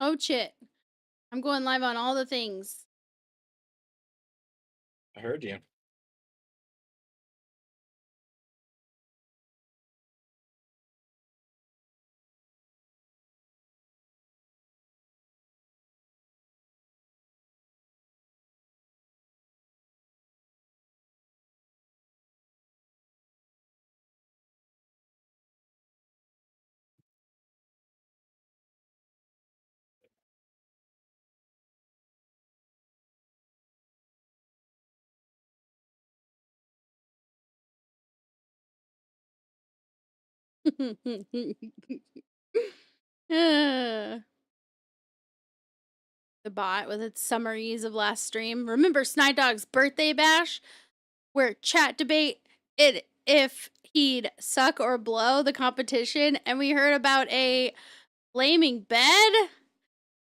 Oh shit. I'm going live on all the things. I heard you. Ah, the bot with its summaries of last stream. Remember SnideDog's birthday bash where chat debate it if he'd suck or blow the competition, and we heard about a flaming bed?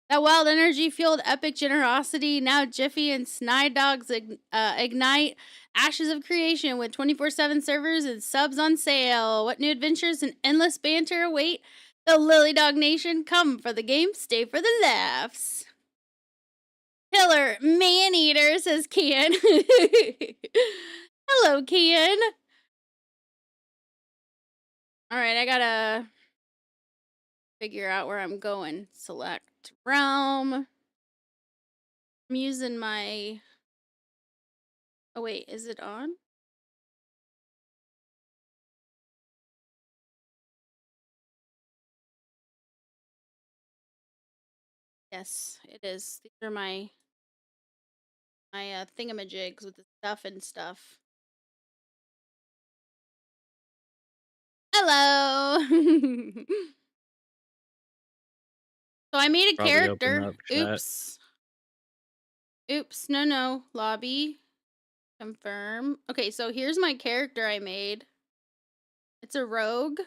That wild energy fueled epic generosity. Now Jiffy and SnideDogs ignite ashes of creation with 24/7 servers and subs on sale. What new adventures and endless banter await the LiliDog Nation? Come for the game, stay for the laughs. Killer man eater, says Kian. Hello, Kian. All right, I gotta figure out where I'm going. Select realm. I'm using my. Oh wait, is it on? Yes, it is. These are my thingamajigs with the stuff and stuff. Hello. So I made a Probably open character. up chat. Oops. Oops. No. Lobby. Confirm. Okay, so here's my character I made. It's a rogue.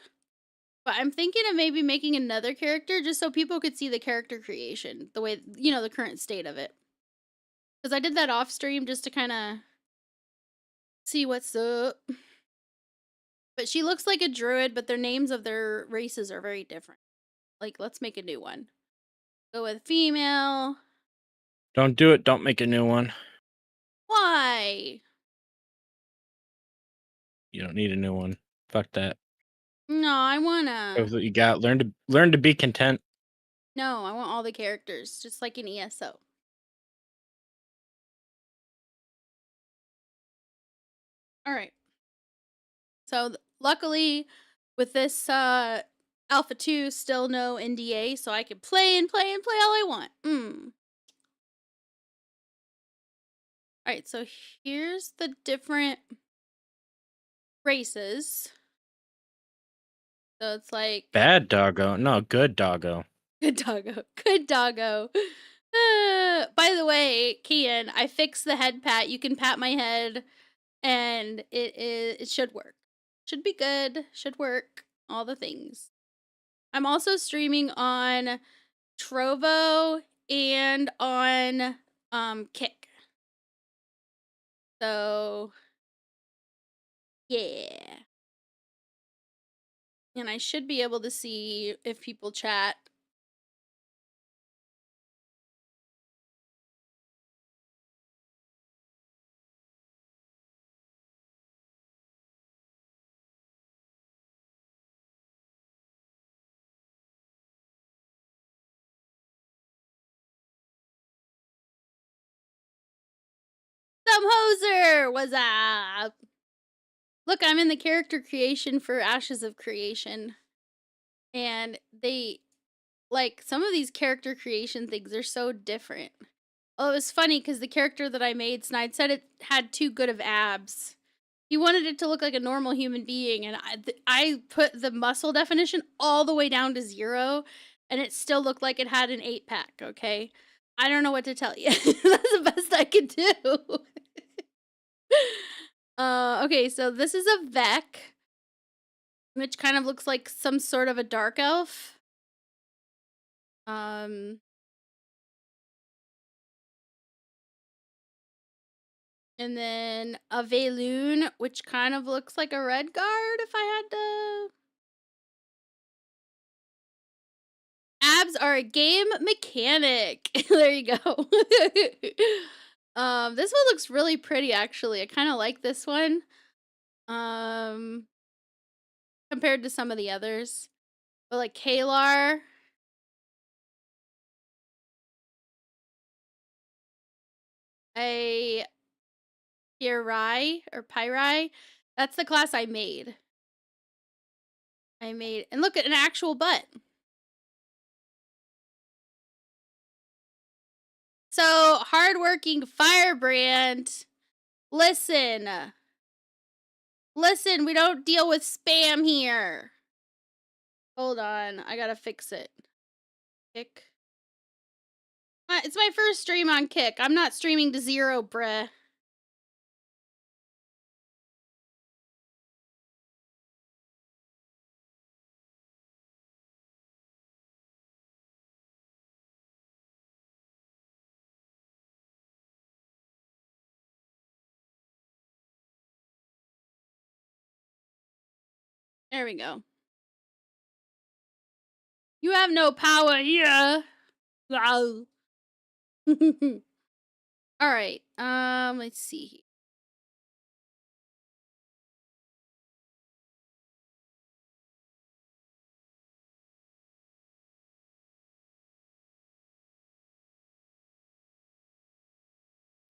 But I'm thinking of maybe making another character just so people could see the character creation. The way, the current state of it. Because I did that off stream just to kind of see what's up. But she looks like a druid, but their names of their races are very different. Like, let's make a new one. Go with female. Don't do it. Don't make a new one. Why? You don't need a new one. Fuck that. No, I Go wanna. with what you got. Learn to be content. No, I want all the characters, just like in ESO. All right. So luckily, with this Alpha 2, still no NDA, so I can play and play and play all I want. All right, so here's the different races. So it's like Bad doggo. No, good doggo. good doggo, good doggo. By the way, Kian, I fixed the head pat. You can pat my head, and it should work. Should be good. Should work. All the things. I'm also streaming on Trovo and on Kick. So yeah. And I should be able to see if people chat. Some hoser! What's up? Look, I'm in the character creation for Ashes of Creation. And they, like, some of these character creation things are so different. Oh, it was funny because the character that I made, Snide, said it had too good of abs. He wanted it to look like a normal human being, and I put the muscle definition all the way down to 0, and it still looked like it had an 8-pack, okay? I don't know what to tell you. That's the best I could do. Okay, so this is a Vec, which kind of looks like some sort of a dark elf. And then a Valoon, which kind of looks like a red guard if I had to. abs are a game mechanic. There you go. This one looks really pretty actually. I kind of like this one. Um, compared to some of the others. But like Kalar, a Pyrai, that's the class I made. And look at an actual butt. So, hardworking firebrand, listen. Listen, we don't deal with spam here. Hold on, I gotta fix it. Kick. It's my first stream on Kick. I'm not streaming to 0, bruh. There we go. You have no power here. Wow. All right. Let's see.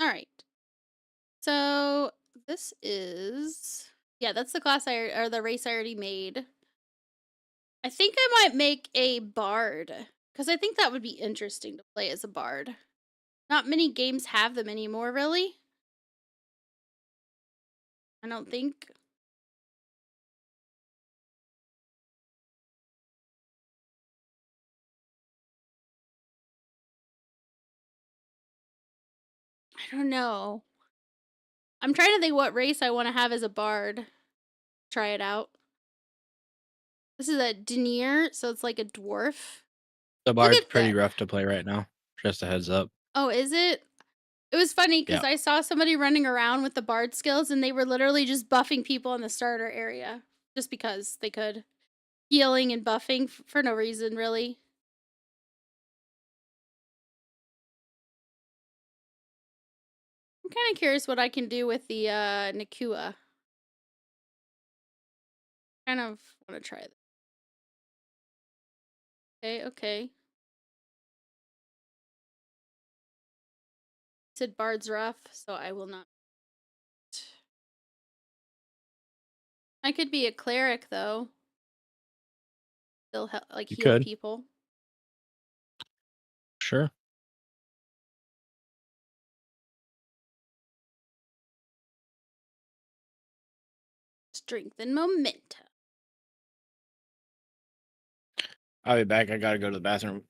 All right. So this is, yeah, that's the class or the race I already made. I think I might make a bard because I think that would be interesting to play as a bard. Not many games have them anymore, really. I don't think. I don't know. I'm trying to think what race I want to have as a bard. Try it out. This is a denier, so it's like a dwarf. The Look bard's at pretty that. rough to play right now. Just a heads up. Oh, is it? It was funny because Yeah. I saw somebody running around with the bard skills and they were literally just buffing people in the starter area. Just because they could. Healing and buffing for no reason, really. I'm kind of curious what I can do with the Nakua. Kind of want to try that. Okay, okay. Said bard's rough, so I will not. I could be a cleric though. Still like You heal could. people. Sure. Strengthen momentum. I'll be back. I gotta go to the bathroom.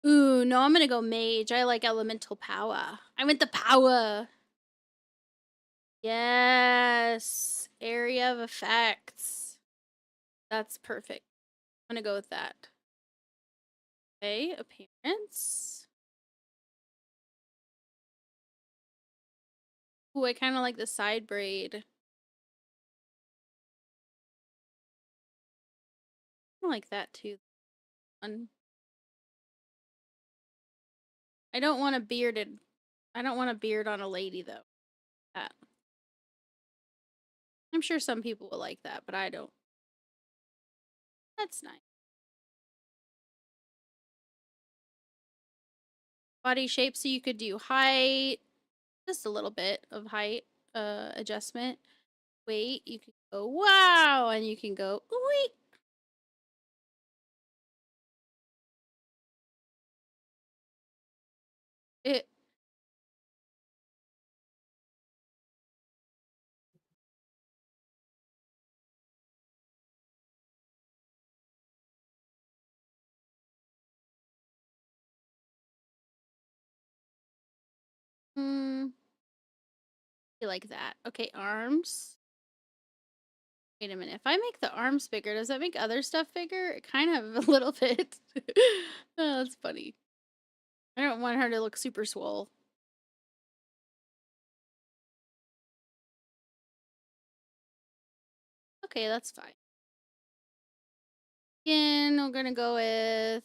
Ooh, no, I'm gonna go mage. I like elemental power. I went the power. Yes. Area of effects. That's perfect. I'm gonna go with that. Okay, appearance. Ooh, I kind of like the side braid. I like that too. Fun. I don't want a bearded. I don't want a beard on a lady though. That. I'm sure some people will like that, but I don't. That's nice. Body shape, so you could do height, just a little bit of height adjustment. Weight, you can go wow, and you can go wait. It. Hmm. You like that? Okay, arms. Wait a minute. If I make the arms bigger, does that make other stuff bigger? Kind of a little bit. Oh, that's funny. I don't want her to look super swole. Okay, that's fine. Again, we're gonna go with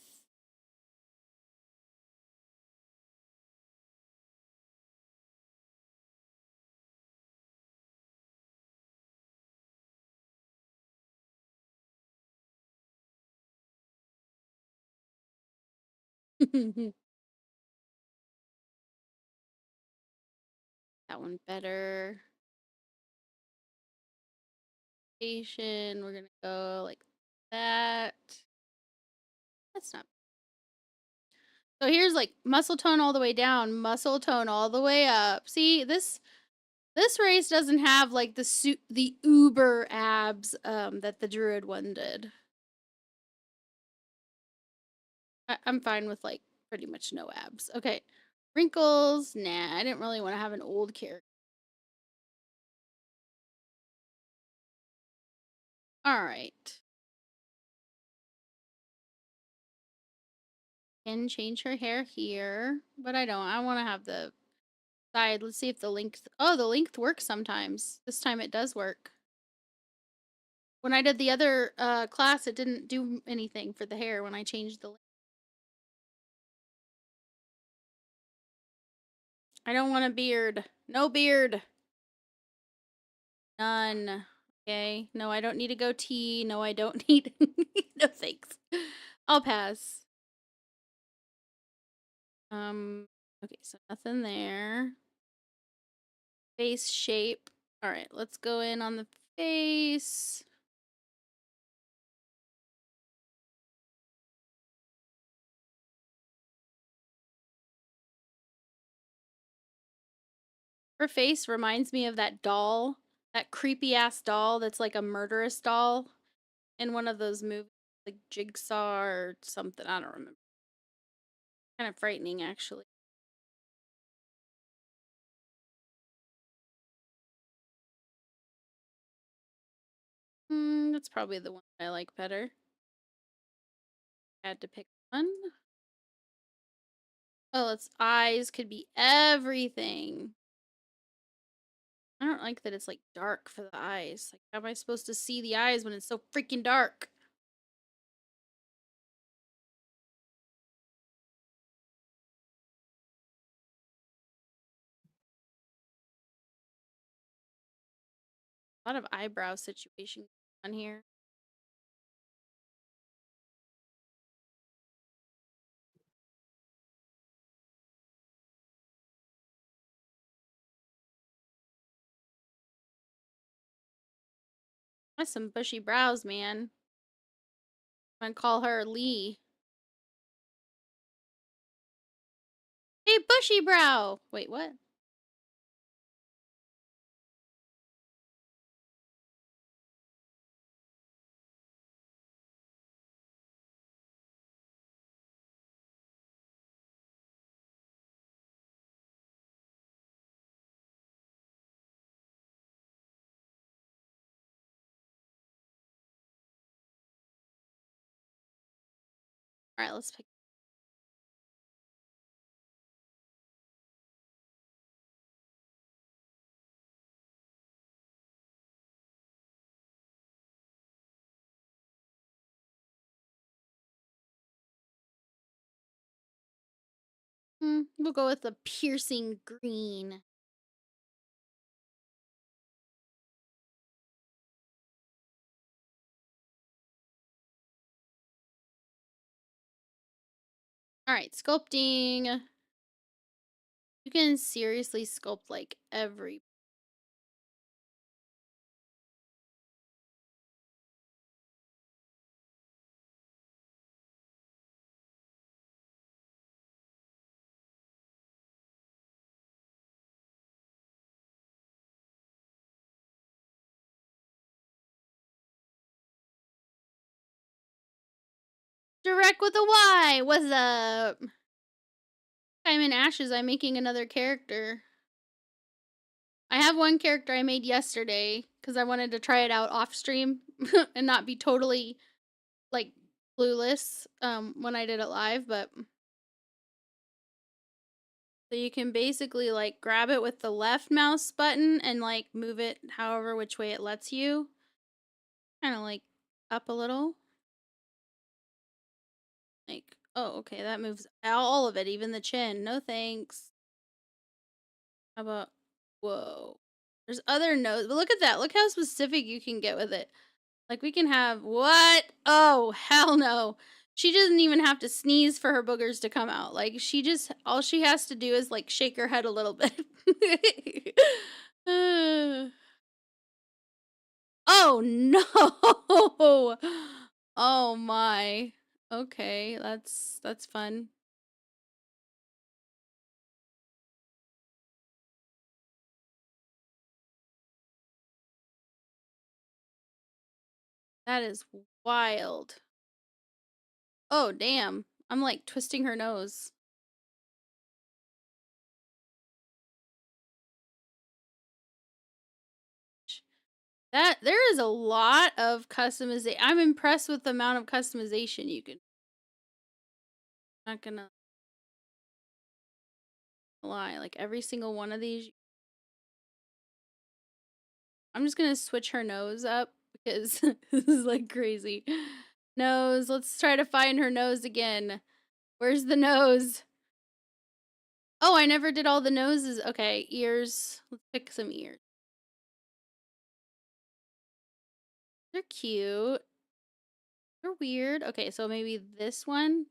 that one better. We're gonna go like that. That's not. So here's like muscle tone all the way down, muscle tone all the way up. See, this race doesn't have like the uber abs that the druid one did. I'm fine with like pretty much no abs. Okay. Wrinkles, nah, I didn't really want to have an old character. All right. Can change her hair here, but I don't. I want to have the side. Let's see if the length. Oh, the length works sometimes. This time it does work. When I did the other class, it didn't do anything for the hair when I changed the length. I don't want a beard. No beard. None. Okay. No, I don't need a goatee. No, I don't need. No thanks. I'll pass. Okay, so nothing there. Face shape. All right, let's go in on the face. Her face reminds me of that doll, that creepy ass doll that's like a murderous doll in one of those movies, like Jigsaw or something. I don't remember. Kind of frightening, actually. That's probably the one I like better. Had to pick one. Oh, its eyes could be everything. I don't like that it's like dark for the eyes. Like, how am I supposed to see the eyes when it's so freaking dark? A lot of eyebrow situation on here. That's some bushy brows, man. I'm gonna call her Lee. Hey, bushy brow! Wait, what? Alright, let's pick. We'll go with the piercing green. Alright, sculpting. You can seriously sculpt like every. Direct with a Y! What's up? I'm in Ashes. I'm making another character. I have one character I made yesterday because I wanted to try it out off stream and not be totally like clueless when I did it live, but so you can basically like grab it with the left mouse button and like move it however which way it lets you. Kind of like up a little. Like, oh, okay, that moves all of it, even the chin. No thanks. How about, whoa. There's other nose, but look at that. Look how specific you can get with it. Like, we can have, what? Oh, hell no. She doesn't even have to sneeze for her boogers to come out. Like, she just, all she has to do is, like, shake her head a little bit. Oh, no. Oh, my. Okay, that's fun. That is wild. Oh, damn. I'm, like, twisting her nose. That there is a lot of customization. I'm impressed with the amount of customization you can. Not gonna lie, like every single one of these. I'm just gonna switch her nose up because this is like crazy. Nose. Let's try to find her nose again. Where's the nose? Oh, I never did all the noses. Okay, ears. Let's pick some ears. They're cute. They're weird. Okay, so maybe this one.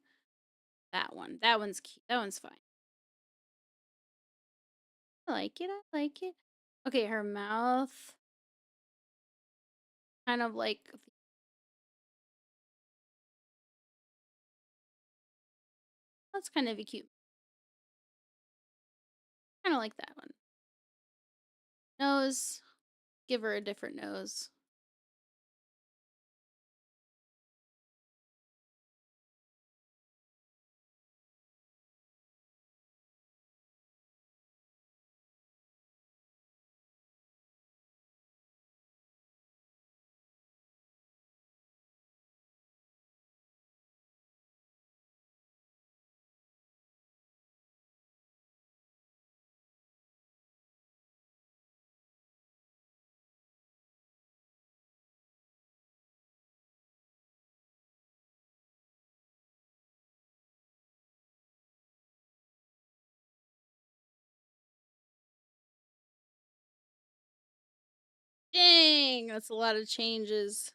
That one. That one's cute. That one's fine. I like it. I like it. Okay, her mouth. Kind of like, that's kind of a cute. Kind of like that one. Nose. Give her a different nose. Dang, that's a lot of changes.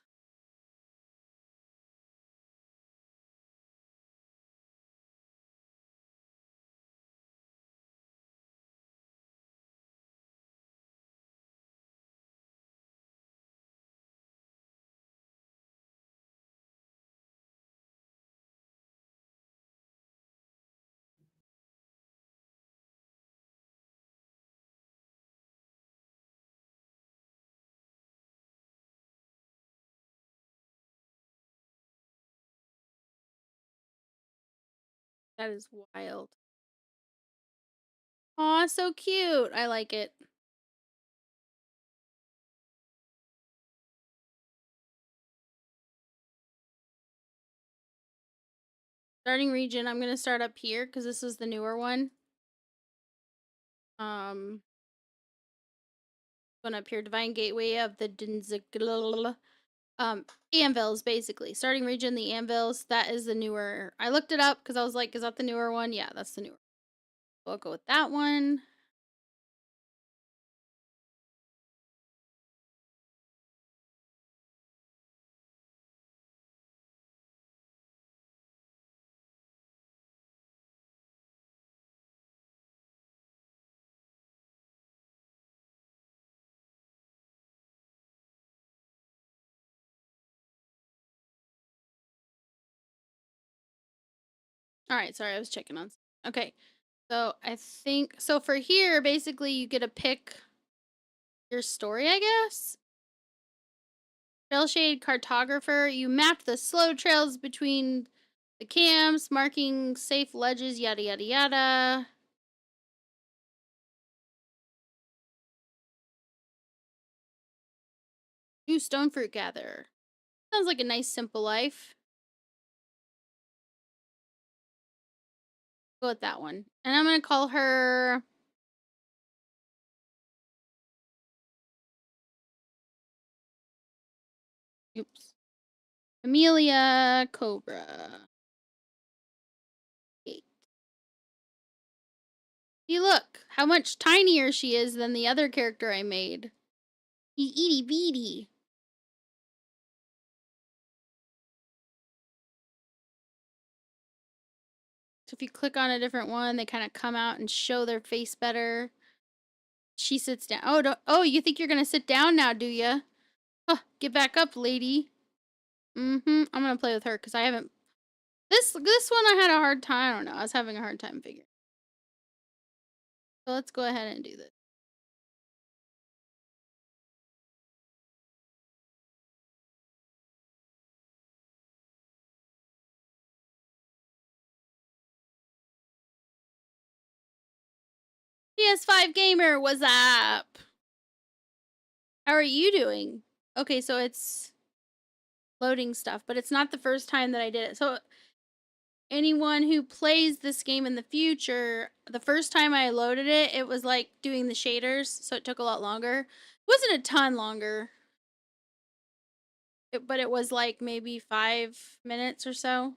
That is wild. Aw, so cute. I like it. Starting region, I'm gonna start up here because this is the newer one. Um, One up here, Divine Gateway of the Dinzig. Anvils, basically. Starting region, the anvils. That is the newer. I looked it up because I was like, is that the newer one? Yeah, that's the newer. We'll go with that one. All right, sorry, I was checking on. Okay, so I think so for here, basically, you get to pick your story, I guess. Trail shade cartographer. You map the slow trails between the camps, marking safe ledges, yada yada yada. New stone fruit gatherer. Sounds like a nice simple life. Go with that one. And I'm gonna call her. Oops. Amelia Cobra. 8. See, look how much tinier she is than the other character I made. Itty bitty. So if you click on a different one, they kind of come out and show their face better. She sits down. Oh, you think you're gonna sit down now, do you? Huh, get back up, lady. I'm gonna play with her because I haven't. This one I had a hard time. I don't know. I was having a hard time figuring. So let's go ahead and do this. PS5 gamer, what's up? How are you doing? Okay, so it's loading stuff, but it's not the first time that I did it. So anyone who plays this game in the future, the first time I loaded it, it was like doing the shaders, so it took a lot longer. It wasn't a ton longer, but it was like maybe 5 minutes or so.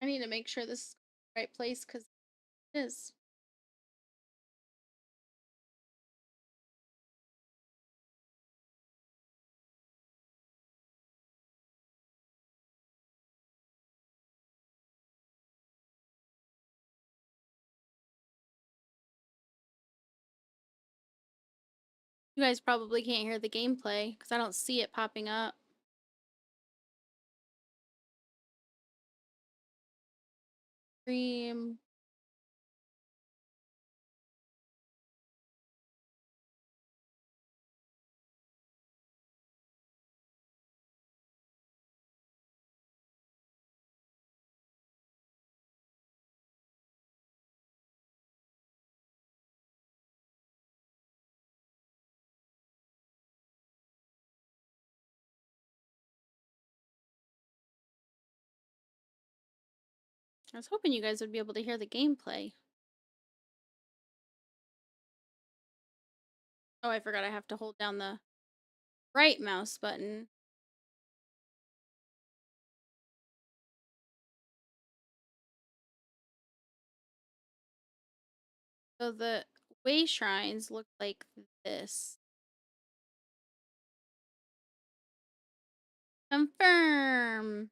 I need to make sure this is the right place because it is. You guys probably can't hear the gameplay because I don't see it popping up. Stream. I was hoping you guys would be able to hear the gameplay. Oh, I forgot I have to hold down the right mouse button. So the way shrines look like this. Confirm.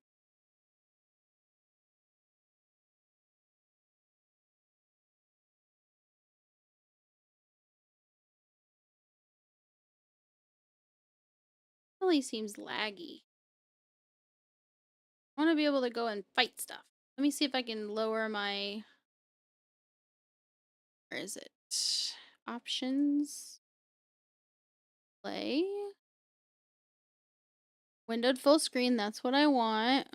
Really seems laggy. I want to be able to go and fight stuff. Let me see if I can lower my... Where is it? Options. Play. Windowed full screen, that's what I want.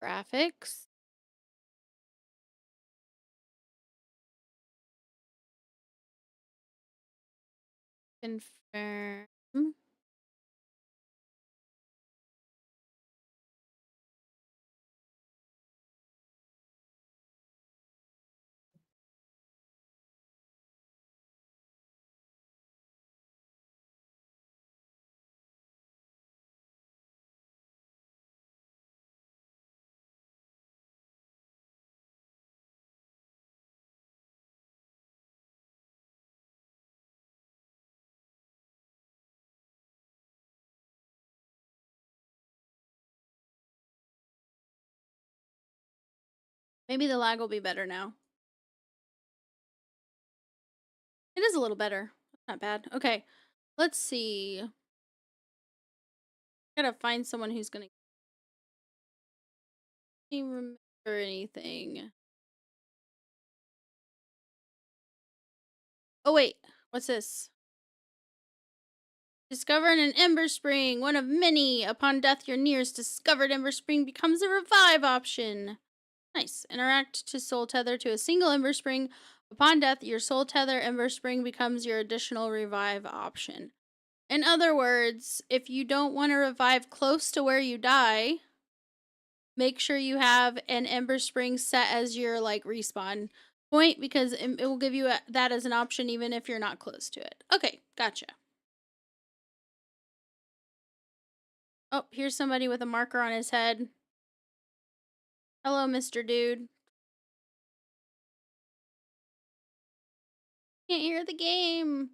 Graphics. Confirm. Maybe the lag will be better now. It is a little better. Not bad. Okay, let's see. Gotta find someone who's gonna remember anything. Oh wait, what's this? Discovered an Ember Spring, one of many. Upon death, your nearest discovered Ember Spring becomes a revive option. Nice. Interact to soul tether to a single Ember Spring. Upon death, your soul tether Ember Spring becomes your additional revive option. In other words, if you don't want to revive close to where you die, make sure you have an Ember Spring set as your like respawn point because it will give you that as an option even if you're not close to it. Okay, gotcha. Oh, here's somebody with a marker on his head. Hello, Mr. Dude. Can't hear the game.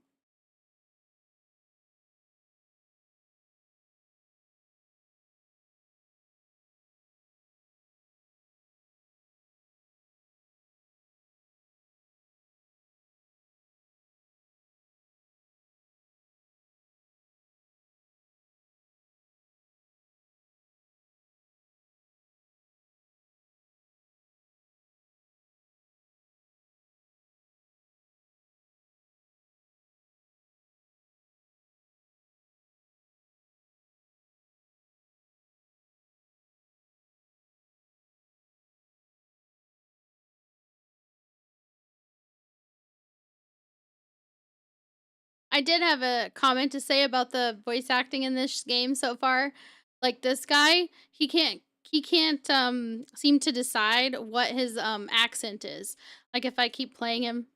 I did have a comment to say about the voice acting in this game so far. Like this guy, he can't seem to decide what his accent is. Like if I keep playing him,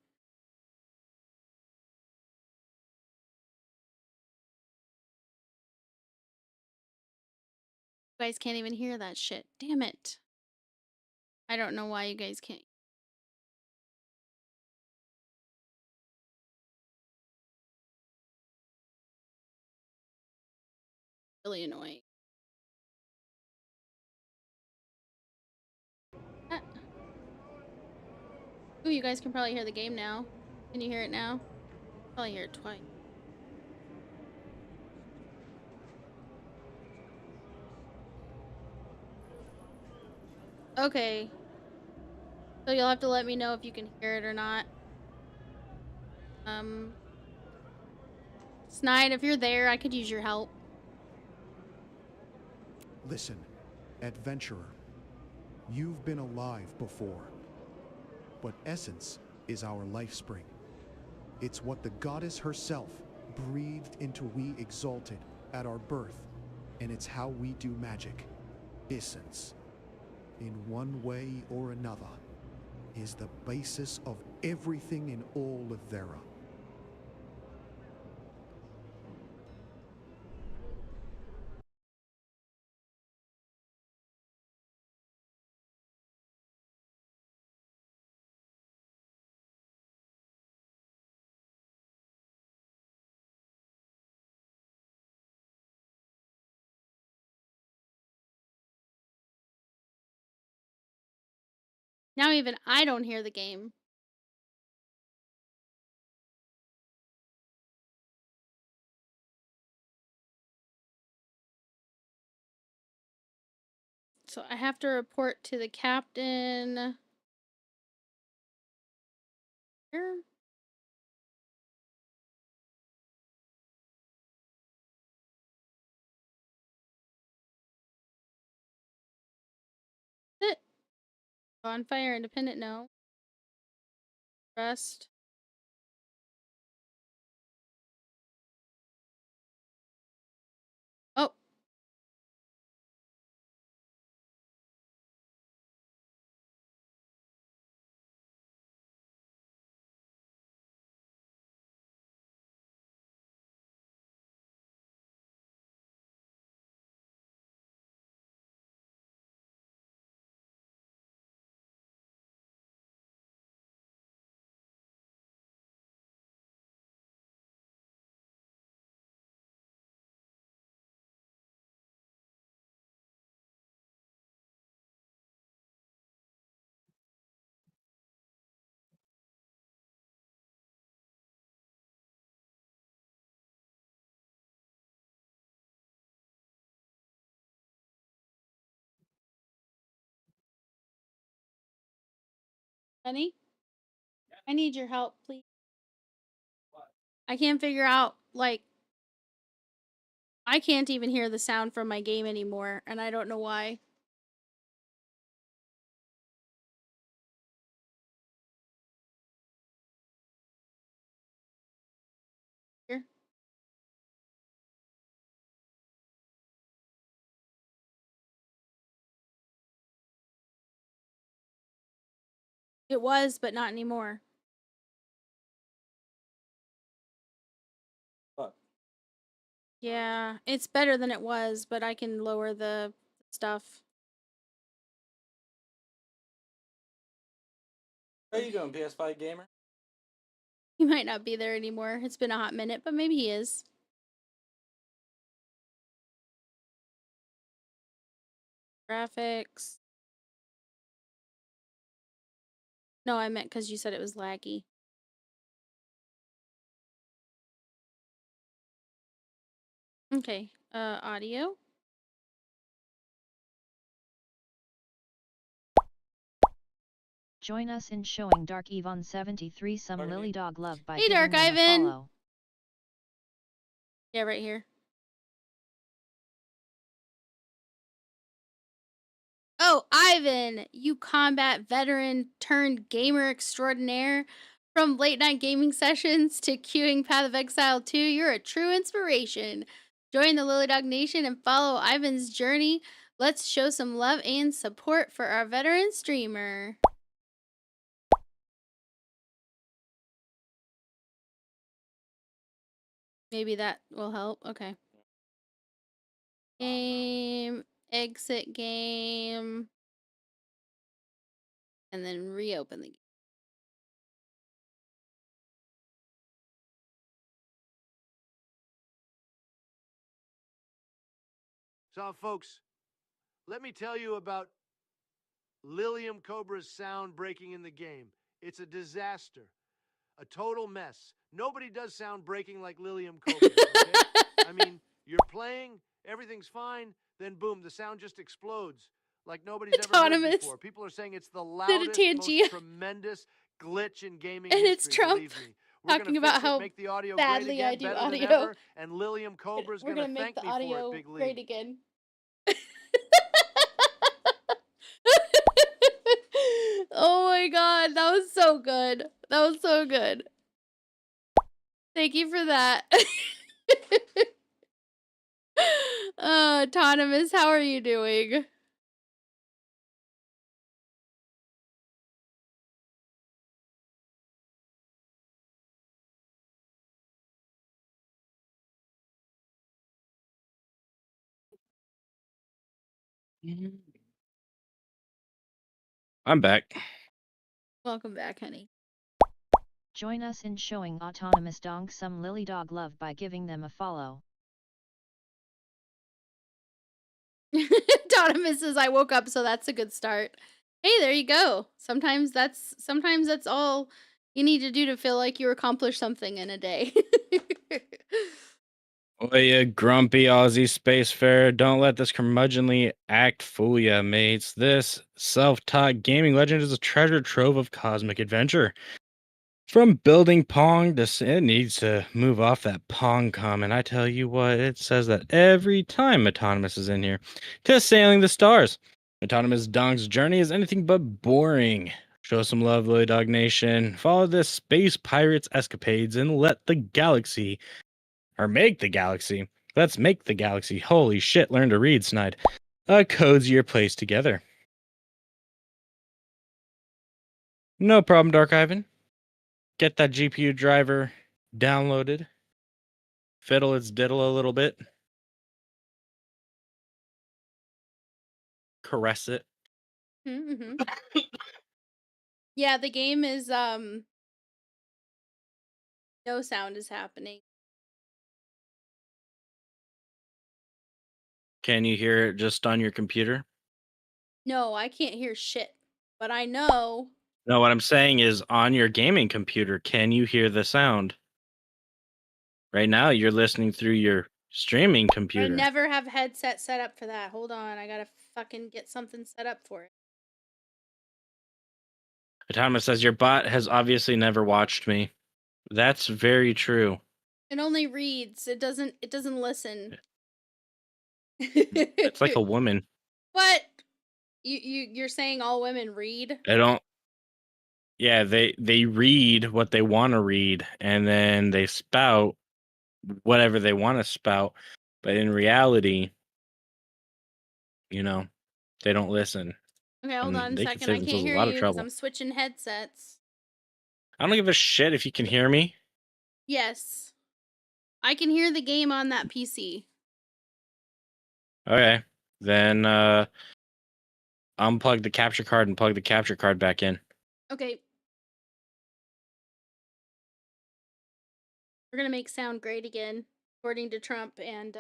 you guys can't even hear that shit. Damn it. I don't know why you guys can't. Really annoying. Ah. Ooh, you guys can probably hear the game now. Can you hear it now? Probably hear it twice. Okay. So you'll have to let me know if you can hear it or not. Snide, if you're there, I could use your help. Listen, adventurer, you've been alive before, but essence is our life spring. It's what the goddess herself breathed into we exalted at our birth, and it's how we do magic. Essence, in one way or another, is the basis of everything in all of Thera. Now even I don't hear the game. So I have to report to the captain. Here. It. Bonfire independent, no. Rest. Oh. Honey, I need your help, please. I can't figure out, like, I can't even hear the sound from my game anymore, and I don't know why. It was, but not anymore. Fuck. Yeah, it's better than it was, but I can lower the stuff. How you doing, PS5 gamer? He might not be there anymore. It's been a hot minute, but maybe he is. Graphics. No, I meant because you said it was laggy. Okay, audio. Join us in showing Dark Yvonne 73 some LiliDog love by Hey, giving Dark them a Ivan. follow. Yeah, right here. Oh, Ivan, you combat veteran turned gamer extraordinaire. From late night gaming sessions to queuing Path of Exile 2, you're a true inspiration. Join the LiliDog Nation and follow Ivan's journey. Let's show some love and support for our veteran streamer. Maybe that will help. Okay. Game, exit game, and then reopen the game. So, folks, let me tell you about LiliumCobra's sound breaking in the game. It's a disaster, a total mess. Nobody does sound breaking like LiliumCobra. Okay? I mean, you're playing, everything's fine, then boom, the sound just explodes like nobody's ever heard Autonomous. before. People are saying it's the Did a loudest, TNG. most tremendous glitch in gaming And history. it's Trump believe me. We're talking gonna about fix it, how make the audio badly great again, I do better audio. than ever, and LiliumCobra's We're gonna gonna make thank the me for audio it, Big Lee. great again. Oh my god, that was so good. That was so good. Thank you for that. Autonomous, how are you doing? I'm back. Welcome back, honey. Join us in showing Autonomous Dong some LiliDog love by giving them a follow. Autonomous says I woke up, so that's a good start. Hey, there you go. Sometimes that's all you need to do to feel like you accomplished something in a day. Oh, you grumpy Aussie spacefarer. Don't let this curmudgeonly act fool ya, mates. This self-taught gaming legend is a treasure trove of cosmic adventure. From building Pong it needs to move off that Pong comment. I tell you what, it says that every time Autonomous is in here. To sailing the stars. Autonomous Dong's journey is anything but boring. Show some love, LiliDog Nation. Follow this space pirate's escapades and let the galaxy, or make the galaxy. Let's make the galaxy. Holy shit, learn to read, Snide. A cozier place together. No problem, Dark Ivan. Get that GPU driver downloaded. Fiddle its diddle a little bit. Caress it. Mm-hmm. Yeah, the game is no sound is happening. Can you hear it just on your computer? No, I can't hear shit. But I know. No, what I'm saying is on your gaming computer, can you hear the sound? Right now, you're listening through your streaming I computer. never have headset set up for that. Hold on, I gotta fucking get something set up for it. Autonomous says your bot has obviously never watched me. That's very true. It only reads. It doesn't listen. It's like a woman. What? You're saying all women read? I don't. Yeah, they read what they want to read, and then they spout whatever they want to spout. But in reality, they don't listen. Okay, hold on a They could second. I save can't themselves a hear lot of you because trouble. I'm switching headsets. I don't give a shit if you can hear me. Yes. I can hear the game on that PC. Okay. Then unplug the capture card and plug the capture card back in. Okay. We're gonna make sound great again, according to Trump and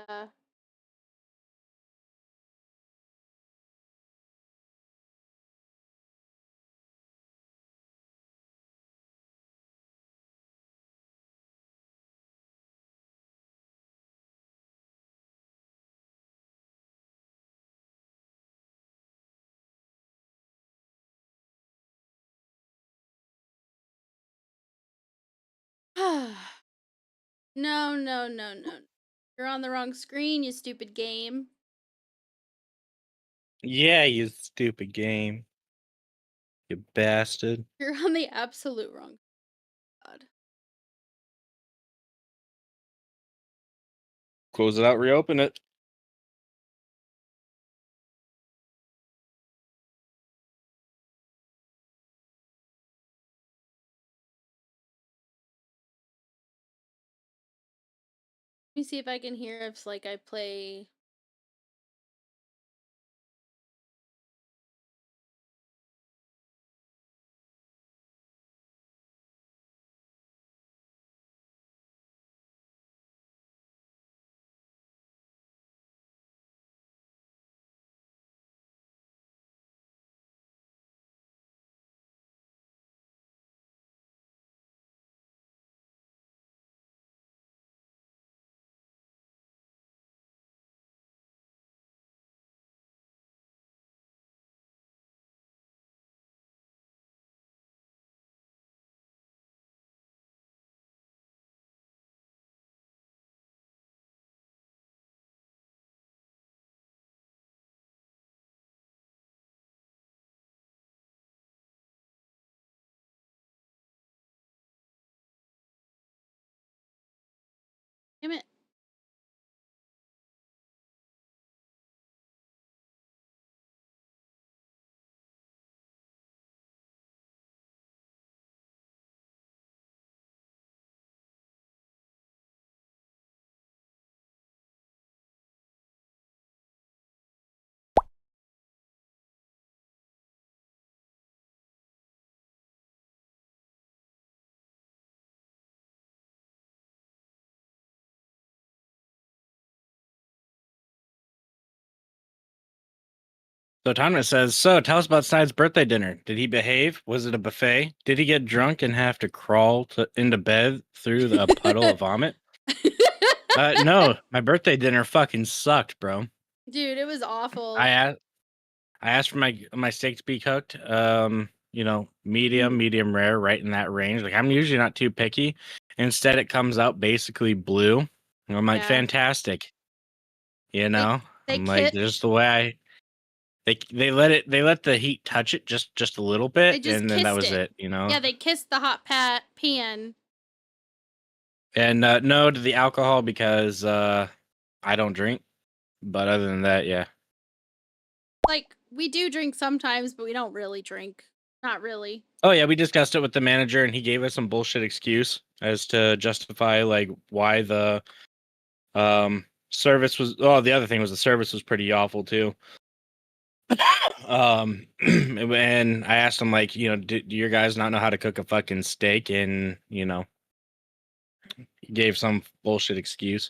no, no, no, no. You're on the wrong screen, you stupid game. Yeah, you stupid game. You bastard. You're on the absolute wrong. God. Close it out, reopen it. Let me see if I can hear if like I play. Damn it. So Thomas says, so tell us about Snide's birthday dinner. Did he behave? Was it a buffet? Did he get drunk and have to crawl into bed through the puddle of vomit? No, my birthday dinner fucking sucked, bro. Dude, it was awful. I asked for my steak to be cooked. Mm. Medium rare, right in that range. Like I'm usually not too picky. Instead, it comes out basically blue. And I'm like, Yeah. fantastic. You know, They I'm like, kit just the way they let the heat touch it just a little they bit, just and then that kissed was it. it. You know. Yeah, they kissed the hot pan. And no to the alcohol because I don't drink. But other than that, yeah. Like, we do drink sometimes, but we don't really drink. Not really. Oh yeah, we discussed it with the manager, and he gave us some bullshit excuse as to justify like why the service was. Oh, the other thing was the service was pretty awful too. And I asked him like, do your guys not know how to cook a fucking steak? And he gave some bullshit excuse.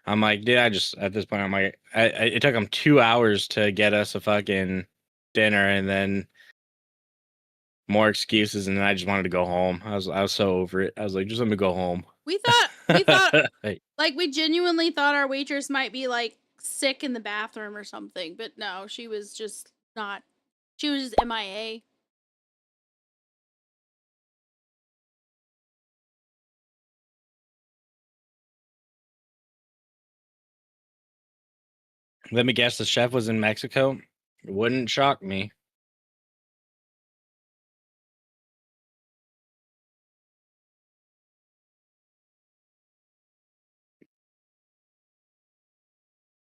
I'm like, dude, I just at this point, I'm like, it took him 2 hours to get us a fucking dinner, and then more excuses, and then I just wanted to go home. I was so over it. I was like, just let me go home. We thought Hey, like we genuinely thought our waitress might be like sick in the bathroom or something, but no, she was just not. She was just MIA. let me guess, the chef was in Mexico. It wouldn't shock me.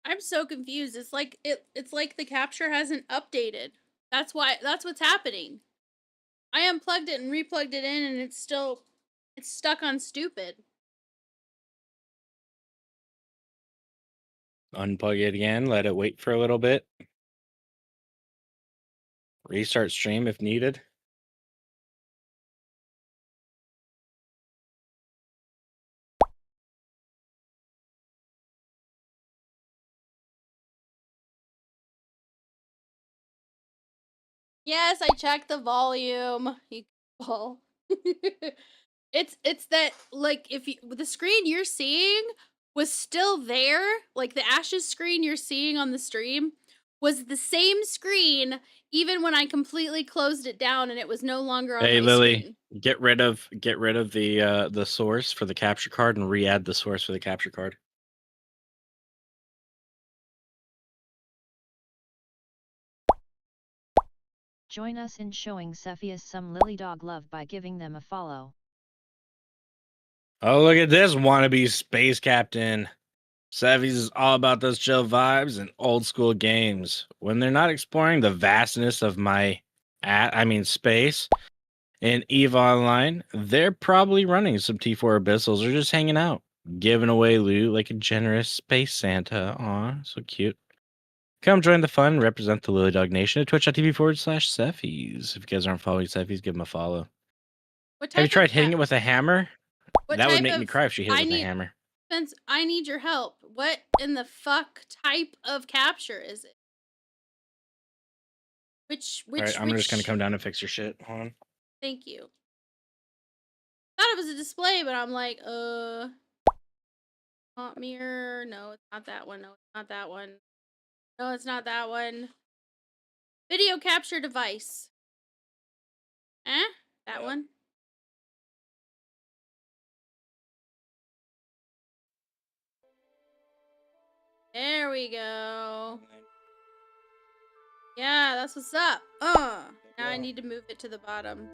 I'm so confused. It's like it's like the capture hasn't updated. That's what's happening. I unplugged it and replugged it in, and it's stuck on stupid. Unplug it again. Let it wait for a little bit. Restart stream if needed. Yes, I checked the volume. You well. It's that, like, if you, the screen you're seeing was still there, like the Ashes screen you're seeing on the stream was the same screen even when I completely closed it down and it was no longer on Hey my Lily, screen. get rid of the source for the capture card and re-add the source for the capture card. Join us in showing Cepheus some LiliDog love by giving them a follow. Oh, look at this wannabe space captain. Cepheus is all about those chill vibes and old school games. When they're not exploring the vastness of space in EVE Online, they're probably running some T4 Abyssals or just hanging out, giving away loot like a generous space Santa. Aw, so cute. Come join the fun, represent the LiliDog Nation at twitch.tv/Cepheus. If you guys aren't following Cepheus, give him a follow. What Have you type tried of hitting it with a hammer? what That would type make me of cry if she hit I it with a need hammer. Spence, I need your help. What in the fuck type of capture is it? All right, I'm just gonna come down and fix your shit. Hold on. Thank you. Thought it was a display, but I'm like, font mirror. No, it's not that one. No, it's not that one. No, it's not that one. Video capture device. That Yep. one. There we go. Yeah, that's what's up. Now I need to move it to the bottom.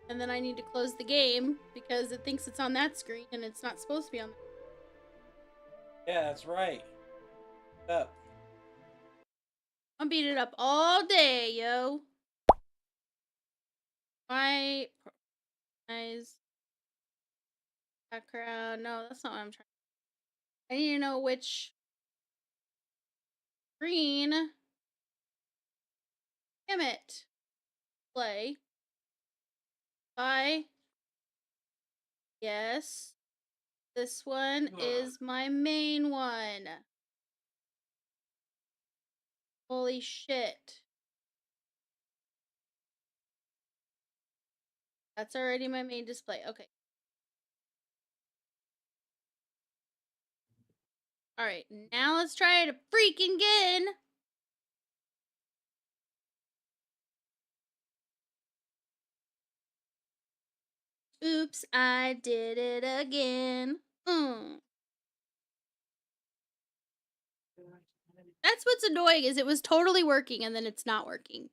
And then I need to close the game because it thinks it's on that screen and it's not supposed to be on. Yeah, that's right. Up. I'll beat it up all day, yo. My eyes, background. No, that's not what I'm trying. I need to know which screen. Damn it. Play. Bye. Yes. This one is my main one. Holy shit. That's already my main display. Okay. Alright, now let's try it freaking again. Oops, I did it again. That's what's annoying, is it was totally working and then it's not working.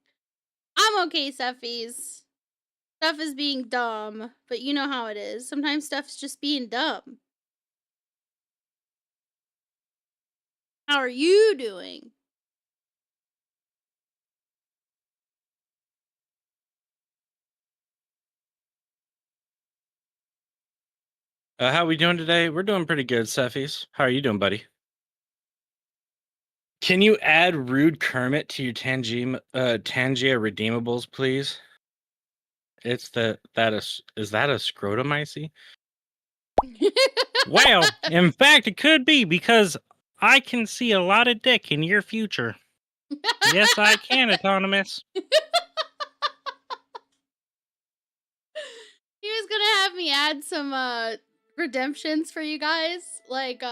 I'm okay, Cephies. Stuff is being dumb, but you know how it is. Sometimes stuff's just being dumb. How are you doing? How we doing today? We're doing pretty good, Cephies. How are you doing, buddy? Can you add Rude Kermit to your Tangia redeemables, please? It's is that a scrotum I see? Well, in fact, it could be because I can see a lot of dick in your future. Yes, I can, Autonomous. He was gonna have me add some redemptions for you guys, like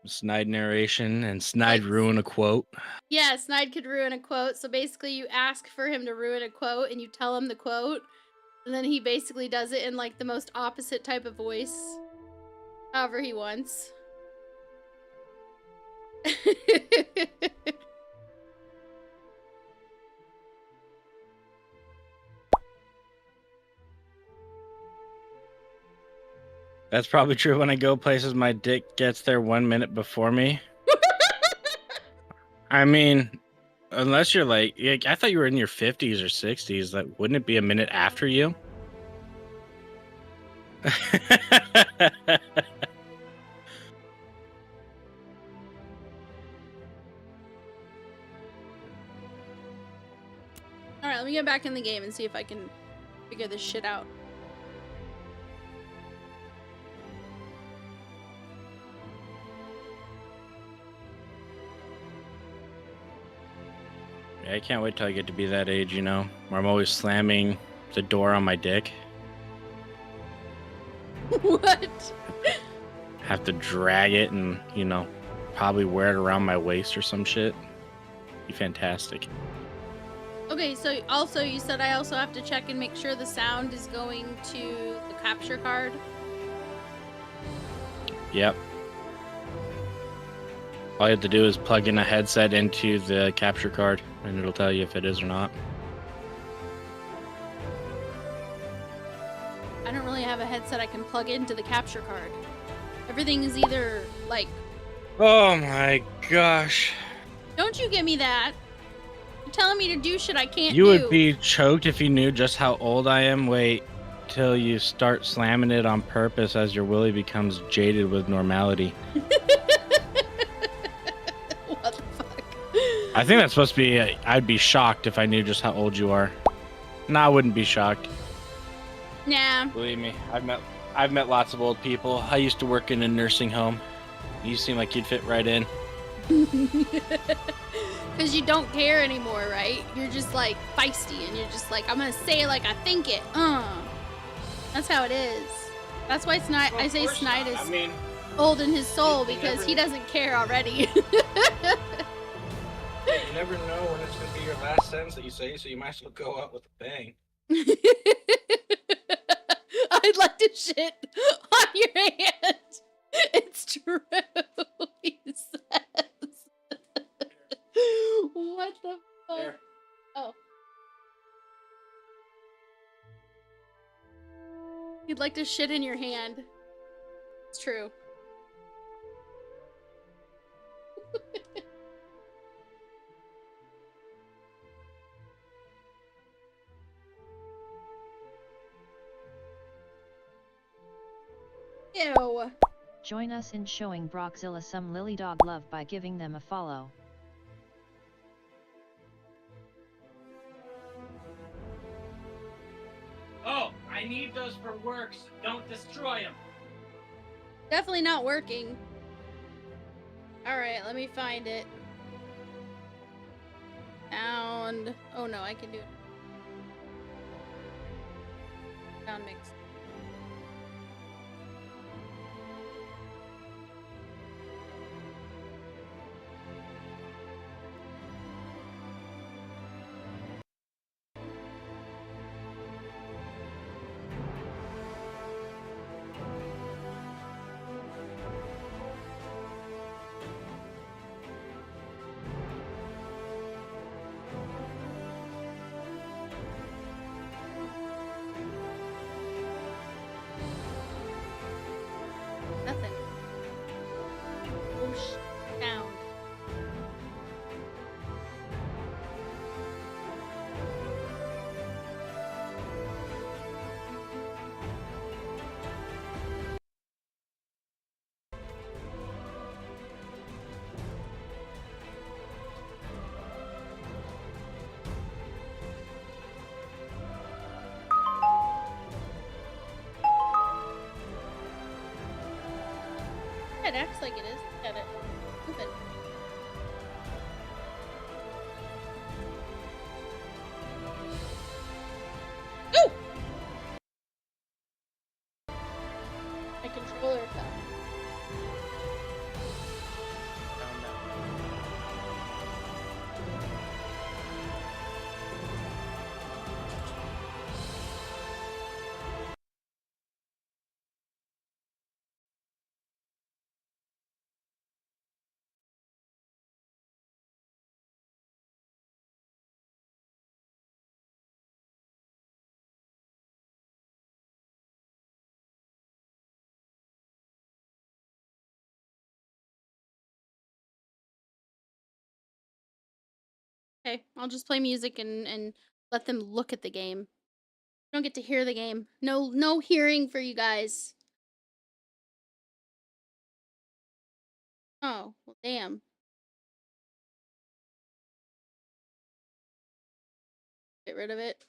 Snide narration and Snide Like- ruin a quote. yeah, Snide could ruin a quote. So basically, you ask for him to ruin a quote, and you tell him the quote, and then he basically does it in like the most opposite type of voice, however he wants. That's probably true. When I go places, my dick gets there 1 minute before me. I mean, unless you're like, I thought you were in your 50s or 60s. Like, wouldn't it be a minute after you? All right, let me get back in the game and see if I can figure this shit out. Yeah, I can't wait till I get to be that age, you know, where I'm always slamming the door on my dick. What? Have to drag it and, you know, probably wear it around my waist or some shit. Be fantastic. Okay, so also you said I also have to check and make sure the sound is going to the capture card. Yep. All you have to do is plug in a headset into the capture card, and it'll tell you if it is or not. I don't really have a headset I can plug into the capture card. Everything is either like... Oh my gosh. Don't you give me that. You're telling me to do shit I can't You do. would be choked if you knew just how old I am. Wait till you start slamming it on purpose as your willy becomes jaded with normality. What the fuck? I think that's supposed to be, I'd be shocked if I knew just how old you are. No, I wouldn't be shocked. Nah. Believe me, I've met lots of old people. I used to work in a nursing home. You seem like you'd fit right in. Because you don't care anymore, right? You're just like feisty and you're just like, I'm gonna say it like I think it. That's how it is. That's why I say Snide is old in his soul, because he doesn't care already. You never know when it's going to be your last sentence that you say, so you might as well go out with a bang. I'd like to shit on your hand. It's true, he says. What the fuck? There. Oh. You'd like to shit in your hand. It's true. Ew. Join us in showing Brockzilla some LiliDog love by giving them a follow. Oh, I need those for works. Don't destroy them. Definitely not working. Alright, let me find it. Sound. Oh no, I can do it. Sound mix. Nothing. Whoosh. Sound. It acts like it is. Look at it. Moving. Ooh! My controller fell. Okay, I'll just play music and let them look at the game. You don't get to hear the game. No hearing for you guys. Oh, well, damn. Get rid of it.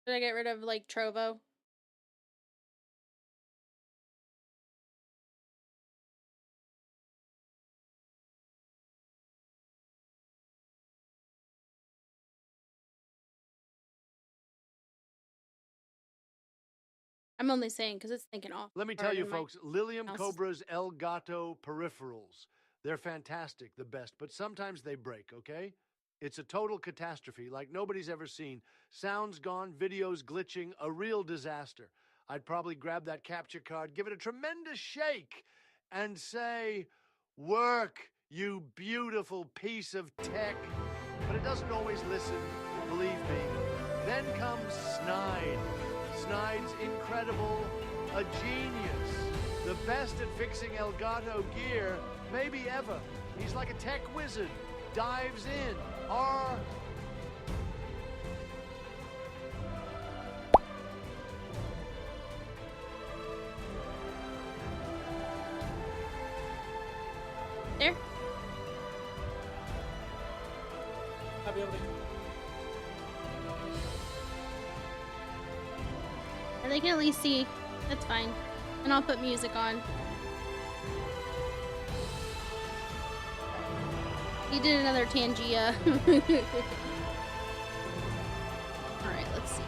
Did I get rid of like Trovo? I'm only saying because it's thinking off. Let me tell you, folks, LiliumCobra's Elgato peripherals. They're fantastic, the best, but sometimes they break, okay? It's a total catastrophe like nobody's ever seen. Sounds gone, videos glitching, a real disaster. I'd probably grab that capture card, give it a tremendous shake, and say, work, you beautiful piece of tech. But it doesn't always listen, believe me. Then comes Snide. Snide's incredible, a genius. The best at fixing Elgato gear, maybe ever. He's like a tech wizard. Dives in. There. And they can at least see. That's fine. And I'll put music on. He did another Tangia. Alright, let's see.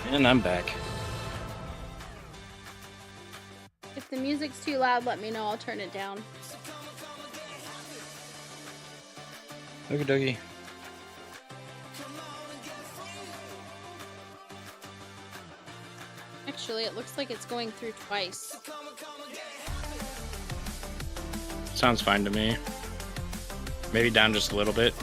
And I'm back. If the music's too loud, let me know. I'll turn it down. Okie dokie. Actually, it looks like it's going through twice. Sounds fine to me. Maybe down just a little bit.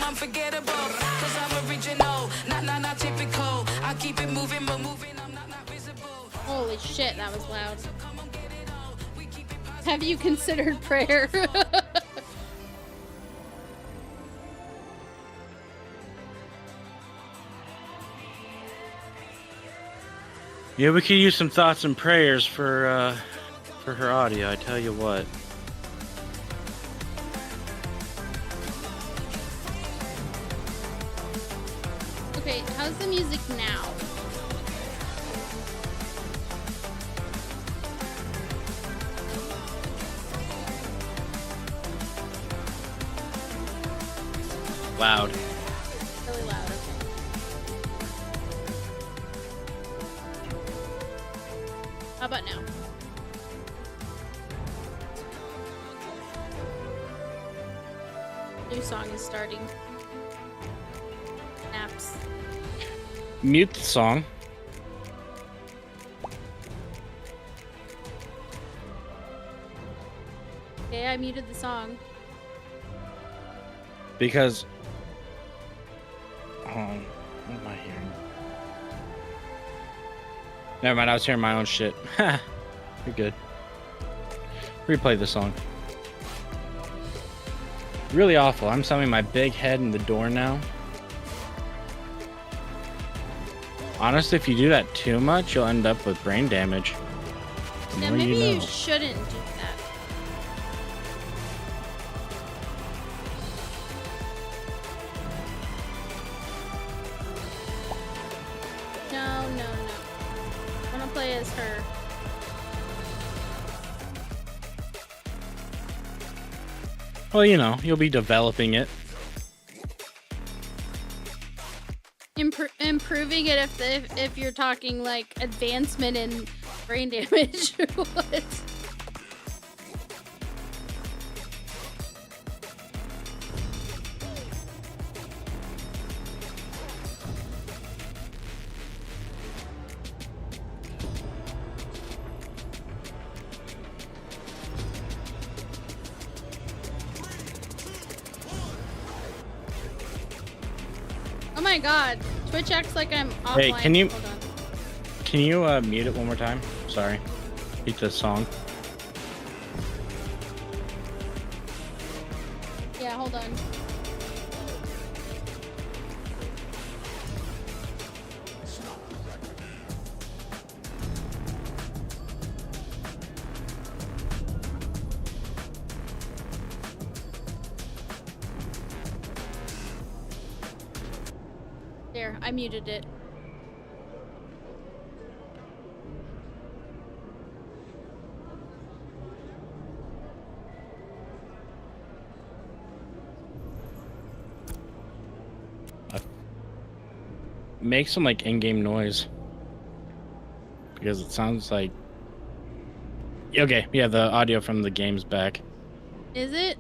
Unforgettable, cause I'm original, not typical. I keep it moving, but moving, I'm not visible. Holy shit, that was loud. Have you considered prayer? Yeah, we could use some thoughts and prayers for her audio, I tell you what. Okay, how's the music now? Loud. Really loud, okay. How about now? New song is starting. Snaps. Mute the song. Okay, I muted the song. Because... Hold on. What am I hearing? Never mind, I was hearing my own shit. Ha! You're good. Replay the song. Really awful. I'm slamming my big head in the door now. Honestly, if you do that too much, you'll end up with brain damage. The Yeah, more maybe you know. you shouldn't do that. as her. Well, you know, you'll be developing it. Improving it if you're talking like advancement in brain damage. What? Oh my god, Twitch acts like I'm offline. Hey, can you- Hold on. Can you mute it one more time? Sorry. Beat the song. Yeah, hold on. There, I muted it. Make some like in-game noise. Because it sounds like... Okay, yeah, the audio from the game's back. Is it?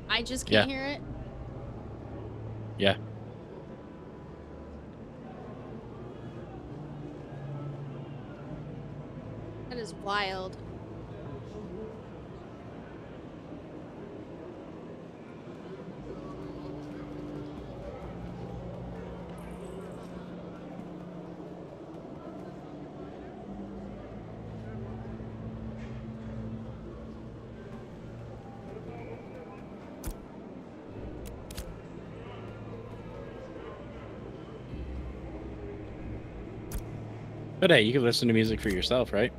I just Yeah. can't hear it. Yeah. That is wild. But hey, you can listen to music for yourself, right?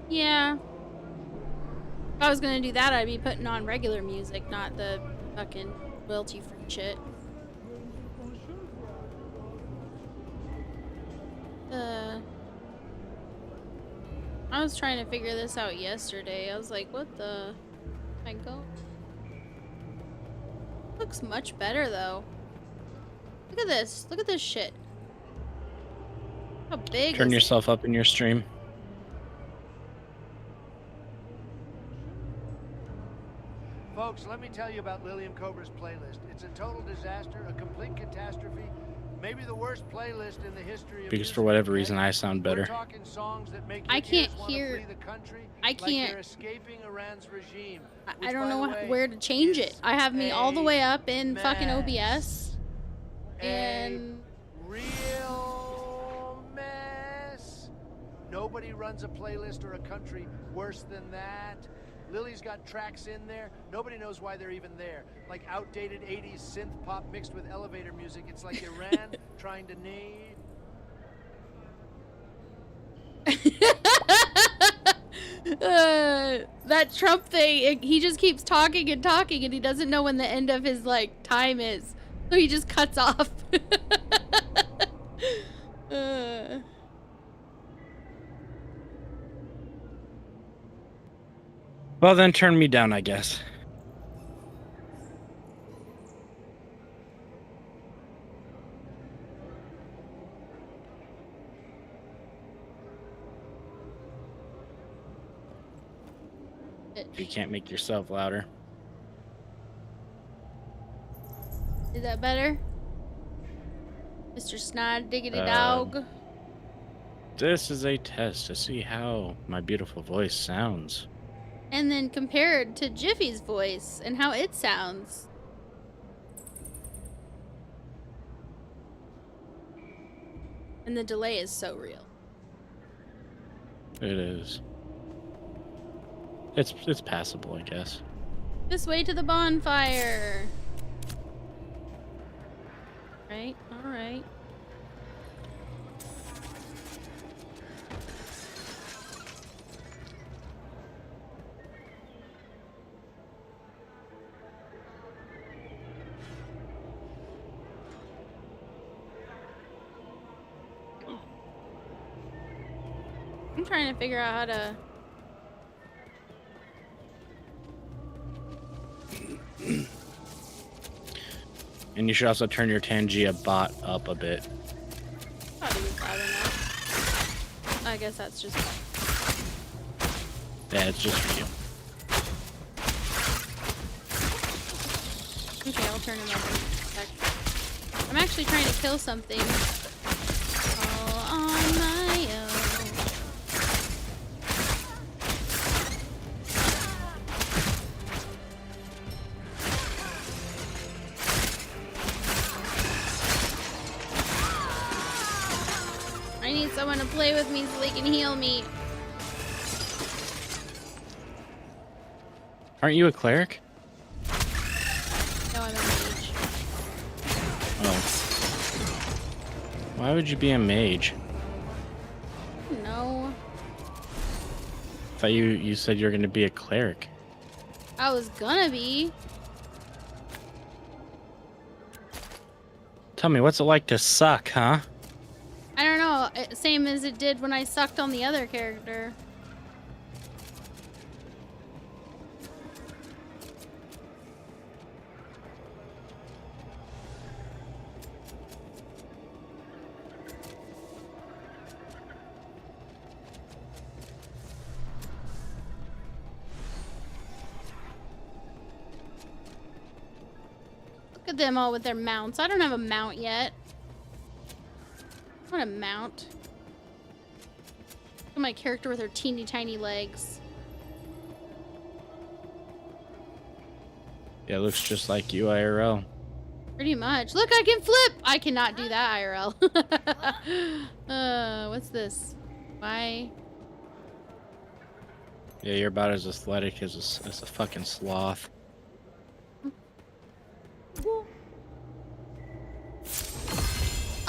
Yeah. If I was gonna do that, I'd be putting on regular music, not the fucking royalty-free shit. I was trying to figure this out yesterday. I was like, what the... I go... Looks much better, though. Look at this. Look at this shit. How big Turn is it? yourself up in your stream. Folks, let me tell you about LiliumCobra's playlist. It's a total disaster, a complete catastrophe, maybe the worst playlist in the history of Because music, for whatever okay? reason, I sound We're better. talking songs that make I your can't ears wanna hear- flee the country I like can't- they're escaping Iran's regime. I don't know where to change it. I have me all the way up in fucking OBS. And... Real mess. Nobody runs a playlist or a country worse than that. Lily's got tracks in there. Nobody knows why they're even there. Like outdated 80s synth pop mixed with elevator music. It's like Iran trying to name. That Trump thing, he just keeps talking and talking and he doesn't know when the end of his like time is. So he just cuts off. Well, then turn me down, I guess. If you can't make yourself louder. Is that better? Mr. Snide Diggity Um, Dog. This is a test to see how my beautiful voice sounds. And then compared to Jiffy's voice and how it sounds. And the delay is so real. It is. It's passable, I guess. This way to the bonfire. Right, alright. trying to figure out how to... And you should also turn your Tangia bot up a bit. Probably was loud enough. I guess that's just... Yeah, it's just for you. Okay, I'll turn him up in a sec. I'm actually trying to kill something. All on my own. I need someone to play with me so they can heal me. Aren't you a cleric? No, I'm a mage. Oh. Why would you be a mage? No. I thought you said you were going to be a cleric. I was gonna be. Tell me, what's it like to suck, huh? I don't know. Same as it did when I sucked on the other character. Look at them all with their mounts. I don't have a mount yet. I want a mount. Look at my character with her teeny tiny legs. Yeah, it looks just like you, IRL. Pretty much. Look, I can flip! I cannot do that, IRL. What's this? Why? Yeah, you're about as athletic as a fucking sloth.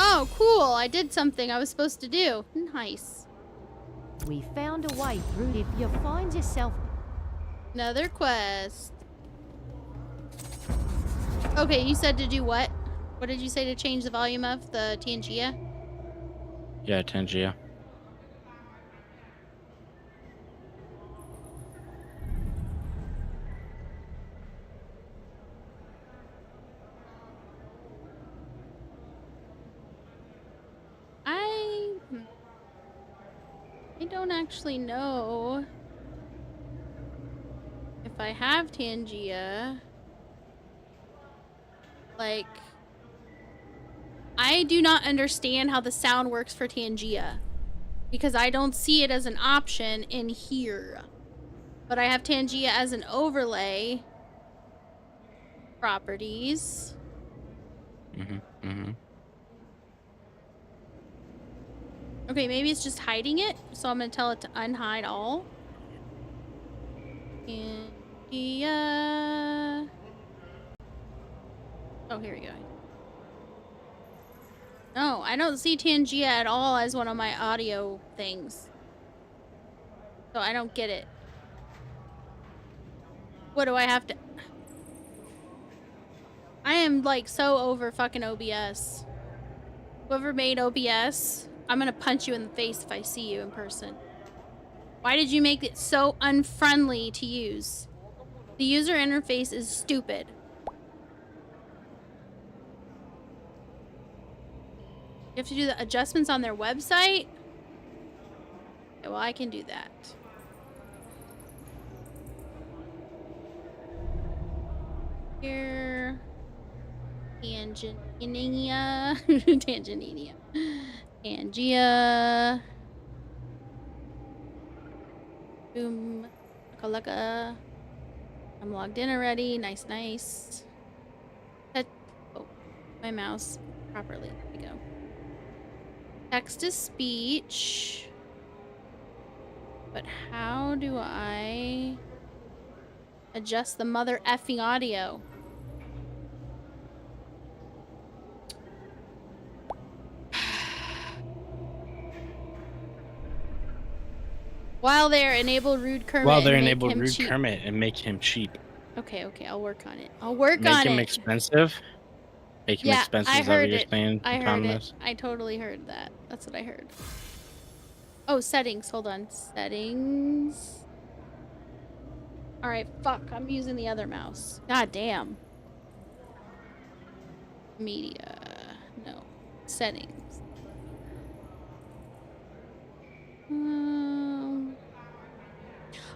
Oh, cool! I did something I was supposed to do. Nice. We found a way through. If you find yourself... Another quest. Okay, you said to do what? What did you say to change the volume of the Tangia? Yeah, Tangia. I don't actually know if I have Tangia. Like, I do not understand how the sound works for Tangia because I don't see it as an option in here. But I have Tangia as an overlay. Properties. Okay, maybe it's just hiding it, so I'm gonna tell it to unhide all. Tangia. Oh, here we go. No, I don't see Tangia at all as one of my audio things. So I don't get it. What do I have to... I am like so over fucking OBS. Whoever made OBS, I'm gonna punch you in the face if I see you in person. Why did you make it so unfriendly to use? The user interface is stupid. You have to do the adjustments on their website? Okay, well, I can do that. Here. Tanzania. Tanzania. Tangia. Boom. Laka. I'm logged in already. Nice, nice. Oh, my mouse properly. There we go. Text to speech. But how do I adjust the mother effing audio? While they're enabled rude Kermit. While they're and make enabled him rude cheap. Kermit and make him cheap. Okay, okay, I'll work on it. I'll work Make on him it. expensive. Make him Yeah, expensive. I Is that what heard you're it. saying, I heard it. Autonomous? I totally heard that. That's what I heard. Oh, settings. Hold on. Settings. All right, fuck. I'm using the other mouse. God damn. Media. No. Settings.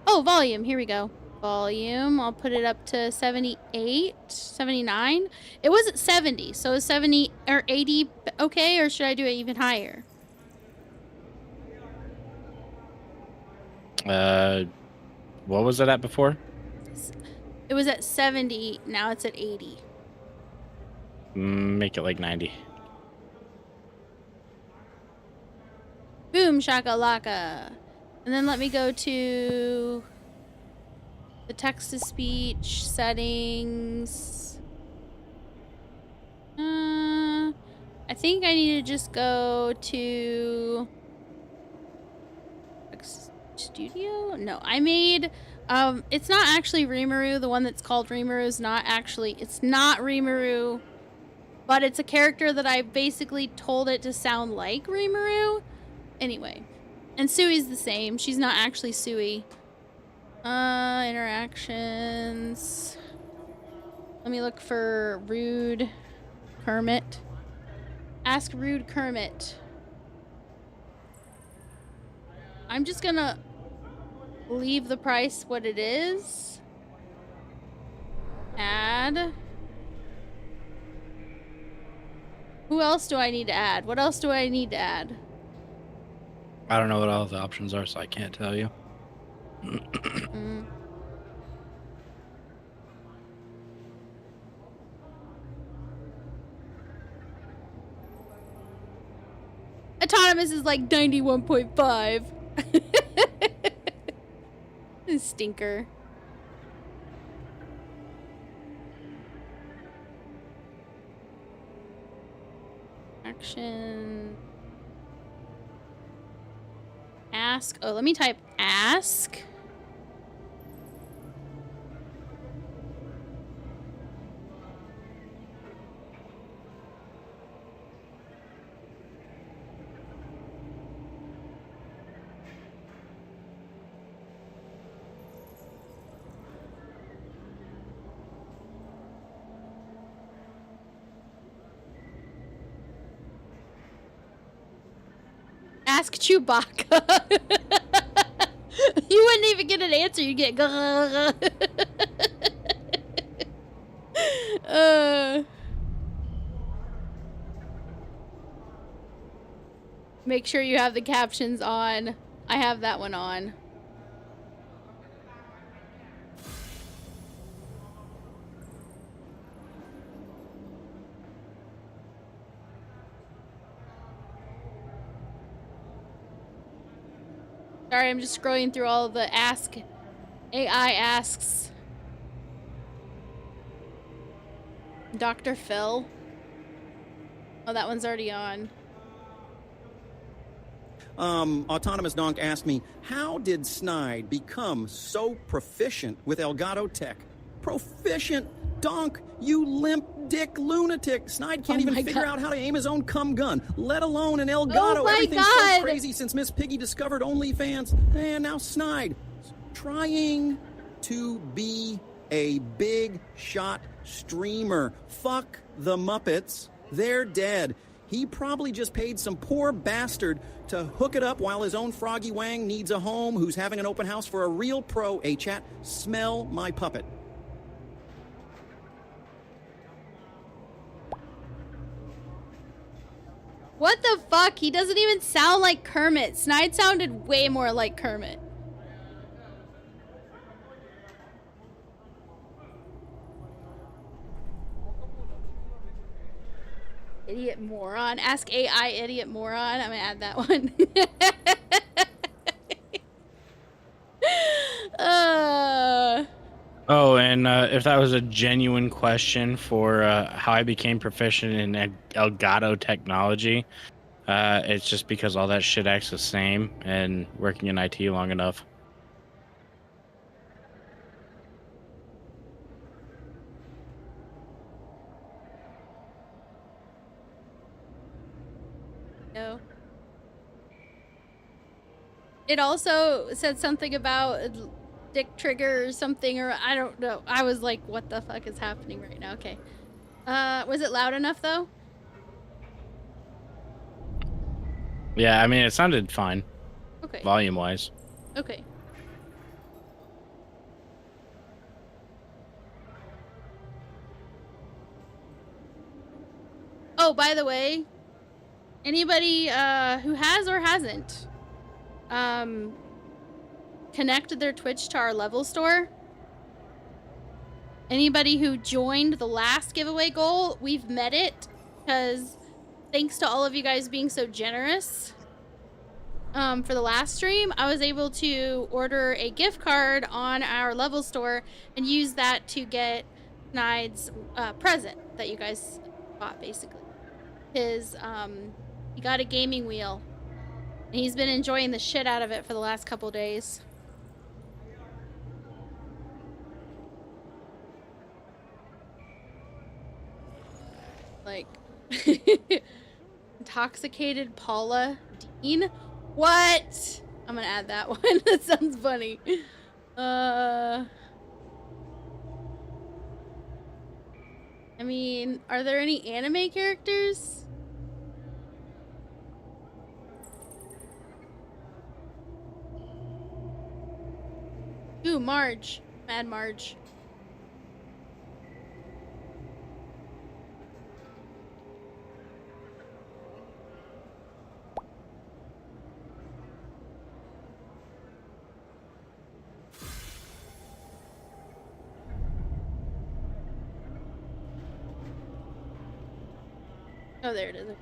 Oh, volume. Here we go. Volume. I'll put it up to 78, 79. It was at 70, so is 70 or 80 okay, or should I do it even higher? What was it at before? It was at 70, now it's at 80. Make it like 90. Boom shakalaka. And then let me go to the text-to-speech settings. I think I need to just go to Studio? No, I made it's not actually Rimuru. The one that's called Rimuru is not actually, it's not Rimuru, but it's a character that I basically told it to sound like Rimuru. Anyway, and Sui's the same. She's not actually Sui. Interactions. Let me look for Rude Kermit. Ask Rude Kermit. I'm just gonna leave the price what it is. Add. Who else do I need to add? What else do I need to add? I don't know what all the options are, so I can't tell you. Autonomous is like 91.5. Stinker. Action. Ask. Oh, let me type ask. Ask Chewbacca. You wouldn't even get an answer. You'd get Make sure you have the captions on. I have that one on. Sorry, I'm just scrolling through all of the ask. AI asks. Dr. Phil. Oh, that one's already on. Autonomous Donk asked me, how did Snide become so proficient with Elgato tech? Proficient? Donk, you limp dick lunatic. Snide can't even figure out how to aim his own cum gun, let alone an Elgato. Oh my Everything's God. so crazy since Miss Piggy discovered OnlyFans. And now Snide, trying to be a big shot streamer. Fuck the Muppets. They're dead. He probably just paid some poor bastard to hook it up while his own Froggy Wang needs a home who's having an open house for a real pro A-chat. Smell my puppet. What the fuck? He doesn't even sound like Kermit. Snide sounded way more like Kermit. Idiot moron. Ask AI idiot moron. I'm gonna add that one. Oh, and if that was a genuine question for how I became proficient in Elgato technology, it's just because all that shit acts the same and working in IT long enough. No. It also said something about dick trigger or something, or I don't know. I was like, what the fuck is happening right now? Okay. Was it loud enough though? Yeah, I mean, it sounded fine, Okay. volume-wise. Okay. Oh, by the way, anybody who has or hasn't connected their Twitch to our level store, anybody who joined the last giveaway goal, we've met it, because thanks to all of you guys being so generous, for the last stream, I was able to order a gift card on our level store and use that to get Snide's present that you guys bought, basically. He got a gaming wheel, and he's been enjoying the shit out of it for the last couple days. Like, intoxicated Paula Dean? What? I'm gonna add that one. That sounds funny. I mean, are there any anime characters? Ooh, Marge. Mad Marge. Oh, there it is. Okay.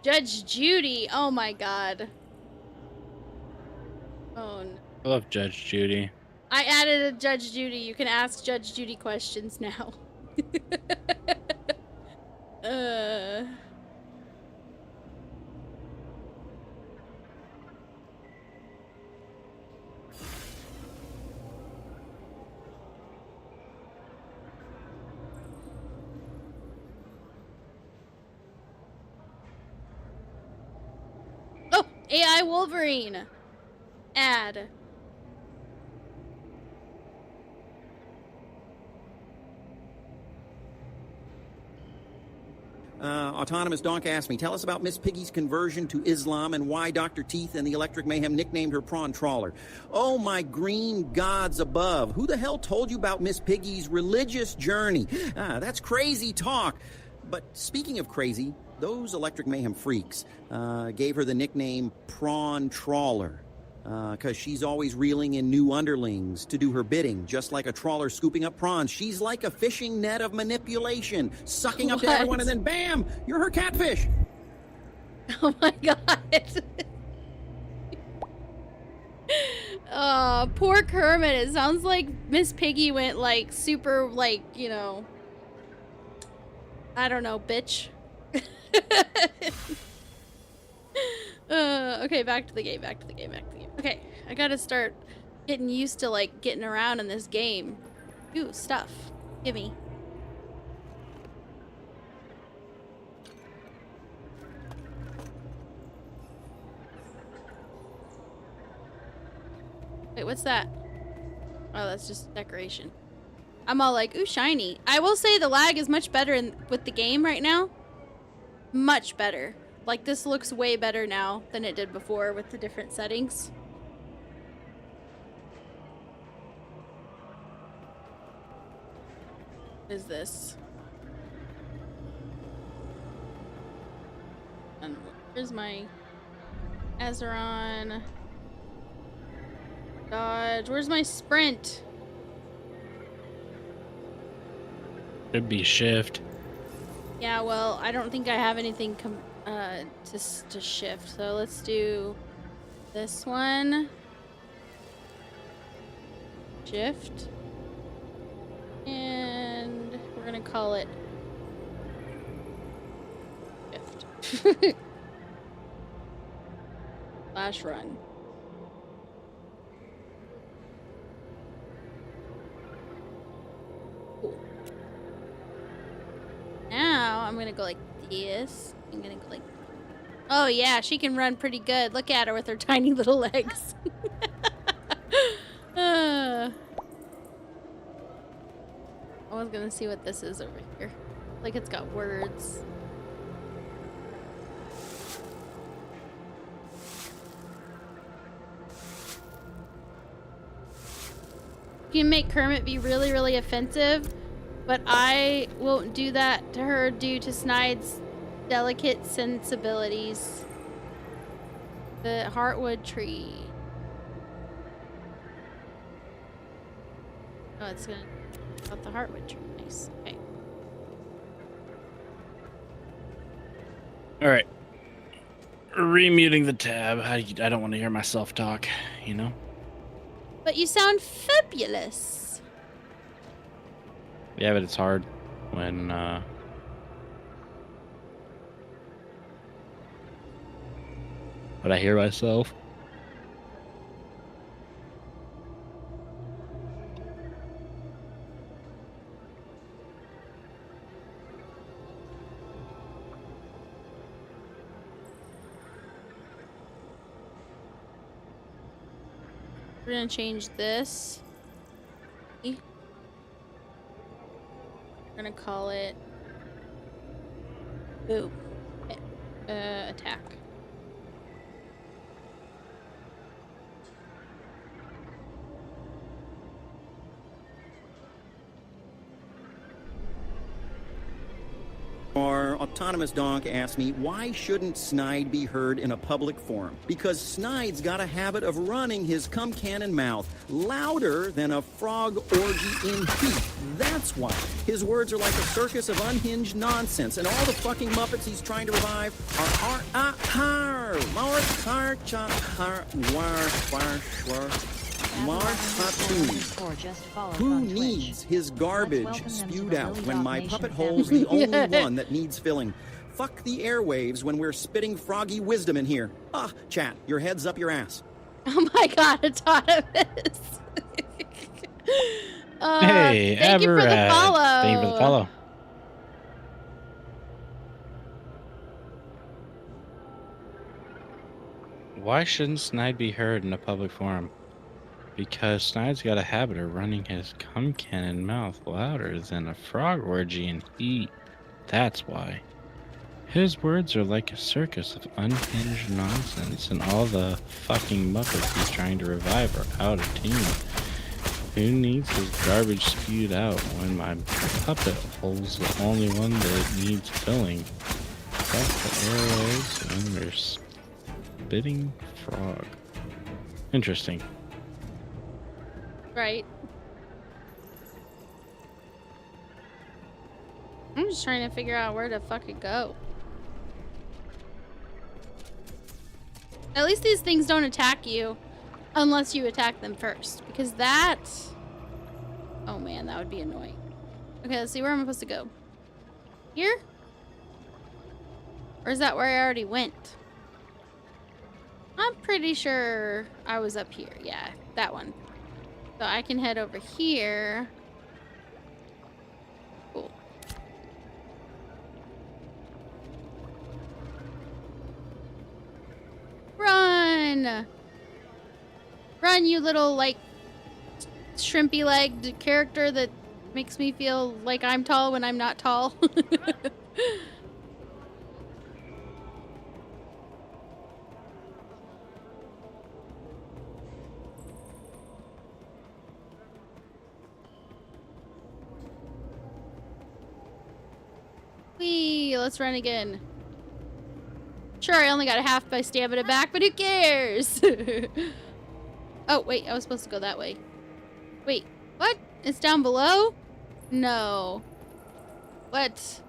Judge Judy. Oh my god. Oh no. I love Judge Judy. I added a Judge Judy. You can ask Judge Judy questions now. Oh, AI Wolverine. Add. Autonomous Donk asked me, tell us about Miss Piggy's conversion to Islam and why Dr. Teeth and the Electric Mayhem nicknamed her Prawn Trawler. Oh, my green gods above. Who the hell told you about Miss Piggy's religious journey? That's crazy talk. But speaking of crazy, those Electric Mayhem freaks gave her the nickname Prawn Trawler. Because she's always reeling in new underlings to do her bidding, just like a trawler scooping up prawns. She's like a fishing net of manipulation, sucking up to everyone, and then bam, you're her catfish. Oh my god. Oh, poor Kermit. It sounds like Miss Piggy went like super, like, you know, I don't know, bitch. Okay, back to the game. Okay, I gotta start getting used to like getting around in this game. Ooh, stuff. Gimme. Wait, what's that? Oh, that's just decoration. I'm all like, ooh, shiny. I will say the lag is much better with the game right now. Much better. Like, this looks way better now than it did before with the different settings. What is this? And where's my Azeron? Dodge. Where's my sprint? Should be shift. Yeah, well, I don't think I have anything to shift. So let's do this one. Shift. And we're gonna call it shift. Slash run. Cool. Now I'm gonna go like this. I'm gonna go like Oh yeah, she can run pretty good. Look at her with her tiny little legs. I was gonna see what this is over here. Like it's got words. You can make Kermit be really, really offensive, but I won't do that to her due to Snide's delicate sensibilities. The heartwood tree. Oh, it's gonna about the heartwood tree. Nice. Okay. All right. Remuting the tab. I don't want to hear myself talk, you know? But you sound fabulous. Yeah, but it's hard when, when I hear myself. We're gonna change this. We're gonna call it boom. Attack. Our autonomous dog asked me, why shouldn't Snide be heard in a public forum? Because Snide's got a habit of running his cum cannon mouth louder than a frog orgy in heat. That's why. His words are like a circus of unhinged nonsense, and all the fucking Muppets he's trying to revive Who needs his garbage spewed out when my puppet hole's the only one that needs filling? Fuck the airwaves when we're spitting froggy wisdom in here. Ah, chat, your head's up your ass. Oh my god, autonomous. Hey, thank you for the Everett. follow. Thank you for the follow. Why shouldn't Snide be heard in a public forum? Because Snide's got a habit of running his cum cannon mouth louder than a frog orgy in heat. That's why. His words are like a circus of unhinged nonsense, and all the fucking Muppets he's trying to revive are out of tune. Who needs his garbage spewed out when my puppet hole's the only one that needs filling? Fuck the airwaves when we're spitting frog. Interesting. Right. I'm just trying to figure out where to fucking go. At least these things don't attack you unless you attack them first, because that... Oh man, that would be annoying. Okay, let's see where I'm supposed to go. Here? Or is that where I already went? I'm pretty sure I was up here. Yeah, that one. So I can head over here. Cool. Run! Run, you little, like, shrimpy-legged character that makes me feel like I'm tall when I'm not tall. Whee! Let's run again. Sure, I only got a half by stamina back, but who cares? Oh, wait, I was supposed to go that way. Wait, what? It's down below? No. What?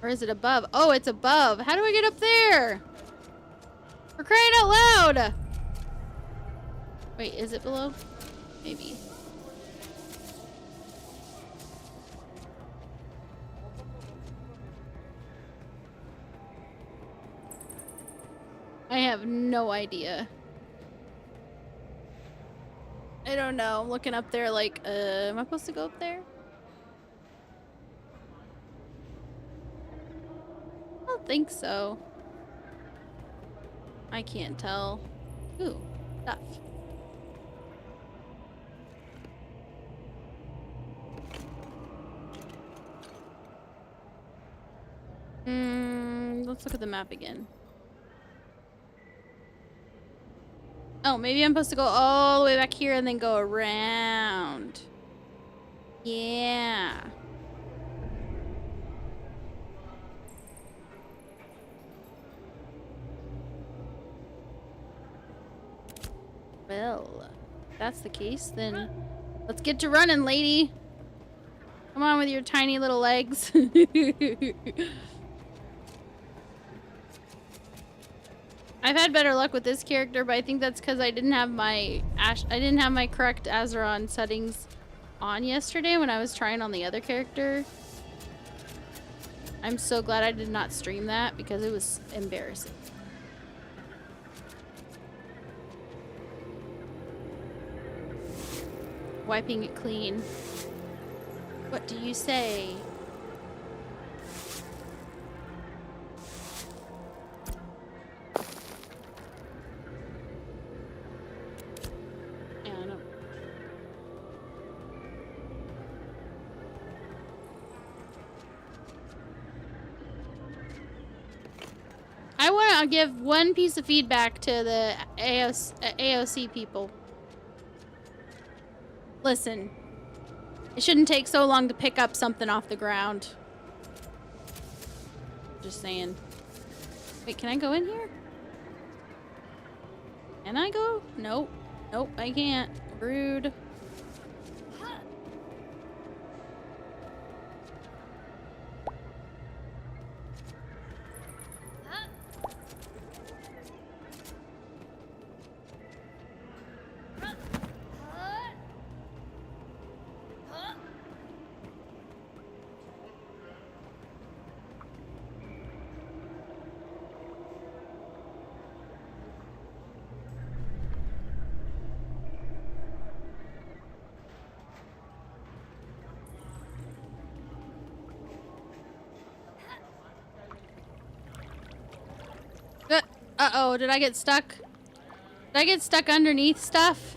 Or is it above? Oh, it's above. How do I get up there? We're crying out loud! Wait, is it below? Maybe. I have no idea. I don't know. I'm looking up there like, am I supposed to go up there? think so. I can't tell. Ooh, stuff. Let's look at the map again. Oh, maybe I'm supposed to go all the way back here and then go around. Yeah. Well, if that's the case, then let's get to running, lady. Come on with your tiny little legs. I've had better luck with this character, but I think that's because I didn't have my correct Azeron settings on yesterday when I was trying on the other character. I'm so glad I did not stream that because it was embarrassing. Wiping it clean. What do you say? Yeah, I know. I want to give one piece of feedback to the AOC people. Listen, it shouldn't take so long to pick up something off the ground. Just saying. Wait, can I go in here? Can I go? Nope. Nope, I can't. Rude. Uh-oh, did I get stuck? Did I get stuck underneath stuff?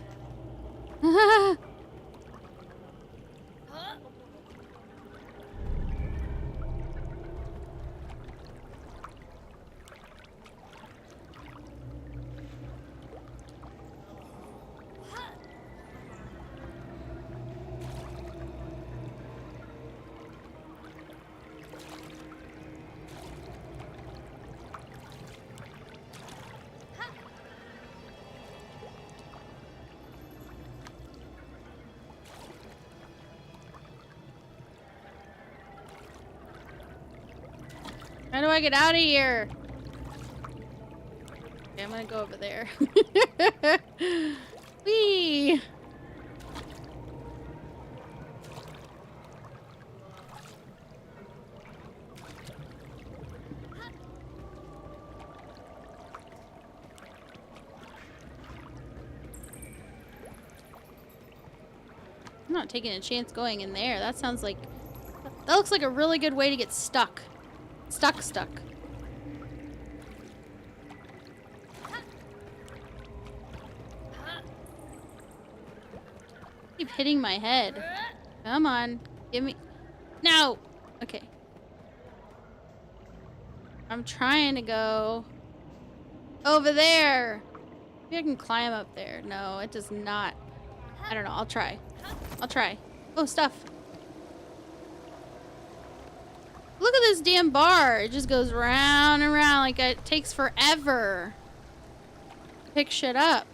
How do I get out of here? Okay, I'm gonna go over there. Whee! I'm not taking a chance going in there. That sounds like... That looks like a really good way to get stuck. Stuck. Keep hitting my head. Come on. Give me... No! Okay. I'm trying to go... over there! Maybe I can climb up there. No, it does not. I don't know. I'll try. Oh, stuff. Look at this damn bar. It just goes round and round like it takes forever to pick shit up.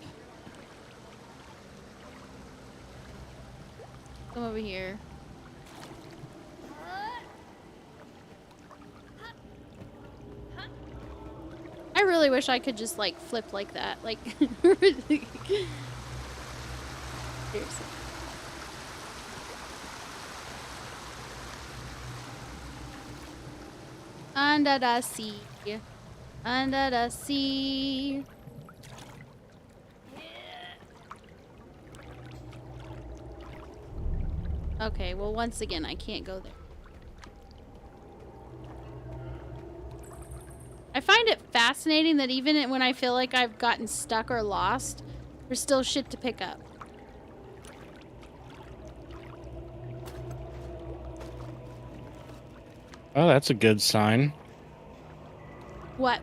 Come over here. I really wish I could just like flip like that. Like, seriously. Under the sea. Under the sea. Okay, well, once again, I can't go there. find it fascinating that even when I feel like I've gotten stuck or lost, there's still shit to pick up. Oh, that's a good sign. What?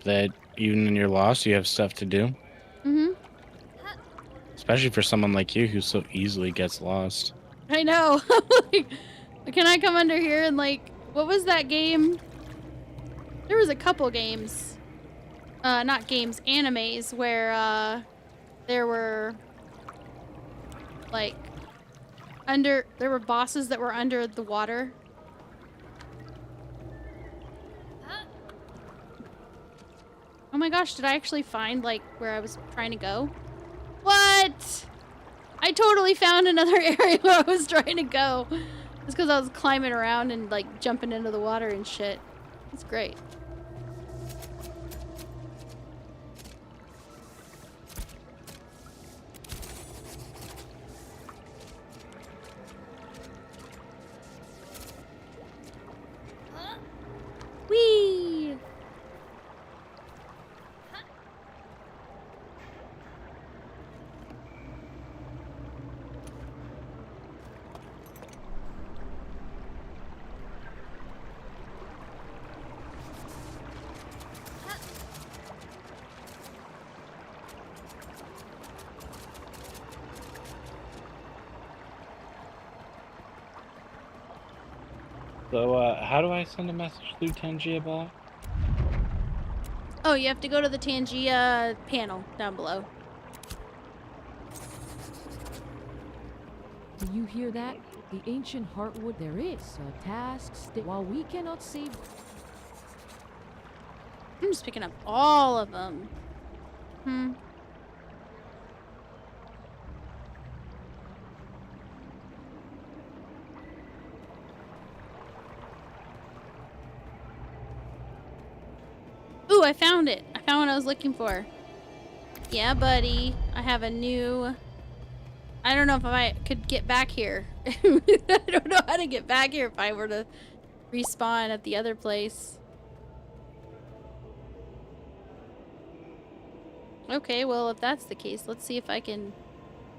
That even when you're lost, you have stuff to do. Mm-hmm. Especially for someone like you who so easily gets lost. I know. Like, can I come under here and like, what was that game? There was a couple games. Not games, animes where there were like there were bosses that were under the water. Oh my gosh, did I actually find like where I was trying to go? What? I totally found another area where I was trying to go. It's because I was climbing around and like jumping into the water and shit. It's great. Whee! So, how do I send a message through Tangia Ball? Oh, you have to go to the Tangia panel down below. Do you hear that? The ancient heartwood. There is a task that while we cannot save. I'm just picking up all of them. Ooh, I found it. I found what I was looking for. Yeah, buddy. I have a new... I don't know if I could get back here. I don't know how to get back here if I were to respawn at the other place. Okay, well, if that's the case, let's see if I can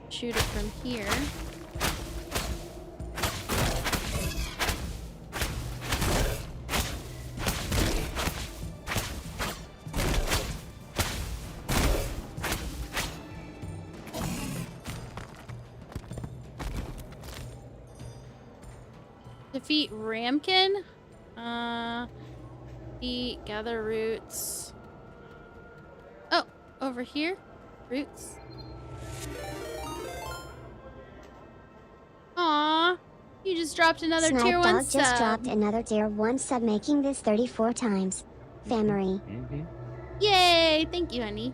shoot it from here. Defeat Ramkin. Eat, gather roots. Oh, over here? Roots. Aw, you just dropped another tier 1 SnideDog sub. just dropped another tier 1 sub, making this 34 times. Famaree. Yay! Thank you, honey.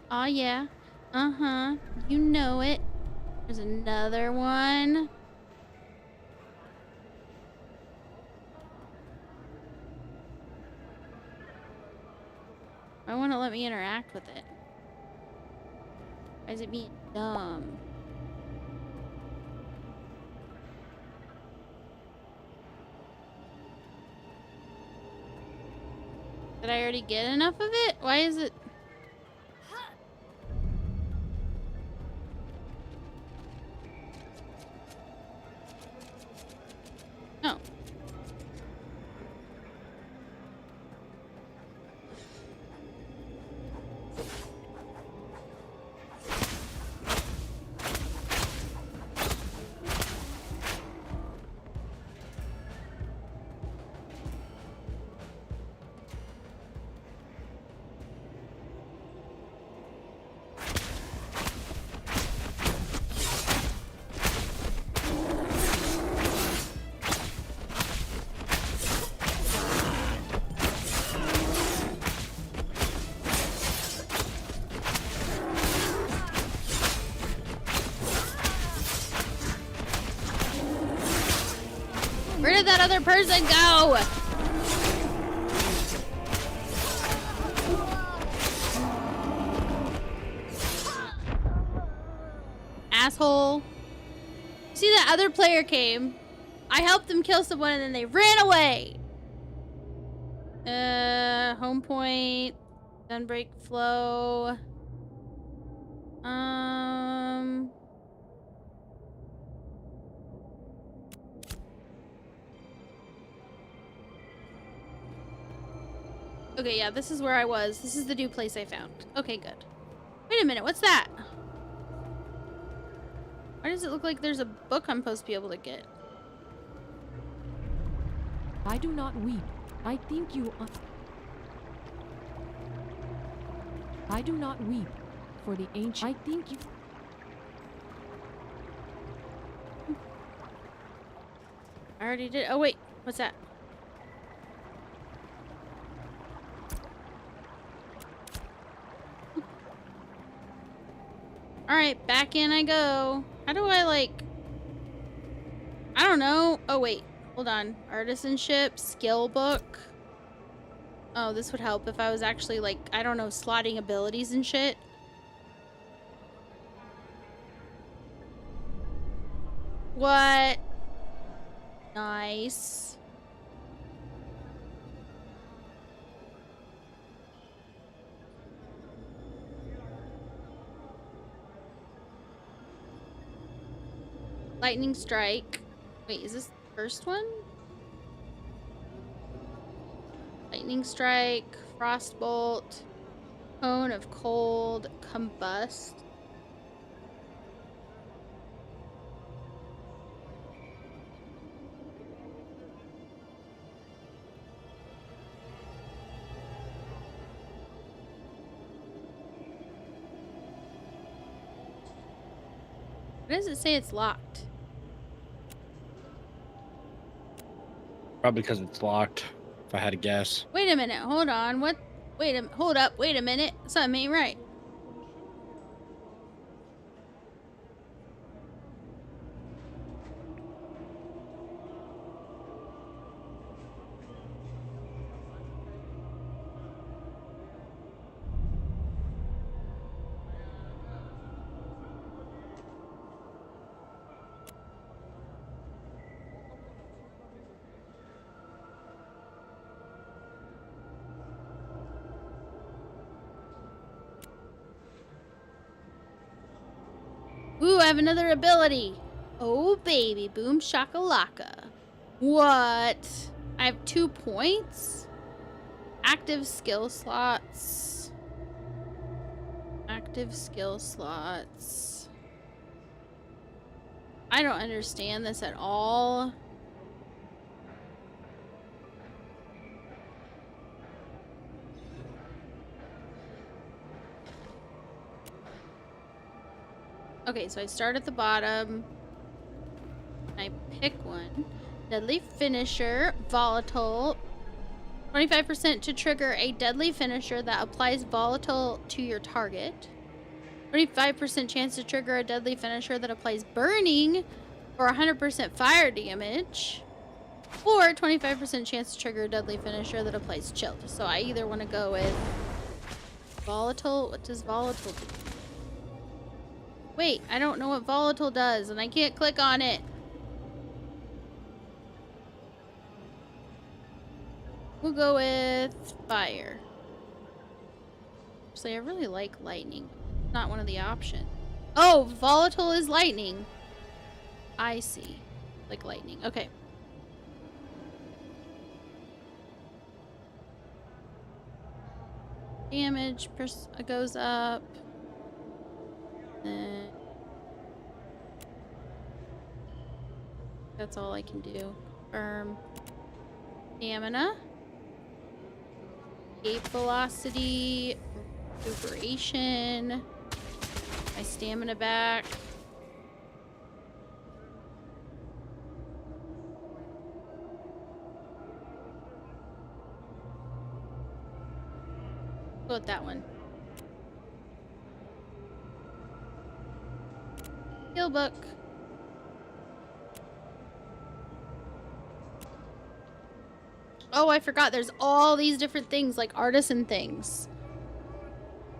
Aw, yeah. Uh-huh. You know it. There's another one. I want to let me interact with it. Why is it being dumb? Did I already get enough of it? Why is it... Oh. Where did that other person go? Asshole. See, that other player came. I helped them kill someone and then they ran away. Home point, gun break flow. Okay, yeah, this is where I was. This is the new place I found. Okay, good. Wait a minute, what's that? Why does it look like there's a book I'm supposed to be able to get? I do not weep. I think you I do not weep for the ancient. I think you. I already did. Oh, wait. What's that? Alright, back in I go. How do I, like... I don't know. Oh, wait. Hold on. Artisanship, skill book. Oh, this would help if I was actually, like, I don't know, slotting abilities and shit. What? Nice. Lightning strike. Wait, is this the first one? Lightning strike, frostbolt, cone of cold, combust. Why does it say it's locked? Probably because it's locked, if I had to guess. Wait a minute, hold on. What? Hold up, wait a minute. Something ain't right. Ooh, I have another ability. Oh, baby. Boom shakalaka. What? I have 2 points? Active skill slots. Active skill slots. I don't understand this at all. Okay, so I start at the bottom. I pick one. Deadly finisher, volatile. 25% to trigger a deadly finisher that applies volatile to your target. 25% chance to trigger a deadly finisher that applies burning or 100% fire damage. Or 25% chance to trigger a deadly finisher that applies chill. So I either want to go with volatile. What does volatile do? Wait, I don't know what volatile does, and I can't click on it. We'll go with fire. Actually, I really like lightning. It's not one of the options. Oh, volatile is lightning. I see. Like lightning. Okay. Damage goes up. That's all I can do. Confirm. Stamina. Escape velocity. Recuperation. My stamina back. Go with that one. Skill book. Oh, I forgot. There's all these different things, like artisan things.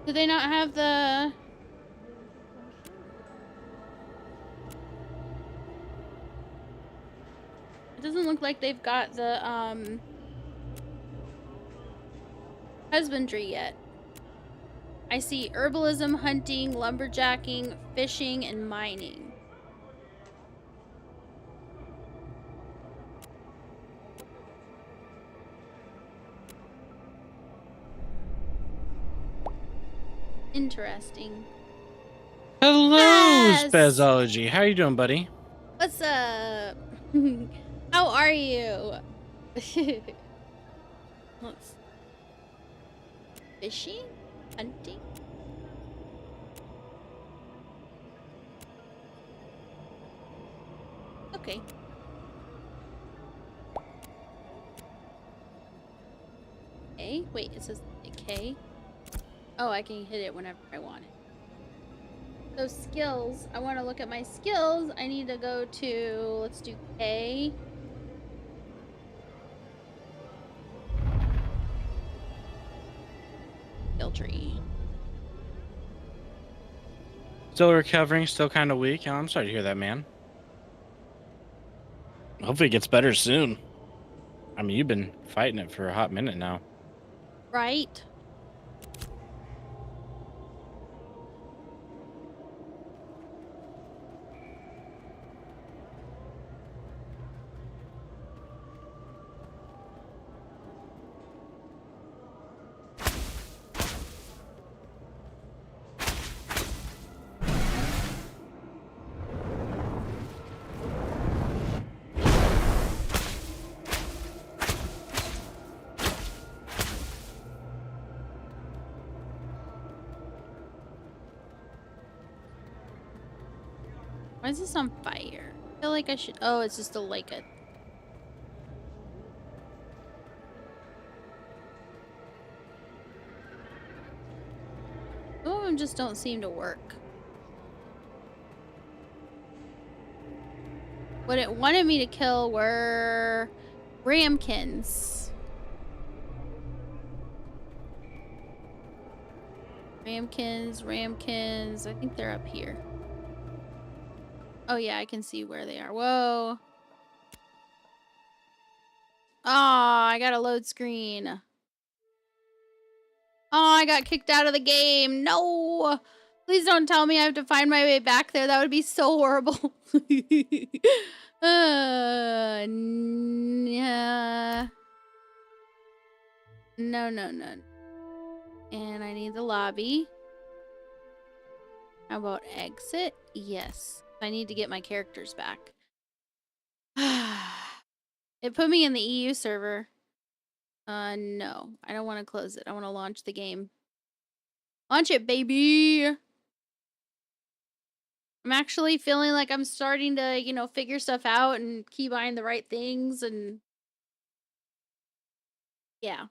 Do they not have the... It doesn't look like they've got the, husbandry yet. I see herbalism, hunting, lumberjacking, fishing, and mining. Interesting. Hello, Yes! Spazology. How you doing, buddy? What's up? How are you? Let's fishing? Hunting? Okay. A? Wait, it says K? Oh, I can hit it whenever I want it. So skills, I want to look at my skills. I need to go to, let's do K. Skill tree. Still recovering, still kind of weak. Oh, I'm sorry to hear that, man. Hopefully it gets better soon. I mean, you've been fighting it for a hot minute now. Right? Why is this on fire? I feel like I should. Oh, it's just like a. Some of them just don't seem to work. What it wanted me to kill were ramkins. Ramkins. I think they're up here. Oh yeah, I can see where they are. Whoa. Oh, I got a load screen. Oh, I got kicked out of the game. No. Please don't tell me I have to find my way back there. That would be so horrible. Yeah. No. And I need the lobby. How about exit? Yes. I need to get my characters back. It put me in the EU server. No. I don't want to close it. I want to launch the game. Launch it, baby! I'm actually feeling like I'm starting to, you know, figure stuff out and keybuying the right things and... Yeah.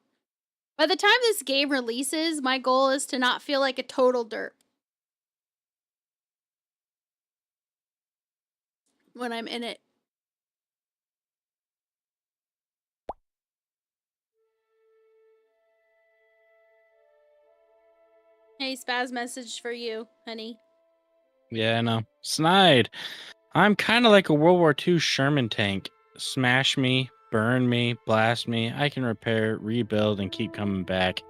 By the time this game releases, my goal is to not feel like a total derp when I'm in it. Hey, Spaz, message for you, honey. Yeah, I know. Snide. I'm kind of like a World War II Sherman tank. Smash me, burn me, blast me. I can repair, rebuild, and keep coming back.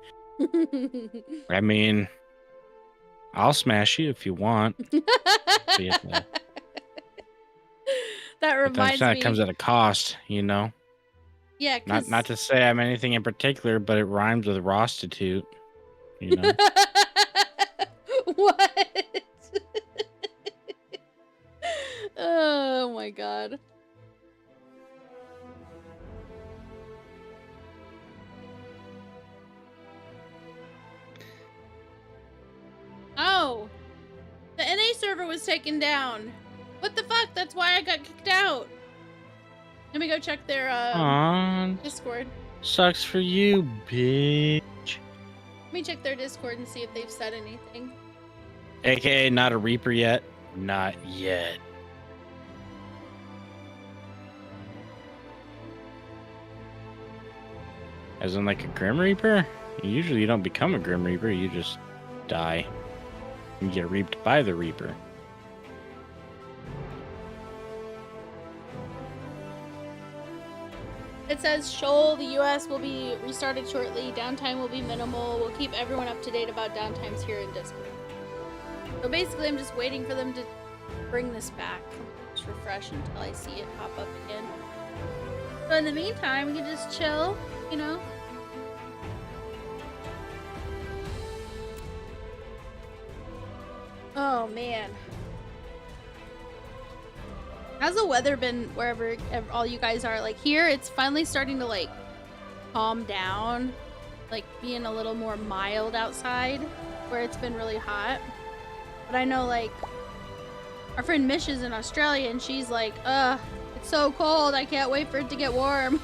I mean, I'll smash you if you want. That reminds me. It comes at a cost, you know. Yeah, not to say I'm anything in particular, but it rhymes with prostitute. You know. What? Oh my god. Oh, the NA server was taken down. What the fuck? That's why I got kicked out. Let me go check their Discord. Sucks for you, bitch. Let me check their Discord and see if they've said anything. AKA not a Reaper yet. Not yet. As in like a Grim Reaper? Usually you don't become a Grim Reaper, you just die. You get reaped by the Reaper. chat says, Shoal, the US will be restarted shortly. Downtime will be minimal. We'll keep everyone up to date about downtimes here in Discord. So basically, I'm just waiting for them to bring this back. Just refresh until I see it pop up again. So in the meantime, we can just chill, you know? Oh, man. How's the weather been wherever all you guys are? Like here, it's finally starting to like calm down, like being a little more mild outside where it's been really hot. But I know like our friend Mish is in Australia and she's like, it's so cold. I can't wait for it to get warm.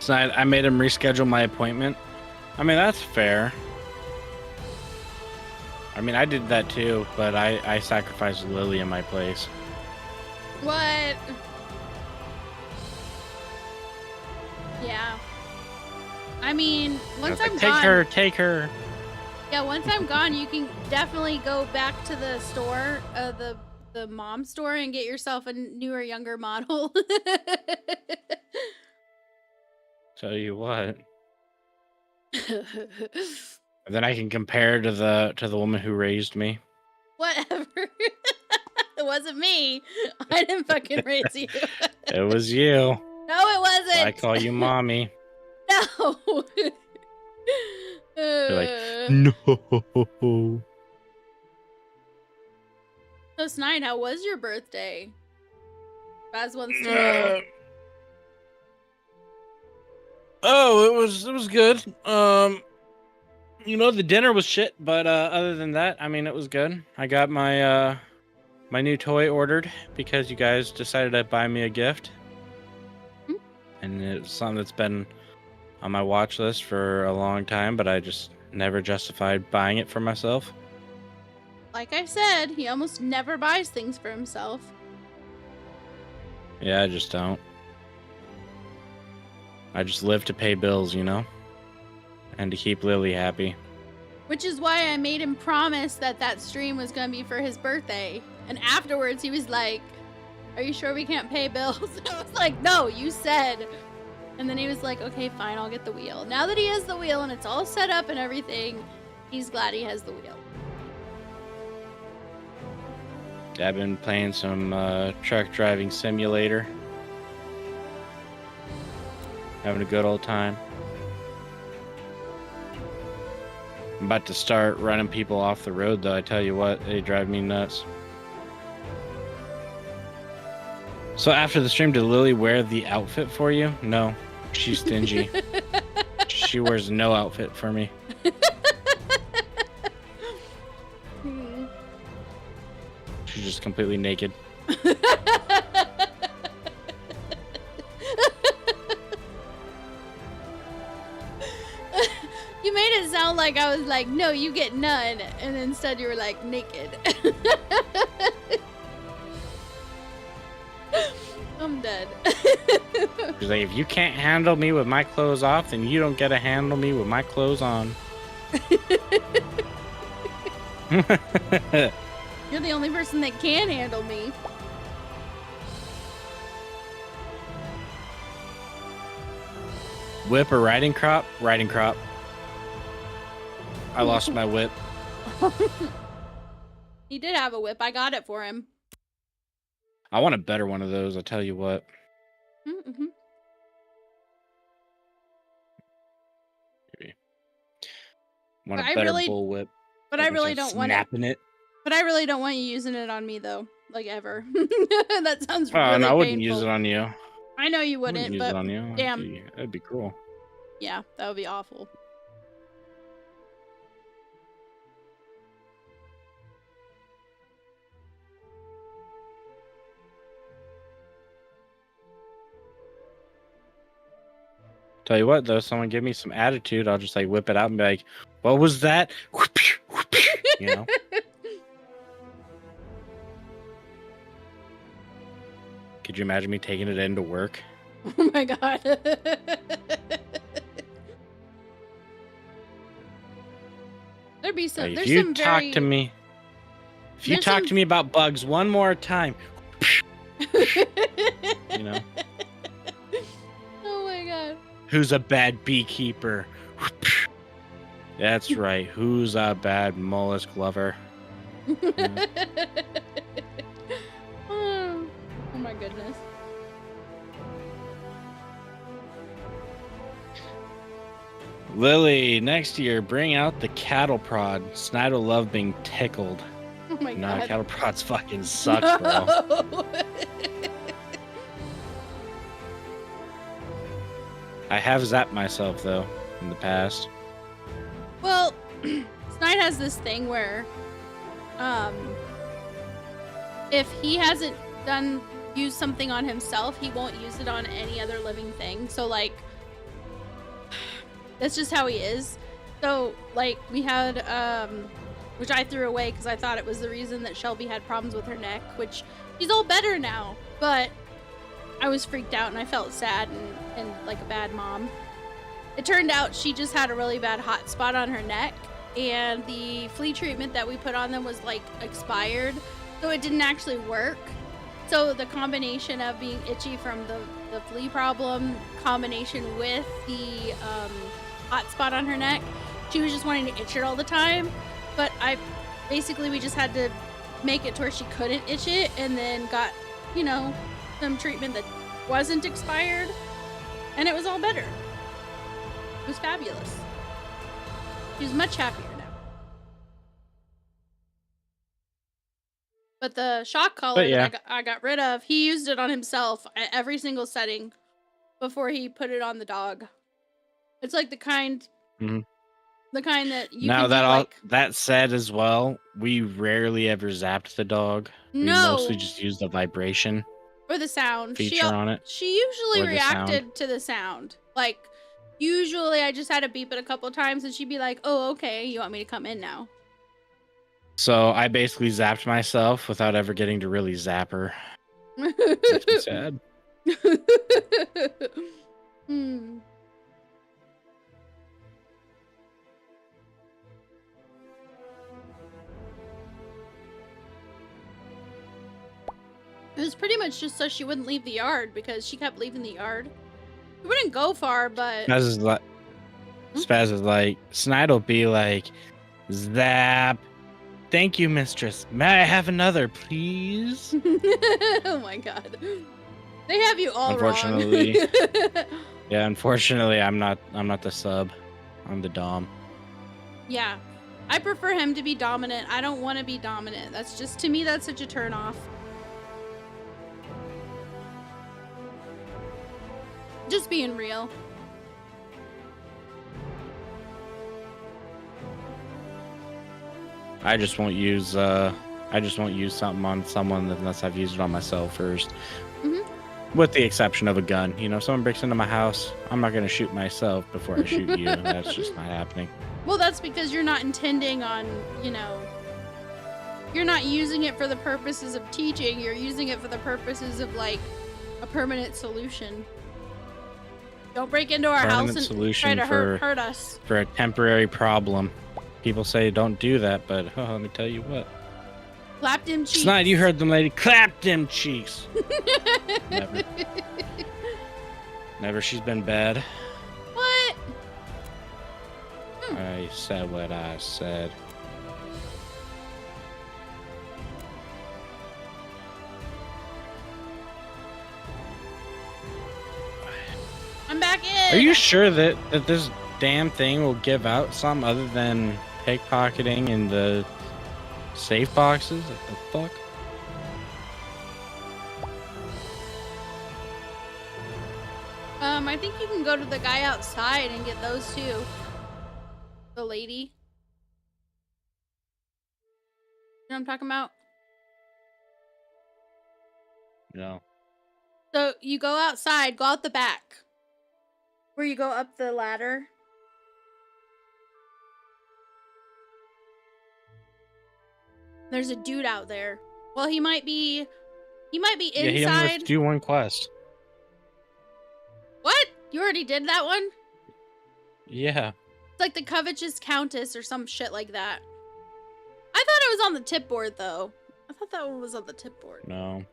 So I made him reschedule my appointment. I mean, that's fair. I mean, I did that too, but I sacrificed Lily in my place. What? Yeah. I mean, once I'm gone... Take her. Yeah, once I'm gone, you can definitely go back to the store, the mom store, and get yourself a newer, younger model. Tell you what. And then I can compare to the woman who raised me. Whatever. It wasn't me. I didn't fucking raise you. It was you. No, it wasn't. I call you mommy. No. You're like, no. So, Snide, how was your birthday? Baz wants to know. Oh, it was good. You know, the dinner was shit, but other than that, I mean, it was good. I got my my new toy ordered because you guys decided to buy me a gift. Mm-hmm. And it's something that's been on my watch list for a long time, but I just never justified buying it for myself. Like I said, he almost never buys things for himself. Yeah, I just don't. I just live to pay bills, you know? And to keep Lily happy. Which is why I made him promise that that stream was going to be for his birthday. And afterwards, he was like, are you sure we can't pay bills? And I was like, no, you said. And then he was like, okay, fine, I'll get the wheel. Now that he has the wheel and it's all set up and everything, he's glad he has the wheel. I've been playing some truck driving simulator. Having a good old time. I'm about to start running people off the road, though. I tell you what, they drive me nuts. So after the stream, did Lily wear the outfit for you? No, she's stingy. She wears no outfit for me. She's just completely naked. You made it sound like I was like, no, you get none. And instead you were like, naked. I'm dead. She's like, if you can't handle me with my clothes off, then you don't get to handle me with my clothes on. You're the only person that can handle me. Whip or riding crop? Riding crop. I lost my whip. He did have a whip. I got it for him. I want a better one of those, I'll tell you what. Mm-hmm. Maybe. Want a better bull whip. But I really don't want snapping it. But I really don't want you using it on me, though. Like, ever. That sounds really Oh, no, I wouldn't painful. use it on you. I know you wouldn't, use but it on you. damn. That'd be cruel. Yeah, that would be awful. Tell you what, though, someone give me some attitude, I'll just like whip it out and be like, what was that? You know? Could you imagine me taking it into work? Oh my god. There'd be some. Like, There's if you some talk very... to me, if you talk to me about bugs one more time, you know, Who's a bad beekeeper? That's right. Who's a bad mollusk lover? Oh my goodness. Lily, next year, bring out the cattle prod. Snide will love being tickled. Oh my Nah, god. cattle prods fucking suck, bro. No. I have zapped myself, though, in the past. Well, Snide has this thing where, if he hasn't used something on himself, he won't use it on any other living thing. So, like, that's just how he is. So, like, we had, which I threw away because I thought it was the reason that Shelby had problems with her neck, which she's all better now, but I was freaked out and I felt sad and like a bad mom. It turned out she just had a really bad hot spot on her neck, and the flea treatment that we put on them was like expired, so it didn't actually work. So the combination of being itchy from the flea problem, combination with the hot spot on her neck, she was just wanting to itch it all the time. But we just had to make it to where she couldn't itch it, and then got, you know, some treatment that wasn't expired, and it was all better. It was fabulous. She's much happier now. But the shock collar that I got rid of, he used it on himself at every single setting before he put it on the dog. It's like the kind that you Now can that do, like, that said as well, we rarely ever zapped the dog. We mostly just used the vibration or the sound feature on it. She usually Or the sound. reacted to the sound. Like, usually I just had to beep it a couple times and she'd be like, "Oh, okay, you want me to come in now?" So I basically zapped myself without ever getting to really zap her. Makes me sad. Hmm. It was pretty much just so she wouldn't leave the yard, because she kept leaving the yard. She wouldn't go far, but Spaz is like, Snide will be like, zap. Thank you, mistress. May I have another, please? oh my god. They have you all Unfortunately. wrong. Yeah, unfortunately, I'm not the sub. I'm the dom. Yeah. I prefer him to be dominant. I don't want to be dominant. That's just, to me, that's such a turn off. Just being real. I just won't use something on someone unless I've used it on myself first. With the exception of a gun. You know, if someone breaks into my house, I'm not gonna shoot myself before I shoot you. That's just not happening. Well, that's because you're not intending on, you know, you're not using it for the purposes of teaching. You're using it for the purposes of, like, a permanent solution. Don't break into our house and try to hurt us. For a temporary problem. People say don't do that, but let me tell you what. Clap them cheeks. Snide, you heard them, lady. Clap them cheeks. Never. Never. She's been bad. What? I said what I said. I'm back in. Are you sure that this damn thing will give out something other than pickpocketing in the safe boxes? What the fuck? I think you can go to the guy outside and get those too. The lady. You know what I'm talking about? No. So you go outside, go out the back. Where you go up the ladder. There's a dude out there. Well, he might be inside. Yeah, he only has to do one quest. What? You already did that one? Yeah. It's like the covetous countess or some shit like that. I thought it was on the tip board though. I thought that one was on the tip board. No.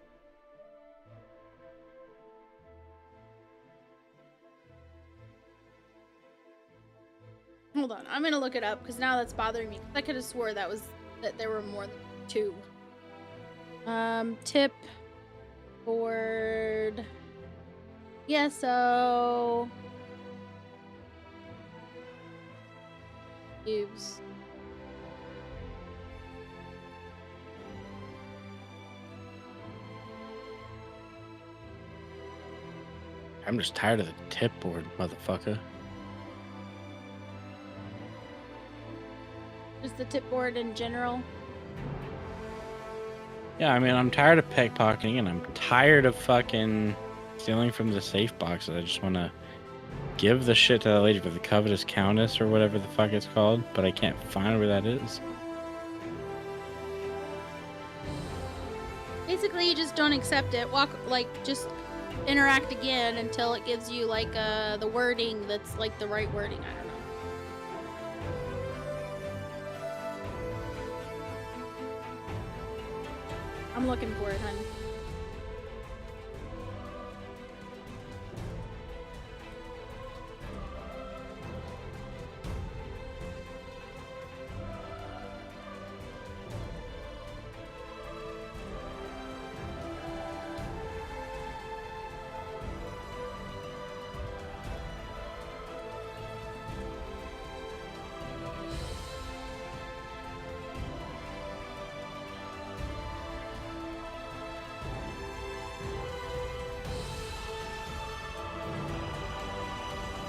Hold on, I'm gonna look it up because now that's bothering me. I could have swore that there were more than 2. Tip board. Yeah, so use. I'm just tired of the tip board, motherfucker. Just the tip board in general. Yeah, I mean, I'm tired of pickpocketing, and I'm tired of fucking stealing from the safe boxes. I just want to give the shit to that lady for the covetous countess or whatever the fuck it's called, but I can't find where that is. Basically, you just don't accept it. Just interact again until it gives you like the wording that's like the right wording. I don't know. I'm looking for it, hun.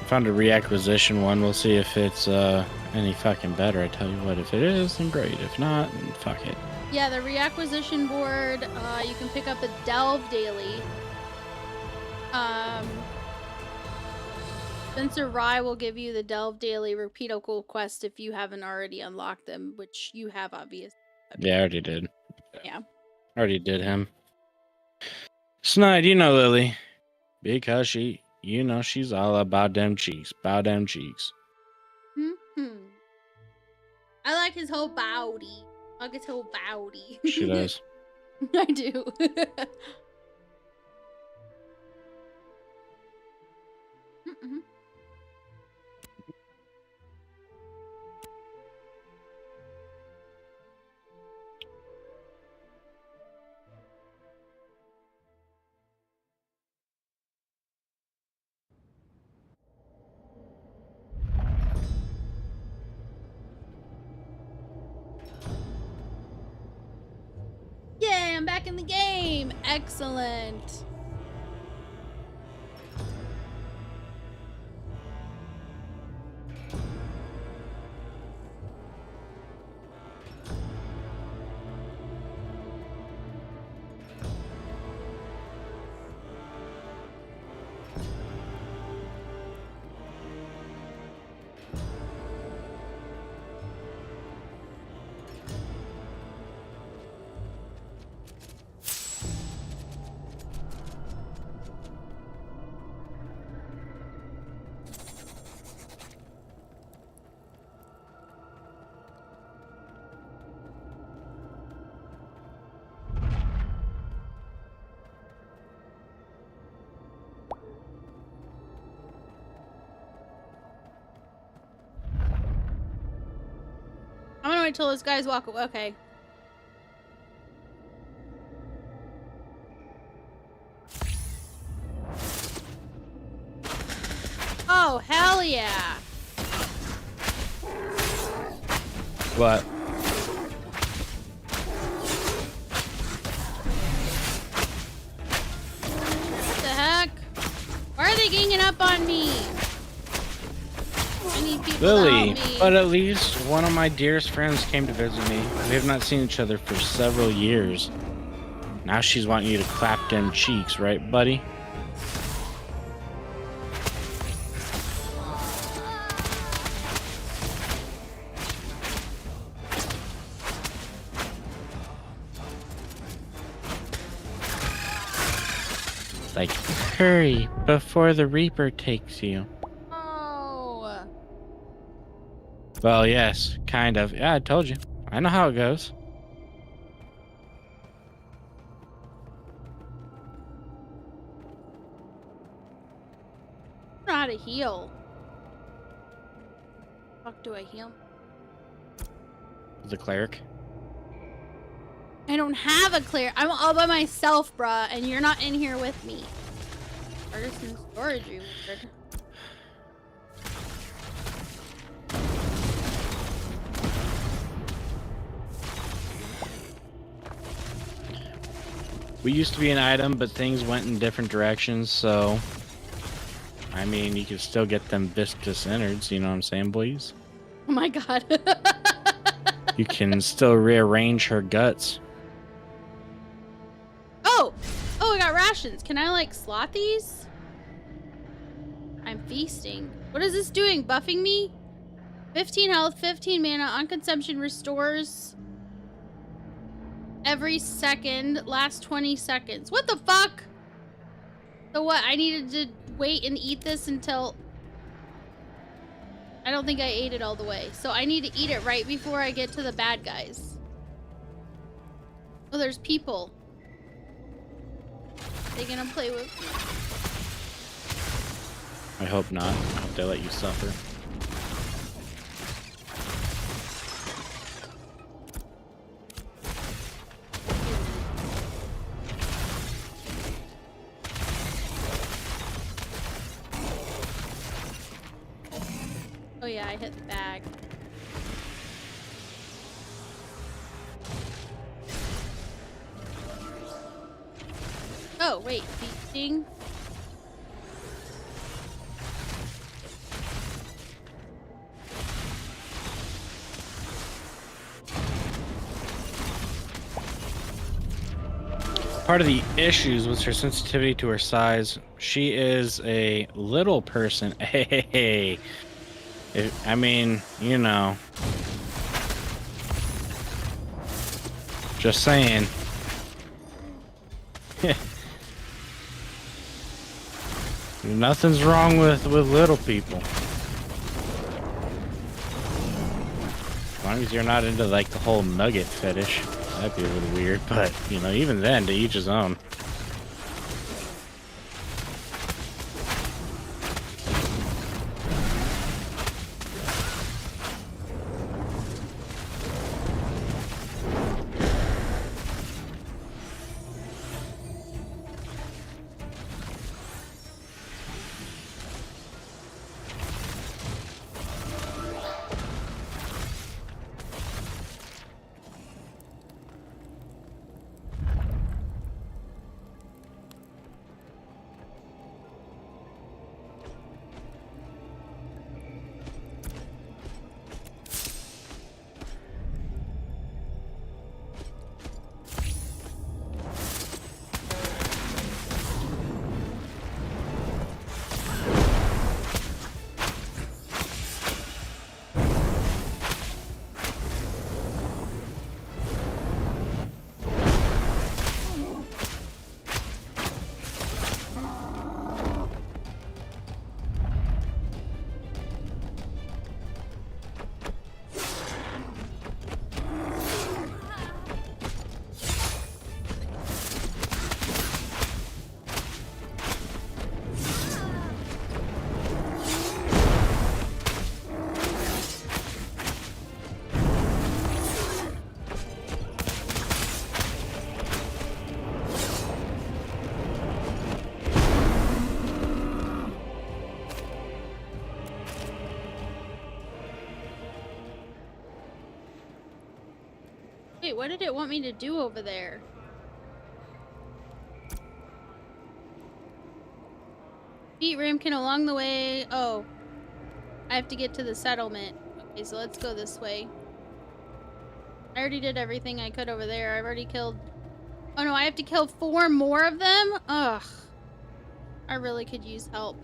Found a reacquisition one. We'll see if it's any fucking better. I tell you what, if it is, then great. If not, then fuck it. Yeah, the reacquisition board, you can pick up a Delve daily. Spencer Rye will give you the Delve daily repeatable quest if you haven't already unlocked them, which you have, obviously. Yeah, I already did. Yeah. Already did him. Snide, you know Lily. Because she's all about them cheeks. About them cheeks. I like his whole body. I like his whole body. She does. I do. Yay, I'm back in the game. Excellent. I'm gonna wait till those guys walk away. Okay. Oh, hell yeah. What? What the heck? Why are they ganging up on me? I need people to Lily, help me. but at least one of my dearest friends came to visit me. We have not seen each other for several years. Now she's wanting you to clap them cheeks, right, buddy? Like, hurry before the Reaper takes you. Oh. Well, yes, kind of. Yeah, I told you. I know how it goes. I don't know how to heal. Fuck, do I heal? The cleric. I don't have a clear. I'm all by myself, bruh, and you're not in here with me. Artisan storage reward. We used to be an item, but things went in different directions, so... I mean, you can still get them viscous innards, you know what I'm saying, boys? Oh my god. You can still rearrange her guts. Oh! Oh, I got rations. Can I, like, slot these? I'm feasting. What is this doing? Buffing me? 15 health, 15 mana, on consumption restores every second, last 20 seconds. What the fuck? So what? I needed to wait and eat this until... I don't think I ate it all the way. So I need to eat it right before I get to the bad guys. Oh, there's people. They gonna play with me? I hope not. I hope they let you suffer. Oh yeah, I hit the bag. Oh, wait, feasting? Part of the issues was her sensitivity to her size. She is a little person. Hey, I mean, you know. Just saying. Nothing's wrong with little people. As long as you're not into like the whole nugget fetish. That'd be a little weird, but you know, even then, to each his own. Wait, what did it want me to do over there? Beat Ramkin along the way. Oh. I have to get to the settlement. Okay, so let's go this way. I already did everything I could over there. I've already killed... Oh no, I have to kill 4 more of them? Ugh. I really could use help.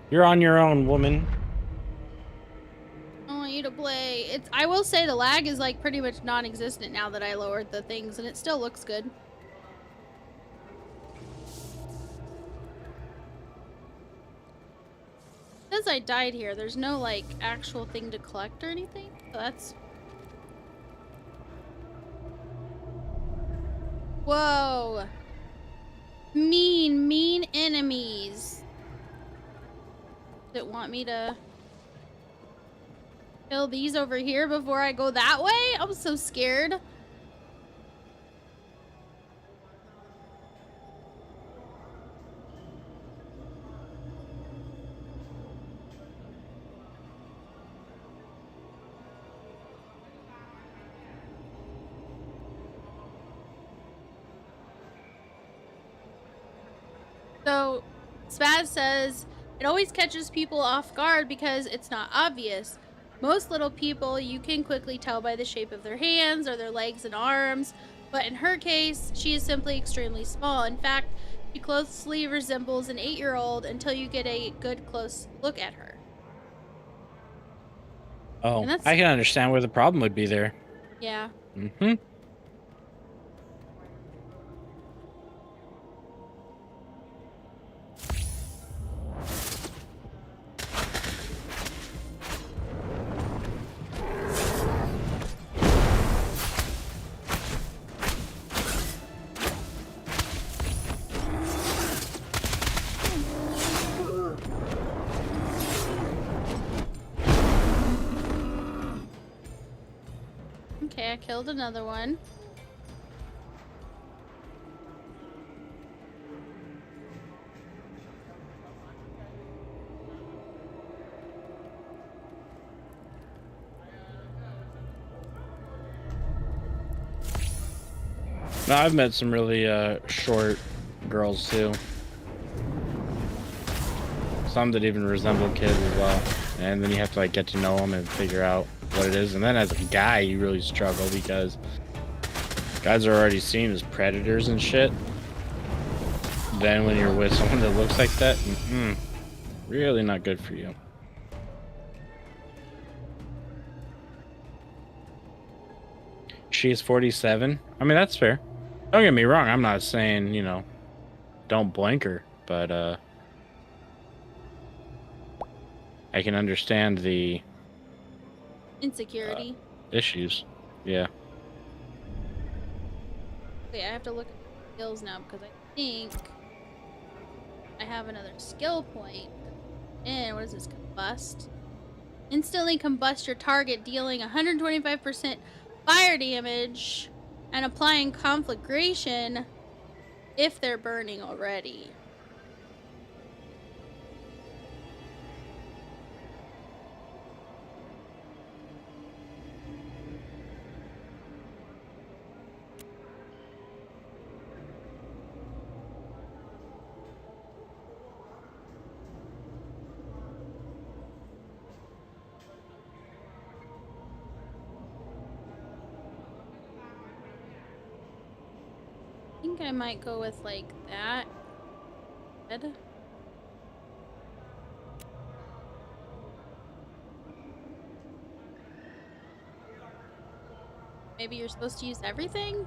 You're on your own, woman. I want you to play. I will say the lag is like pretty much non-existent now that I lowered the things, and it still looks good. Because I died here, there's no like actual thing to collect or anything. So that's... Whoa. Mean enemies. Does it want me to kill these over here before I go that way? I'm so scared. So, Spaz says, it always catches people off guard because it's not obvious. Most little people you can quickly tell by the shape of their hands or their legs and arms, but in her case, she is simply extremely small. In fact, she closely resembles an 8-year-old until you get a good close look at her. Oh, And that's, I can understand where the problem would be there. yeah. Mm-hmm. Okay, I killed another one. No, I've met some really short girls too. Some that even resemble kids as well. And then you have to like get to know them and figure out what it is. And then as a guy, you really struggle because guys are already seen as predators and shit. Then when you're with someone that looks like that, really not good for you. She's 47. I mean, that's fair. Don't get me wrong. I'm not saying, you know, don't blank her, but I can understand the Insecurity. issues. Yeah. Okay, I have to look at my skills now because I think I have another skill point. And what is this? Combust. Instantly combust your target, dealing 125% fire damage and applying conflagration if they're burning already. I think I might go with like that. Good. Maybe you're supposed to use everything?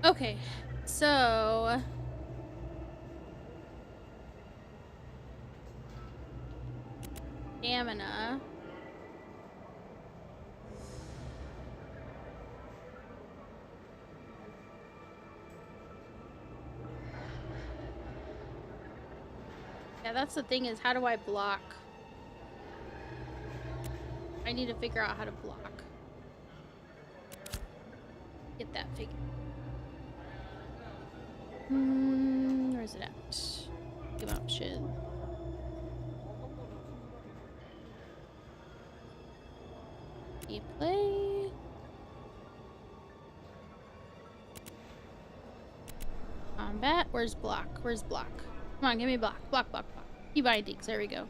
Okay, so stamina. Yeah, that's the thing is, how do I block? I need to figure out how to block. Get that figured. Where is it at? Give option. Play. Combat. Where's block? Where's block? Come on, give me block. Block, block, block. Key bindings. There we go.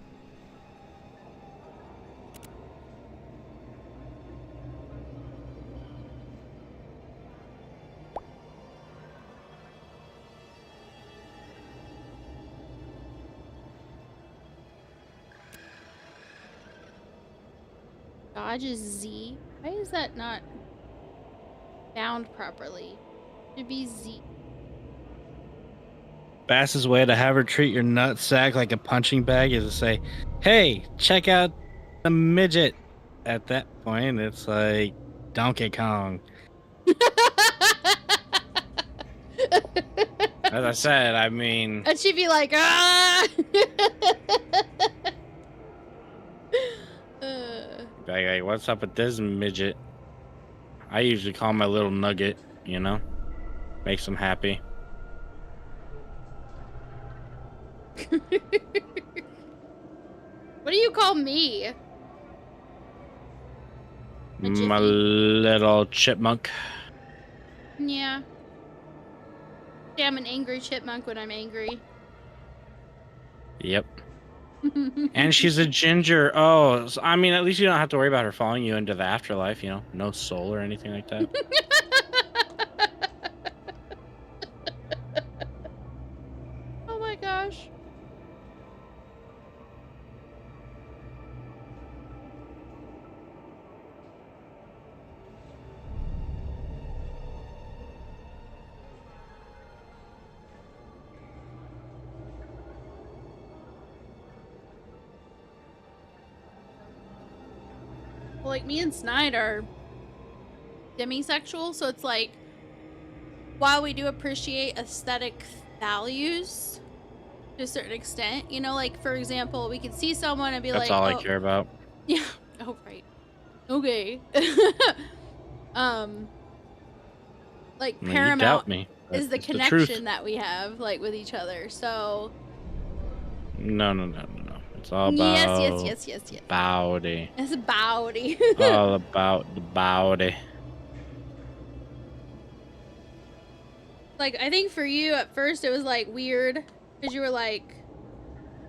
Dodge is Z. Why is that not bound properly? It should be Z. Fastest way to have her treat your nut sack like a punching bag is to say, "Hey, check out the midget." At that point, it's like Donkey Kong. As I said, I mean, And she'd be like, ah! like, what's up with this midget? I usually call my little nugget, you know? Makes them happy. What do you call me? A Jiffy? My little chipmunk. Yeah. Yeah, I'm an angry chipmunk when I'm angry. Yep. And she's a ginger. Oh, so, I mean, at least you don't have to worry about her following you into the afterlife, you know? No soul or anything like that. Oh my gosh. Well, like me and Snide are demisexual, so it's like while we do appreciate aesthetic values to a certain extent, you know, like for example, we could see someone and be That's like, all I oh, care about. yeah, oh right, okay. Like I mean, you paramount doubt me. is the it's the truth. connection that we have, like with each other. So No. It's all about yes. bowdy. It's a bowdy. All about the bowdy. Like I think for you at first it was like weird because you were like,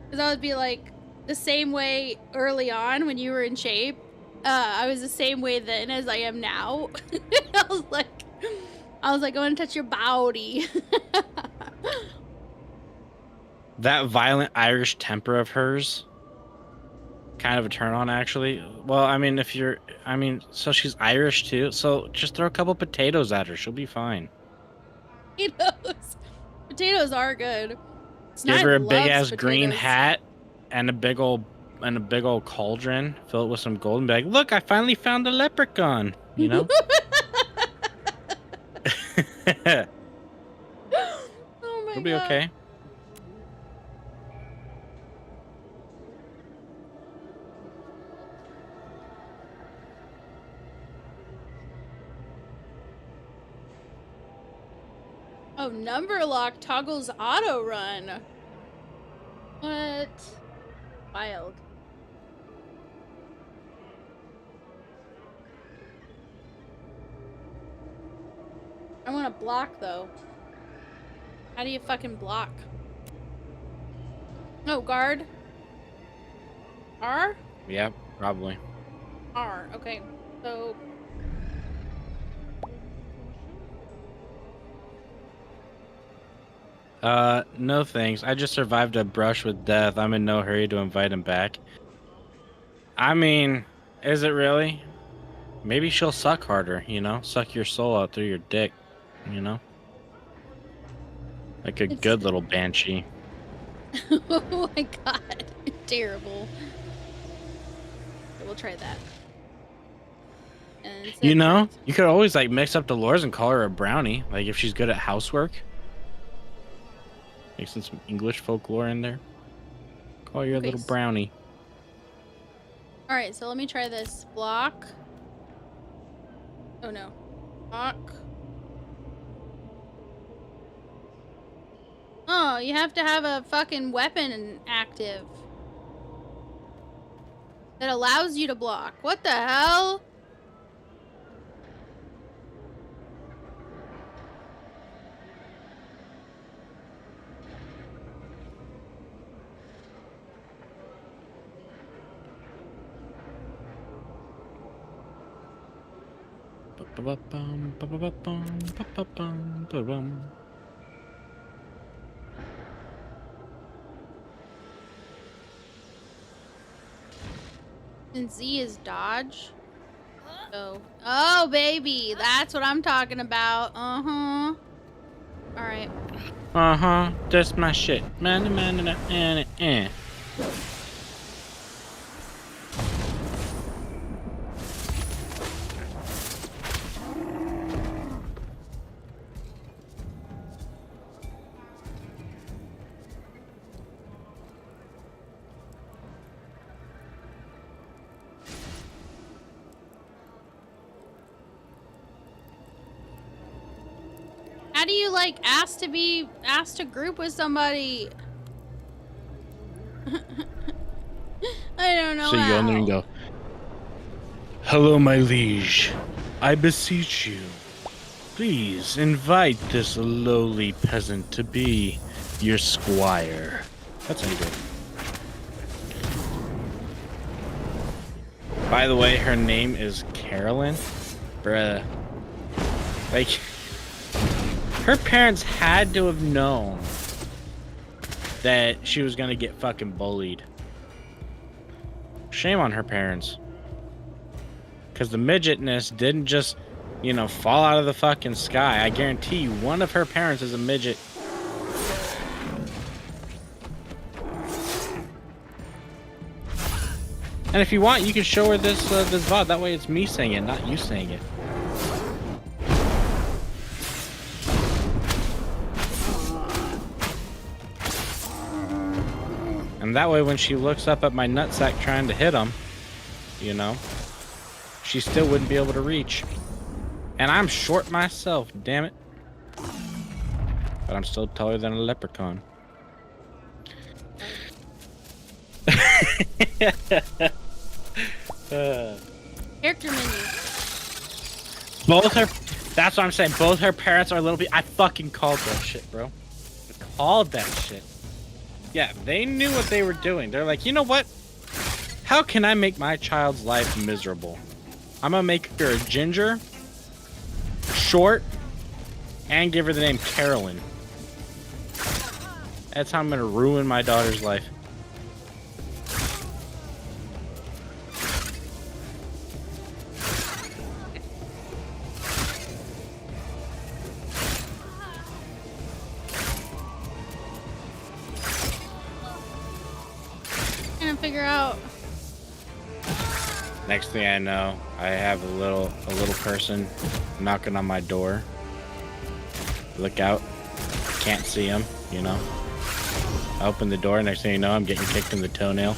because I would be like the same way early on when you were in shape. I was the same way then as I am now. I was like, I want to touch your bowdy. That violent Irish temper of hers, kind of a turn on, actually. Well, I mean, so she's Irish too. So just throw a couple potatoes at her. She'll be fine. Potatoes are good. Give her a Snide big loves ass green potatoes. hat and a big old cauldron. Fill it with some gold and be like, "Look, I finally found a leprechaun." You know. Oh my It'll be God. okay. Oh, number lock toggles auto run. What? Wild. I want to block though. How do you fucking block? Oh, guard. R? Yeah, probably. R. Okay. So. No thanks. I just survived a brush with death. I'm in no hurry to invite him back. I mean, is it really? Maybe she'll suck harder, you know? Suck your soul out through your dick, you know? Like a good little banshee. Oh my God. Terrible. Okay, we'll try that. And You know, you could always like mix up the lures and call her a brownie. Like if she's good at housework. Mixing some English folklore in there. Call you a little brownie. Alright, so let me try this. Block. Oh no. Block. Oh, you have to have a fucking weapon active that allows you to block. What the hell? And Z is dodge. Oh, baby. That's what I'm talking about. Uh-huh. All right. Uh-huh. That's my shit. Man. How do you, like, ask to group with somebody? I don't know So you go in there and how. go, "Hello, my liege. I beseech you. Please invite this lowly peasant to be your squire." That's how you do it. By the way, her name is Carolyn. Bruh. Like, her parents had to have known that she was gonna get fucking bullied. Shame on her parents. Because the midgetness didn't just, you know, fall out of the fucking sky. I guarantee you, one of her parents is a midget. And if you want, you can show her this this VOD. That way it's me saying it, not you saying it. And that way when she looks up at my nutsack trying to hit him, you know, she still wouldn't be able to reach. And I'm short myself, damn it. But I'm still taller than a leprechaun. Character menu. Both her, that's what I'm saying. Both her parents are little. I fucking called that shit, bro. I called that shit. Yeah, they knew what they were doing. They're like, you know what? How can I make my child's life miserable? I'm gonna make her a ginger, short, and give her the name Carolyn. That's how I'm gonna ruin my daughter's life. Trying to figure out. Next thing I know, I have a little person knocking on my door. Look out. Can't see him, you know. I open the door, next thing you know, I'm getting kicked in the toenail.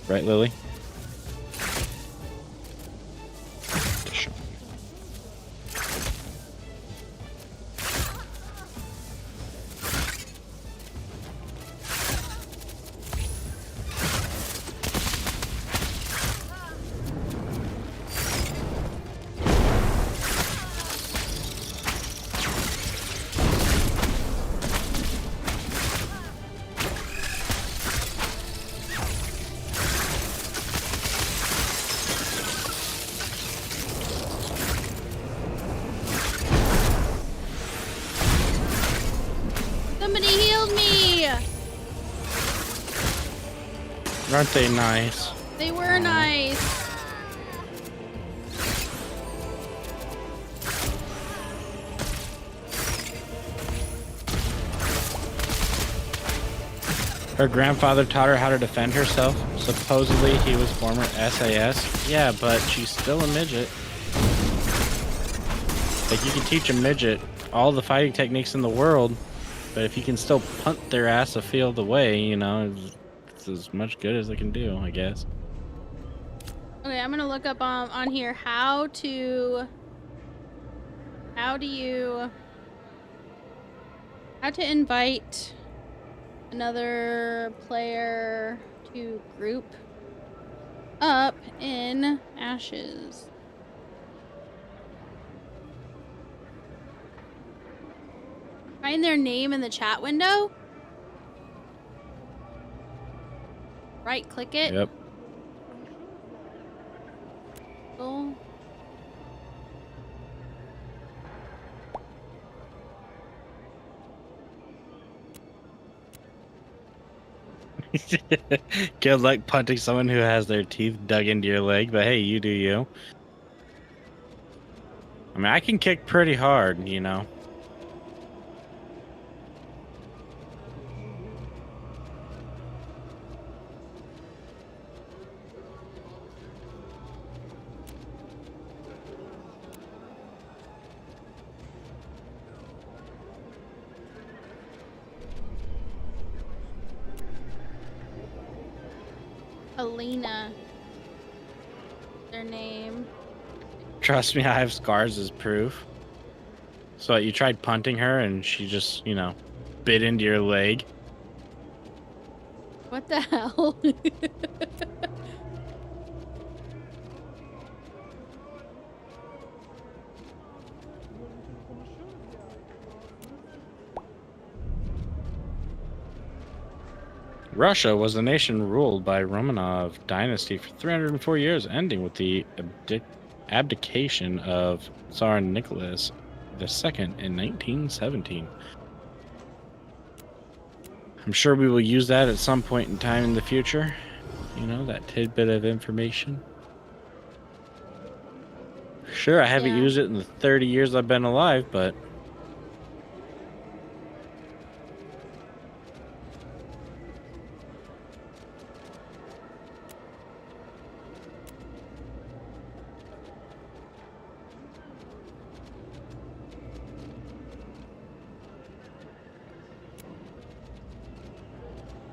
Right, Lily? Somebody healed me! Aren't they nice? They were nice. Her grandfather taught her how to defend herself. Supposedly he was former SAS. Yeah, but she's still a midget. Like, you can teach a midget all the fighting techniques in the world, but if you can still punt their ass a field away, you know, it's as much good as they can do, I guess. Okay, I'm gonna look up on here how do you invite another player to group up in Ashes. Find their name in the chat window. Right click it. Yep. Oh. Good luck punting someone who has their teeth dug into your leg, but hey, you do you. I mean, I can kick pretty hard, you know. Alina. Their name. Trust me, I have scars as proof. So you tried punting her and she just, you know, bit into your leg. What the hell? Russia was a nation ruled by Romanov dynasty for 304 years, ending with the abdication of Tsar Nicholas II in 1917. I'm sure we will use that at some point in time in the future. You know, that tidbit of information. Sure, I haven't used it in the 30 years I've been alive, but...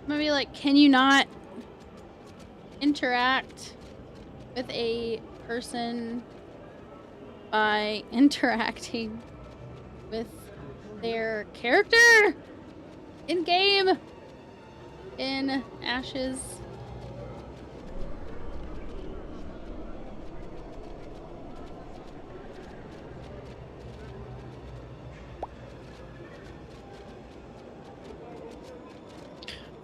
Maybe like, can you not interact with a person by interacting with their character in game in Ashes?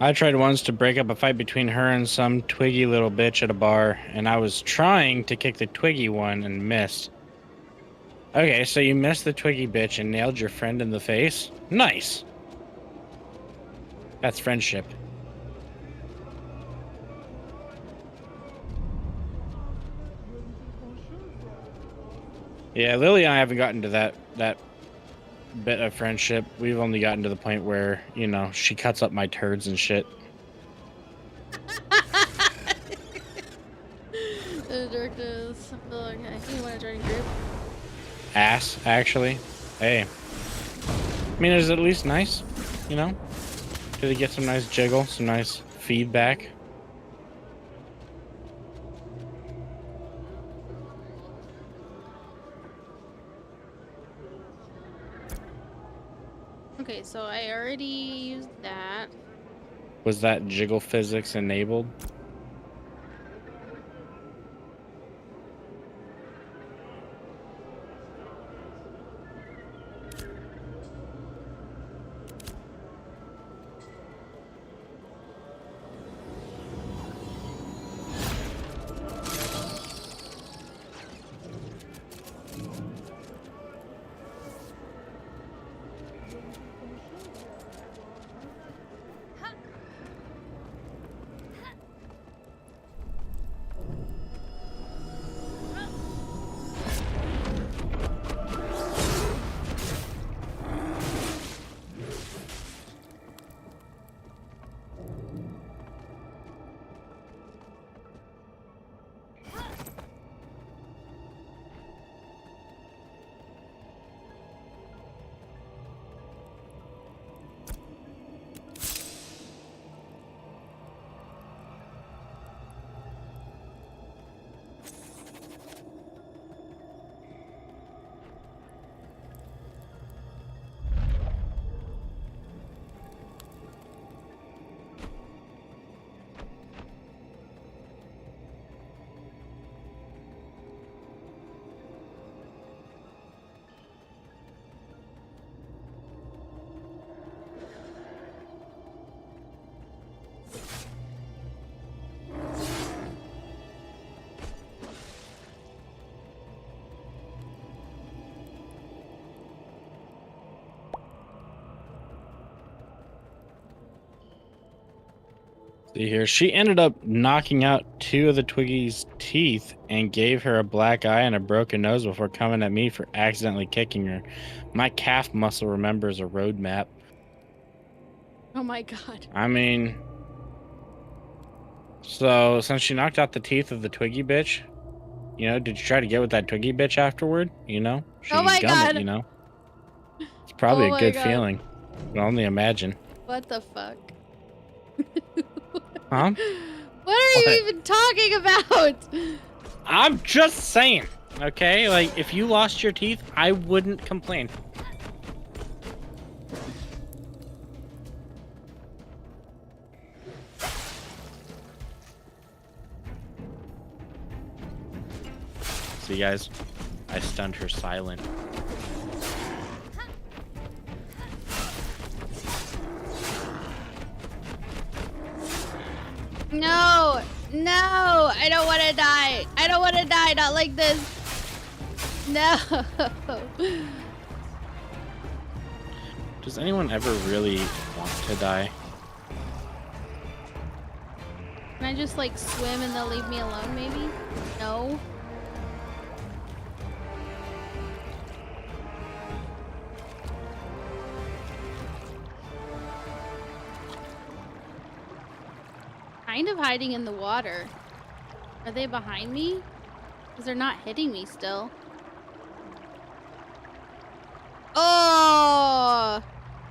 I tried once to break up a fight between her and some twiggy little bitch at a bar, and I was trying to kick the twiggy one and missed. Okay, so you missed the twiggy bitch and nailed your friend in the face? Nice! That's friendship. Yeah, Lily and I haven't gotten to that bit of friendship. We've only gotten to the point where, you know, she cuts up my turds and shit. The directors. Okay, you want to join a group? Ass, actually. Hey. I mean, it's at least nice, you know? Did they get some nice jiggle, some nice feedback? Okay, so I already used that. Was that jiggle physics enabled? See here, she ended up knocking out 2 of the Twiggy's teeth and gave her a black eye and a broken nose before coming at me for accidentally kicking her. My calf muscle remembers a road map. Oh my god. I mean, so since she knocked out the teeth of the Twiggy bitch, you know, did you try to get with that Twiggy bitch afterward? You know, she Oh my gum it, god. you know. It's probably Oh a my good god. feeling. I can only imagine. What the fuck? Huh? What are you What? even talking about? I'm just saying, okay? Like, if you lost your teeth, I wouldn't complain. See, guys, I stunned her silent. No, no, I don't want to die. I don't want to die, not like this. No. Does anyone ever really want to die? Can I just like swim and they'll leave me alone maybe? No. Kind of hiding in the water. Are they behind me? Because they're not hitting me still. Oh!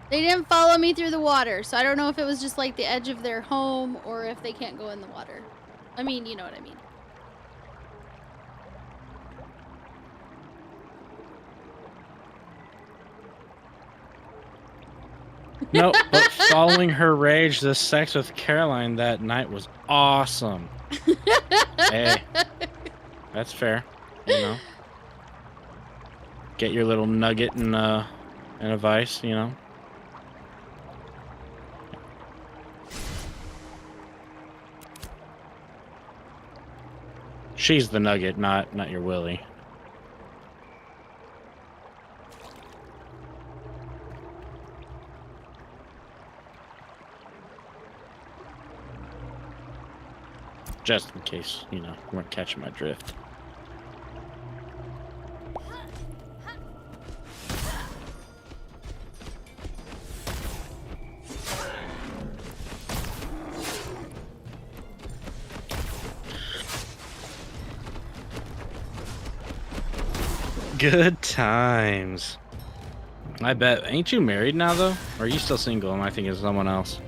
They didn't follow me through the water, so I don't know if it was just like the edge of their home or if they can't go in the water. I mean, you know what I mean. No, but following her rage, the sex with Caroline that night was awesome. Hey, that's fair, you know. Get your little nugget in a vice, you know. She's the nugget, not your Willy. Just in case, you know, you weren't catching my drift. Good times. I bet. Ain't you married now, though? Or are you still single? Am I thinking of someone else?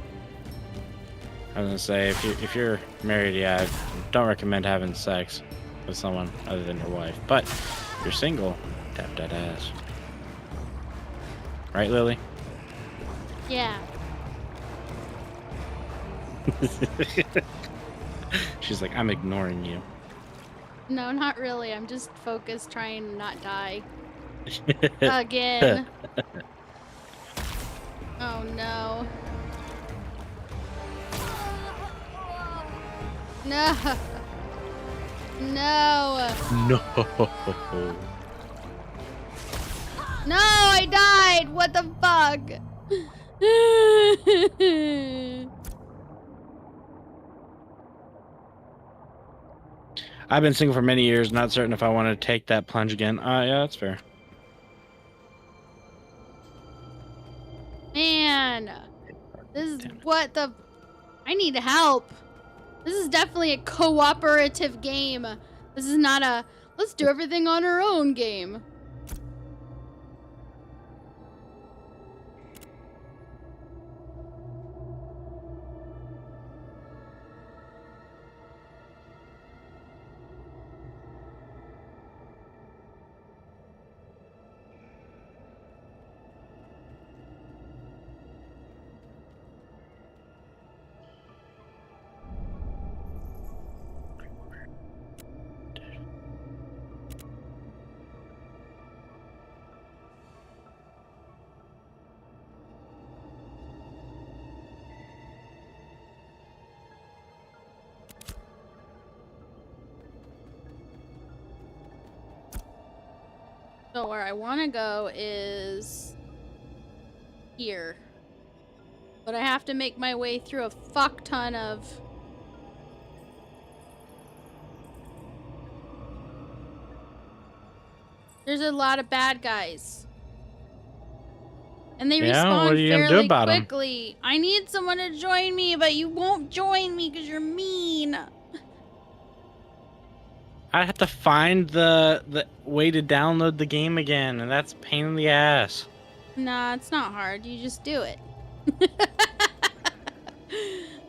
I was gonna say, if you're married, yeah, I don't recommend having sex with someone other than your wife. But if you're single, tap that ass. Right, Lily? Yeah. She's like, I'm ignoring you. No, not really. I'm just focused trying to not die. Again. Oh no. No. No. No. No, I died. What the fuck? I've been single for many years, not certain if I want to take that plunge again. Yeah, that's fair. Man. This is what the... I need help. This is definitely a cooperative game. This is not a let's do everything on our own game. So where I want to go is here. But I have to make my way through a fuck ton of... There's a lot of bad guys. And they Yeah, respawn what are you gonna do fairly about 'em? quickly. I need someone to join me, but you won't join me because you're mean. I have to find the way to download the game again, and that's a pain in the ass. Nah, it's not hard. You just do it.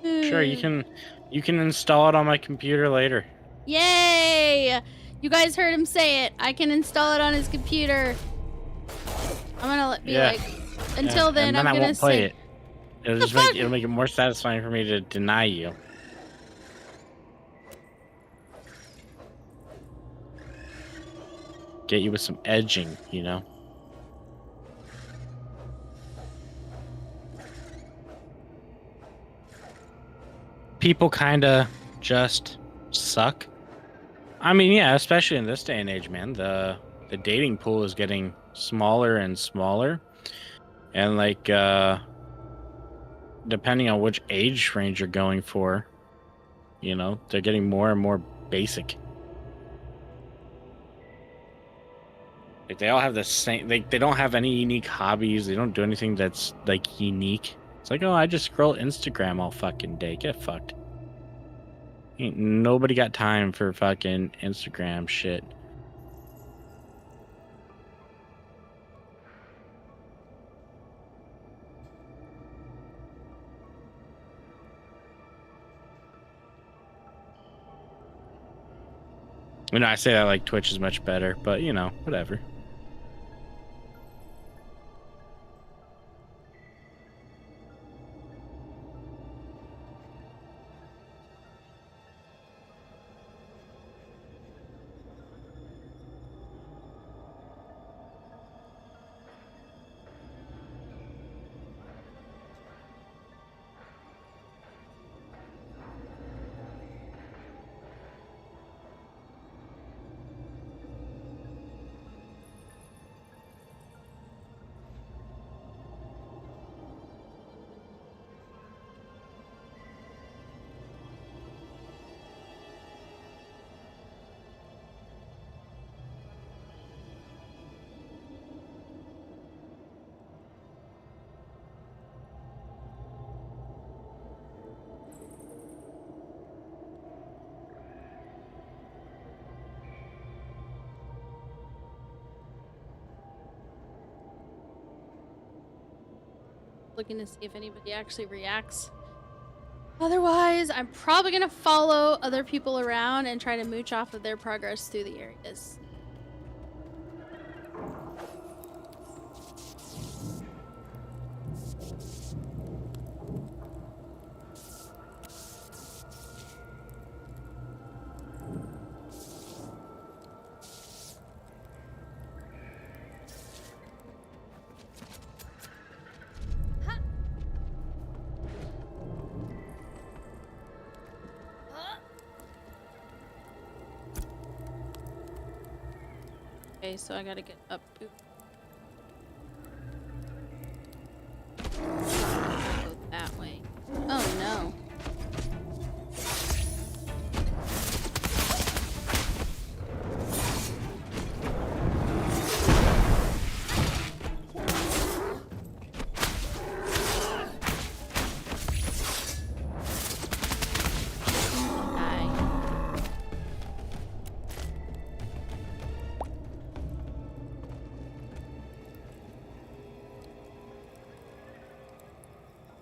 Sure, you can install it on my computer later. Yay! You guys heard him say it. I can install it on his computer. I'm gonna be Yeah. like, until and then, then I'm I gonna won't play say, it. It'll The just fuck? it'll make it more satisfying for me to deny you. Get you with some edging, you know. People kind of just suck. I mean, yeah, especially in this day and age, man. The dating pool is getting smaller and smaller, and like depending on which age range you're going for, you know, they're getting more and more basic. Like they all have the same. They don't have any unique hobbies. They don't do anything that's like unique. It's like, oh, I just scroll Instagram all fucking day. Get fucked. Ain't nobody got time for fucking Instagram shit. You know, I say that like Twitch is much better, but you know, whatever. looking to see if anybody actually reacts. Otherwise, I'm probably gonna follow other people around and try to mooch off of their progress through the areas. Okay, so I gotta get up. Oop. Go that way. Oh no.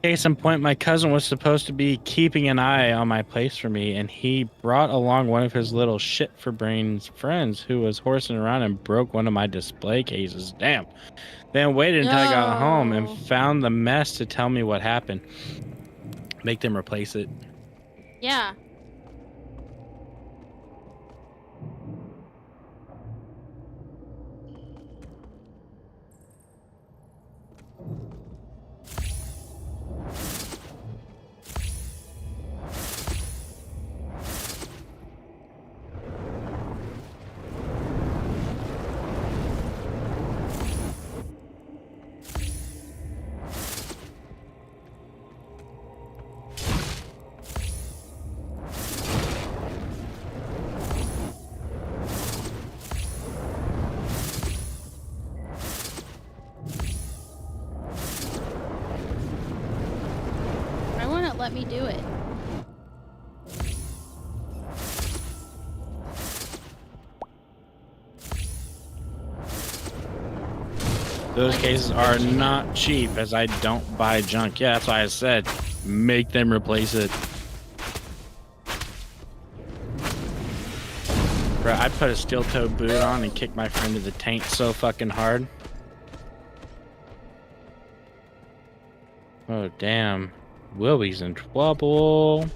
Case in point, my cousin was supposed to be keeping an eye on my place for me, and he brought along one of his little shit for brains friends who was horsing around and broke one of my display cases. Damn. Then waited until I got home and found the mess to tell me what happened. Make them replace it. Yeah. let me do it. Those cases are not cheap, as I don't buy junk. Yeah, that's why I said make them replace it. Bro, I put a steel-toe boot on and kicked my friend in the taint so fucking hard. Oh, damn. Willie's in trouble.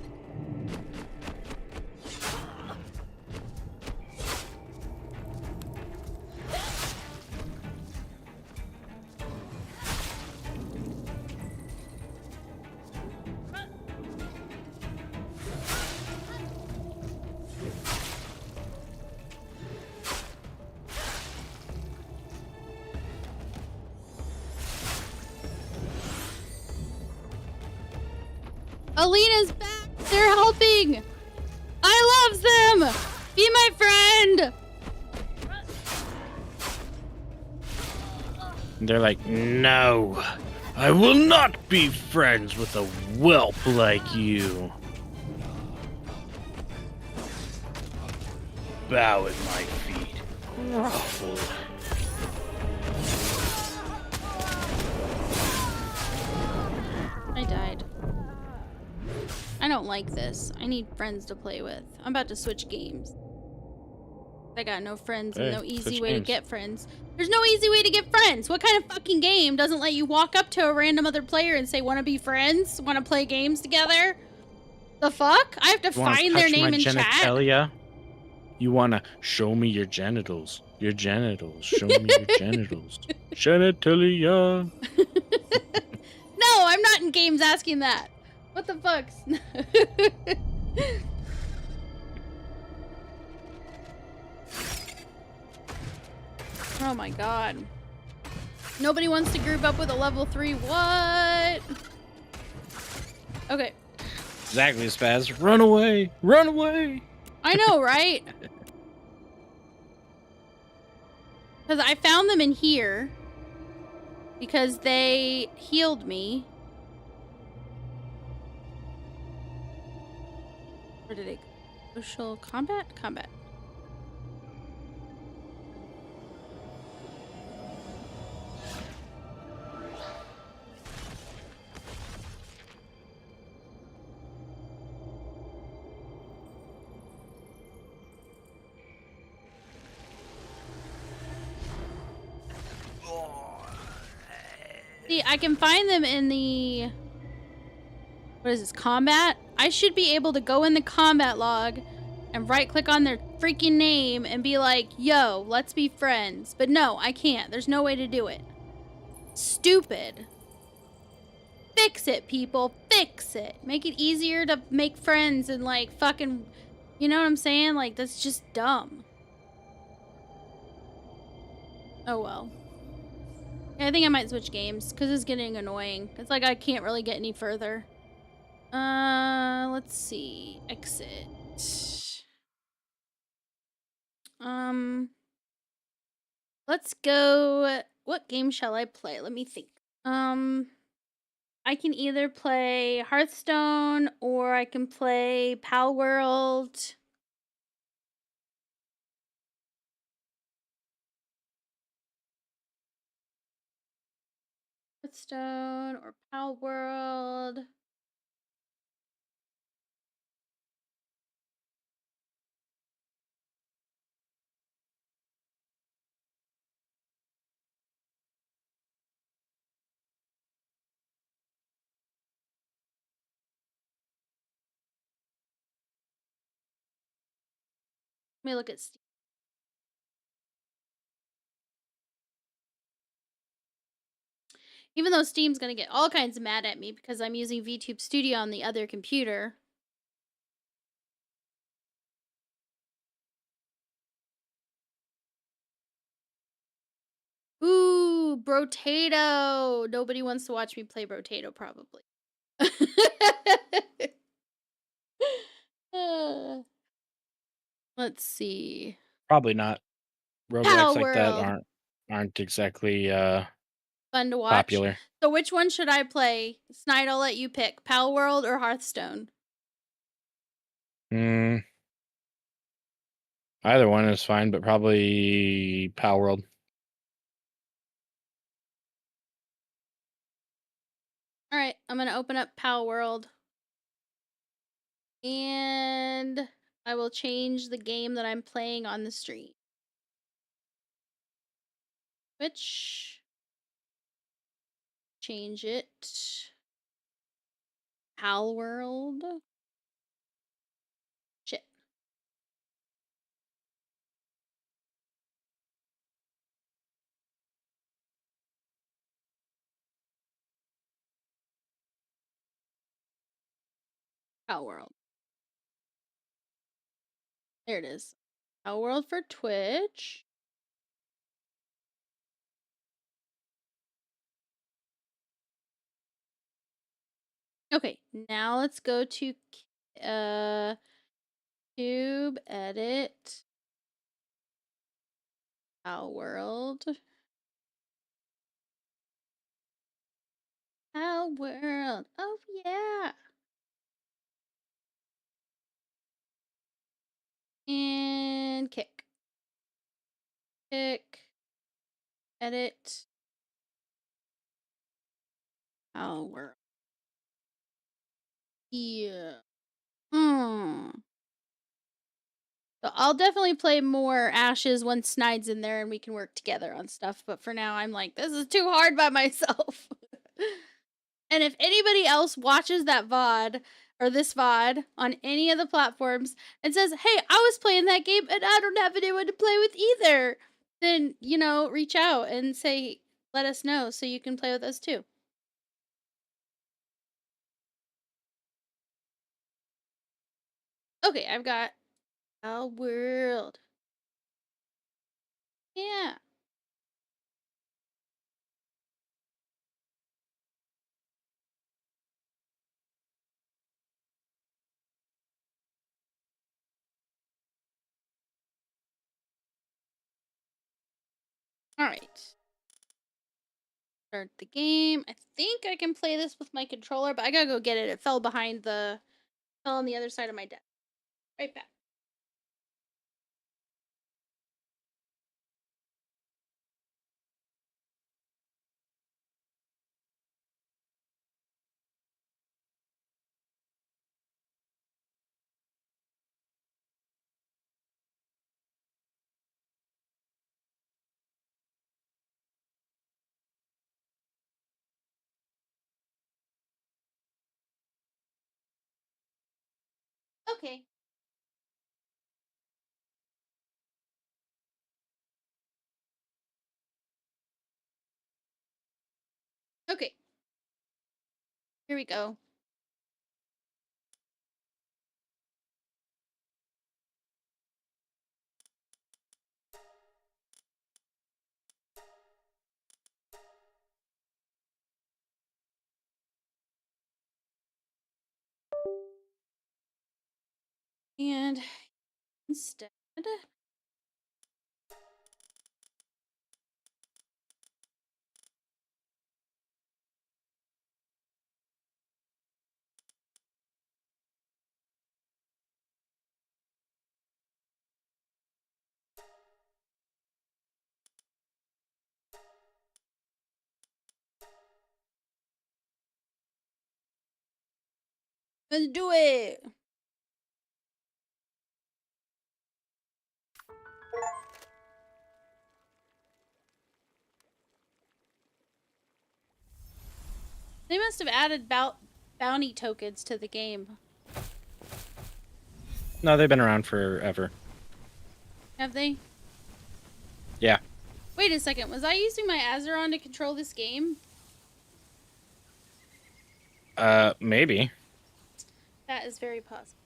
Alina's back! They're helping! I loves them! Be my friend! They're like, no, I will not be friends with a whelp like you. Bow at my feet. Grovel. I died. I don't like this. I need friends to play with. I'm about to switch games. I got no friends and Hey, no easy switch way to games. get friends. There's no easy way to get friends. What kind of fucking game doesn't let you walk up to a random other player and say, wanna be friends? Wanna play games together? The fuck? I have to You wanna find their touch name my in chat? genitalia? You wanna show me your genitals? Your genitals. Show me your genitals. Genitalia. No, I'm not in games asking that. What the fuck? Oh my god. Nobody wants to group up with a level 3. What? Okay. Exactly, Spaz. Run away. Run away. I know, right? Because I found them in here. Because they healed me. Where did it go? Social combat? Combat. See, I can find them in the... What is this? Combat? I should be able to go in the combat log and right-click on their freaking name and be like, yo, let's be friends. But no, I can't. There's no way to do it. Stupid. Fix it, people. Fix it. Make it easier to make friends and, like, fucking... You know what I'm saying? Like, that's just dumb. Oh, well. I think I might switch games because it's getting annoying. It's like I can't really get any further. Let's see. Exit. Let's go. What game shall I play? Let me think. I can either play Hearthstone or I can play Pal World. Hearthstone or Pal World. Let me look at Steam. Even though Steam's gonna get all kinds of mad at me because I'm using VTube Studio on the other computer. Ooh, Brotato. Nobody wants to watch me play Brotato, probably. Let's see. Probably not. Roguelikes Pal like that World. aren't exactly Fun to watch. Popular. So which one should I play? Snide, I'll let you pick. Pal World or Hearthstone? Either one is fine, but probably Power World. All right, I'm going to open up Pal World. And I will change the game that I'm playing on the stream. Which change it. Pal World. Shit. Pal World. There it is. Pal World for Twitch. Okay, now let's go to Cube, edit, Pal World. Pal World. Oh yeah. And kick. Kick. Edit. Pal World. Yeah. So I'll definitely play more Ashes once Snide's in there and we can work together on stuff. But for now, I'm like, this is too hard by myself. And if anybody else watches that VOD or this VOD on any of the platforms and says, hey, I was playing that game and I don't have anyone to play with either, then, you know, reach out and say, let us know so you can play with us too. Okay, I've got Pal World. Yeah. All right. Start the game. I think I can play this with my controller, but I gotta go get it. It fell on the other side of my desk. Right back. Okay. Okay. Here we go. And instead, let's do it. They must have added bounty tokens to the game. No, they've been around forever. Have they? Yeah. Wait a second. Was I using my Azeron to control this game? Maybe. That is very possible.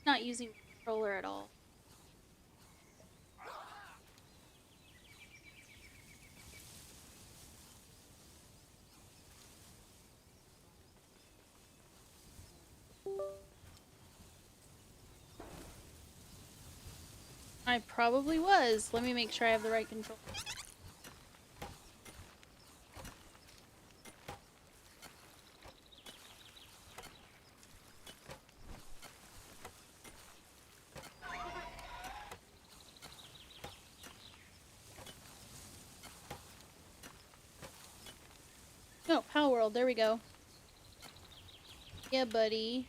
Not using my controller at all. I probably was. Let me make sure I have the right control. No, Pal World. There we go. Yeah, buddy.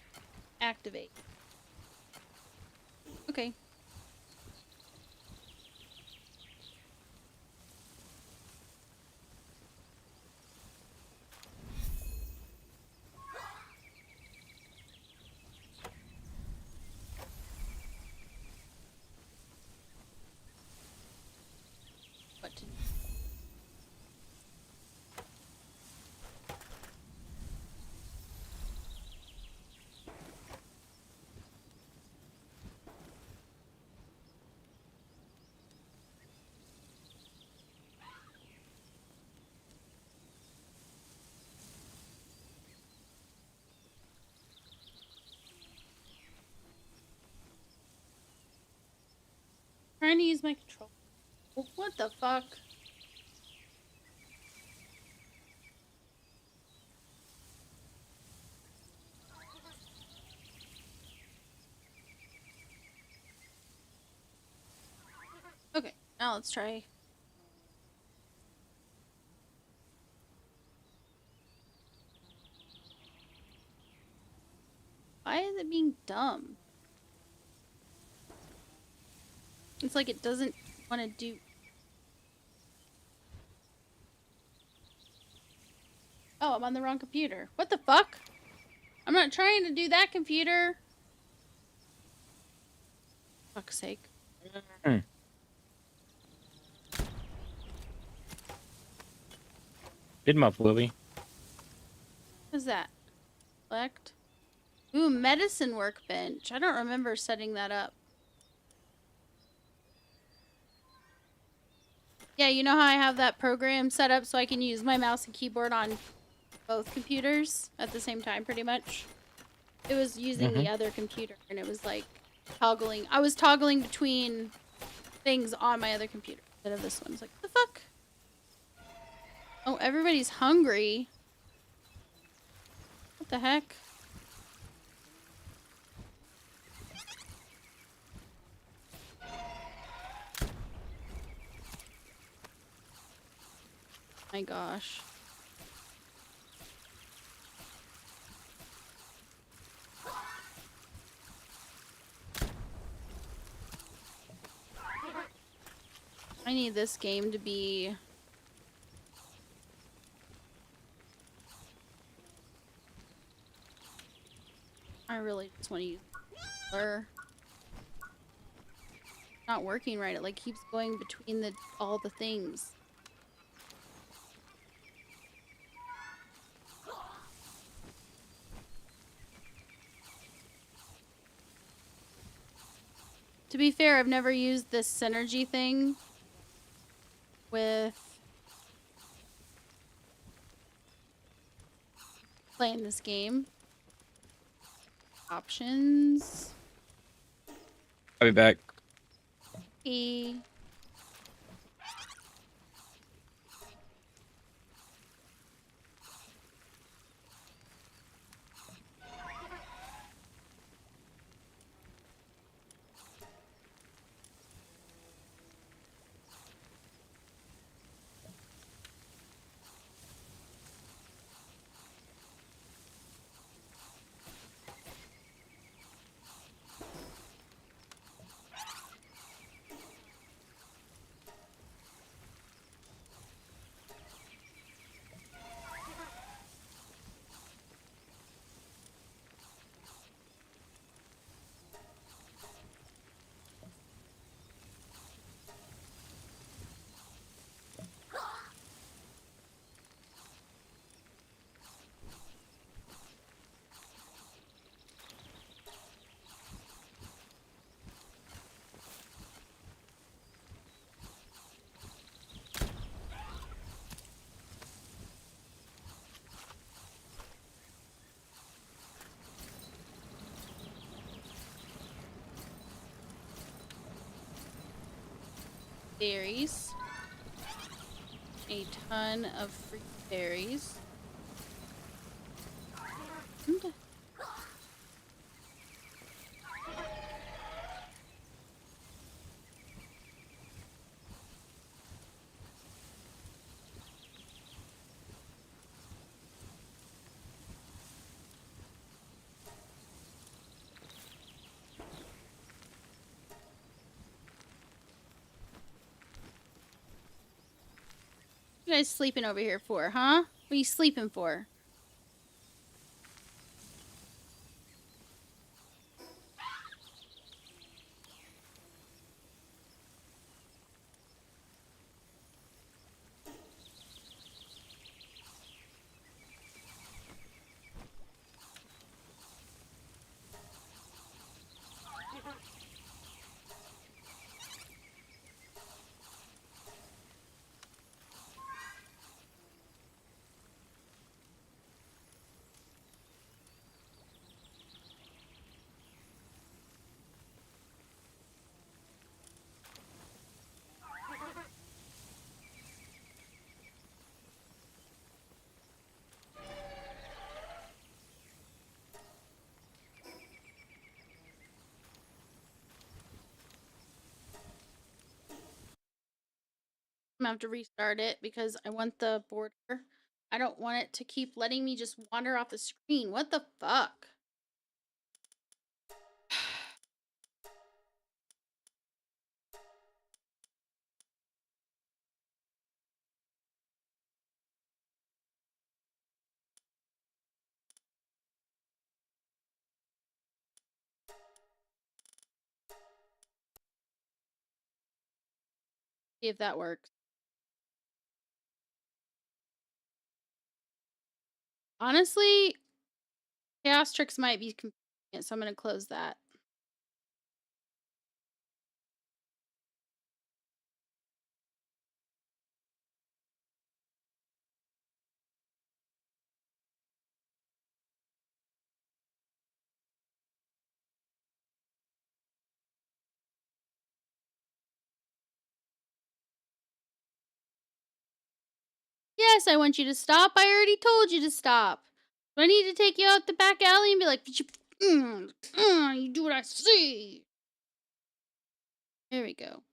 Activate. Okay. What to do? Trying to use my control. What the fuck? Okay, now let's try. Why is it being dumb? It's like it doesn't want to do. Oh, I'm on the wrong computer. What the fuck? I'm not trying to do that computer. Fuck's sake. Hmm. Beat him up, Lily. What's that? Select. Ooh, medicine workbench. I don't remember setting that up. Yeah, you know how I have that program set up so I can use my mouse and keyboard on both computers at the same time, pretty much? It was using the other computer, and it was like toggling. I was toggling between things on my other computer instead of this one. It's like, what the fuck? Oh, everybody's hungry. What the heck? My gosh. I need this game to be... I really just want to use blur. Not working right. It like keeps going between all the things. To be fair, I've never used this synergy thing with playing this game. Options. I'll be back. E. Berries. A ton of free berries. And you guys sleeping over here for, huh? What are you sleeping for? I'm gonna have to restart it because I want the border. I don't want it to keep letting me just wander off the screen. What the fuck? See if that works. Honestly, Chaos Tricks might be convenient, so I'm gonna close that. Yes, I want you to stop. I already told you to stop. Do I need to take you out the back alley and be like, you do what I say? There we go.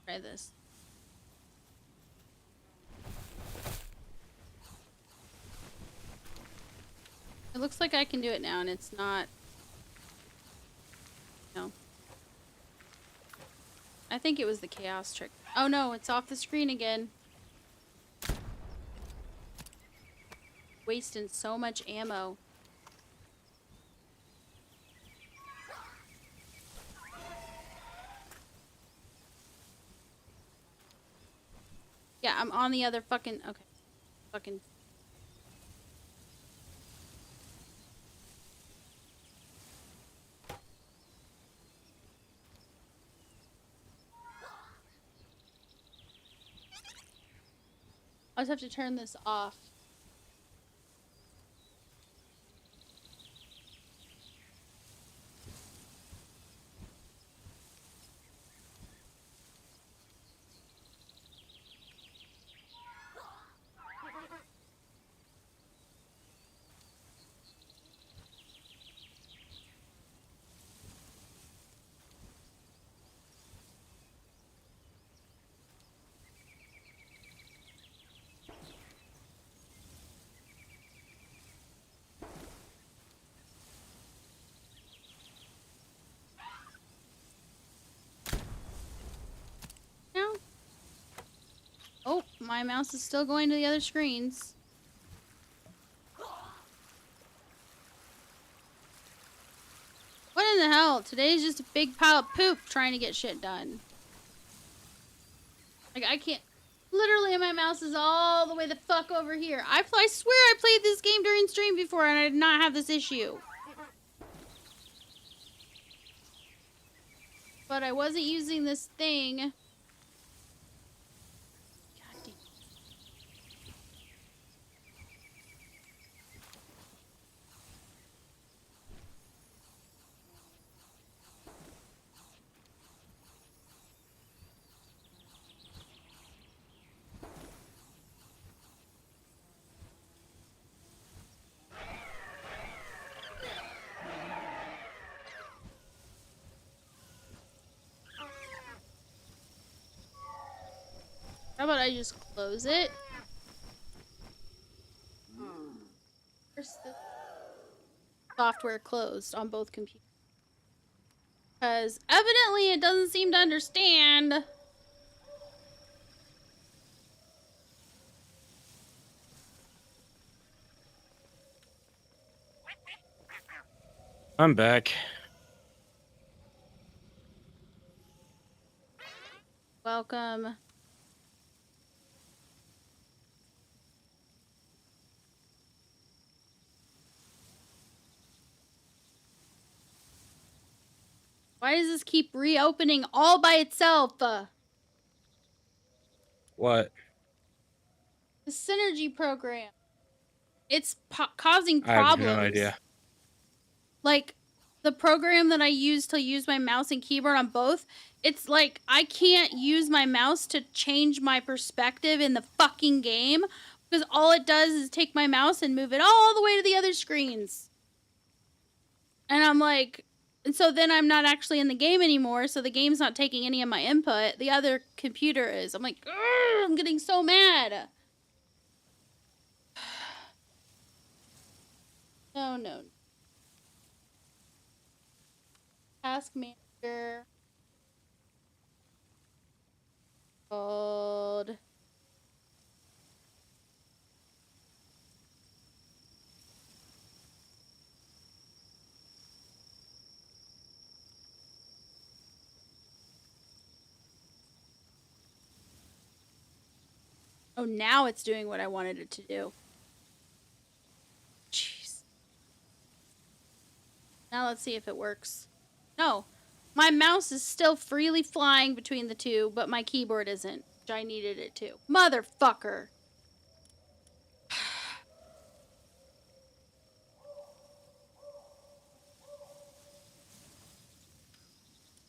Try this. It looks like I can do it now, and it's not. No. I think it was the chaos trick. Oh no, it's off the screen again. Wasting so much ammo. Yeah, I'm on the other fucking. Okay. Fucking. I'll just have to turn this off. Now. Oh, my mouse is still going to the other screens. What in the hell? Today's just a big pile of poop trying to get shit done. Like, I can't. Literally, my mouse is all the way the fuck over here. I swear I played this game during stream before and I did not have this issue. But I wasn't using this thing. God damn. about I just close it? Where's the software closed on both computers? Because evidently it doesn't seem to understand. I'm back. Welcome. Why does this keep reopening all by itself? What? The synergy program. It's causing I have problems. no idea. Like, the program that I use to use my mouse and keyboard on both, it's like I can't use my mouse to change my perspective in the fucking game because all it does is take my mouse and move it all the way to the other screens. And I'm like, and so then I'm not actually in the game anymore, so the game's not taking any of my input. The other computer is. I'm like, I'm getting so mad. No. Task manager. Called. Oh, now it's doing what I wanted it to do. Jeez. Now let's see if it works. No. My mouse is still freely flying between the two, but my keyboard isn't, which I needed it to. Motherfucker.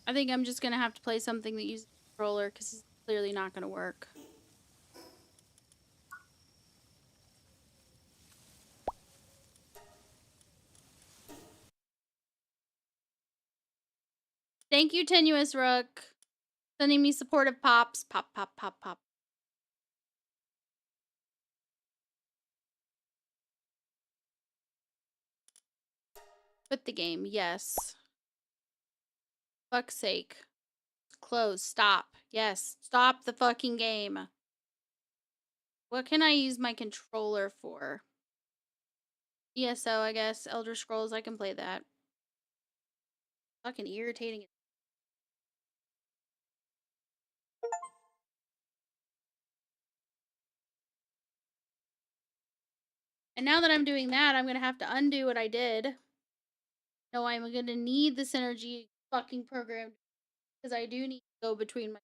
I think I'm just gonna have to play something that uses a controller because it's clearly not gonna work. Thank you, Tenuous Rook. Sending me supportive pops. Pop, pop, pop, pop. Quit the game, yes. Fuck's sake. Close, stop. Yes, stop the fucking game. What can I use my controller for? ESO, I guess. Elder Scrolls, I can play that. Fucking irritating. And now that I'm doing that, I'm gonna have to undo what I did. No, I'm gonna need the synergy fucking program because I do need to go between my.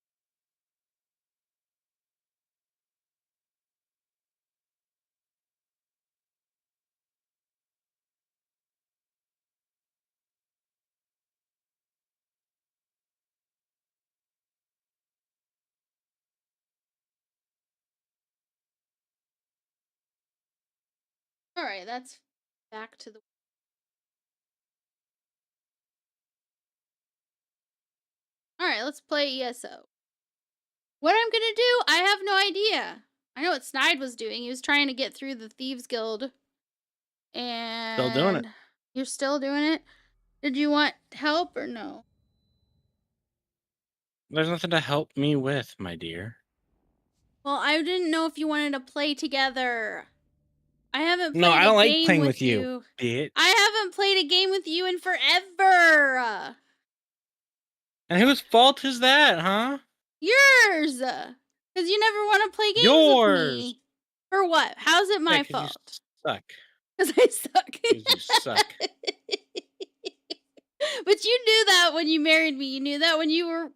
Alright, that's back to the. Alright, let's play ESO. What I'm gonna do, I have no idea. I know what Snide was doing. He was trying to get through the Thieves Guild. And Still doing it. You're still doing it? Did you want help or no? There's nothing to help me with, my dear. Well, I didn't know if you wanted to play together. I haven't played No, I don't a like game playing with with you, bitch. I haven't played a game with you in forever. And whose fault is that, huh? Yours. Because you never want to play games Yours. with me. For what? How's it my 'Cause fault? you suck. Because I suck. 'Cause you suck. But you knew that when you married me. You knew that when we were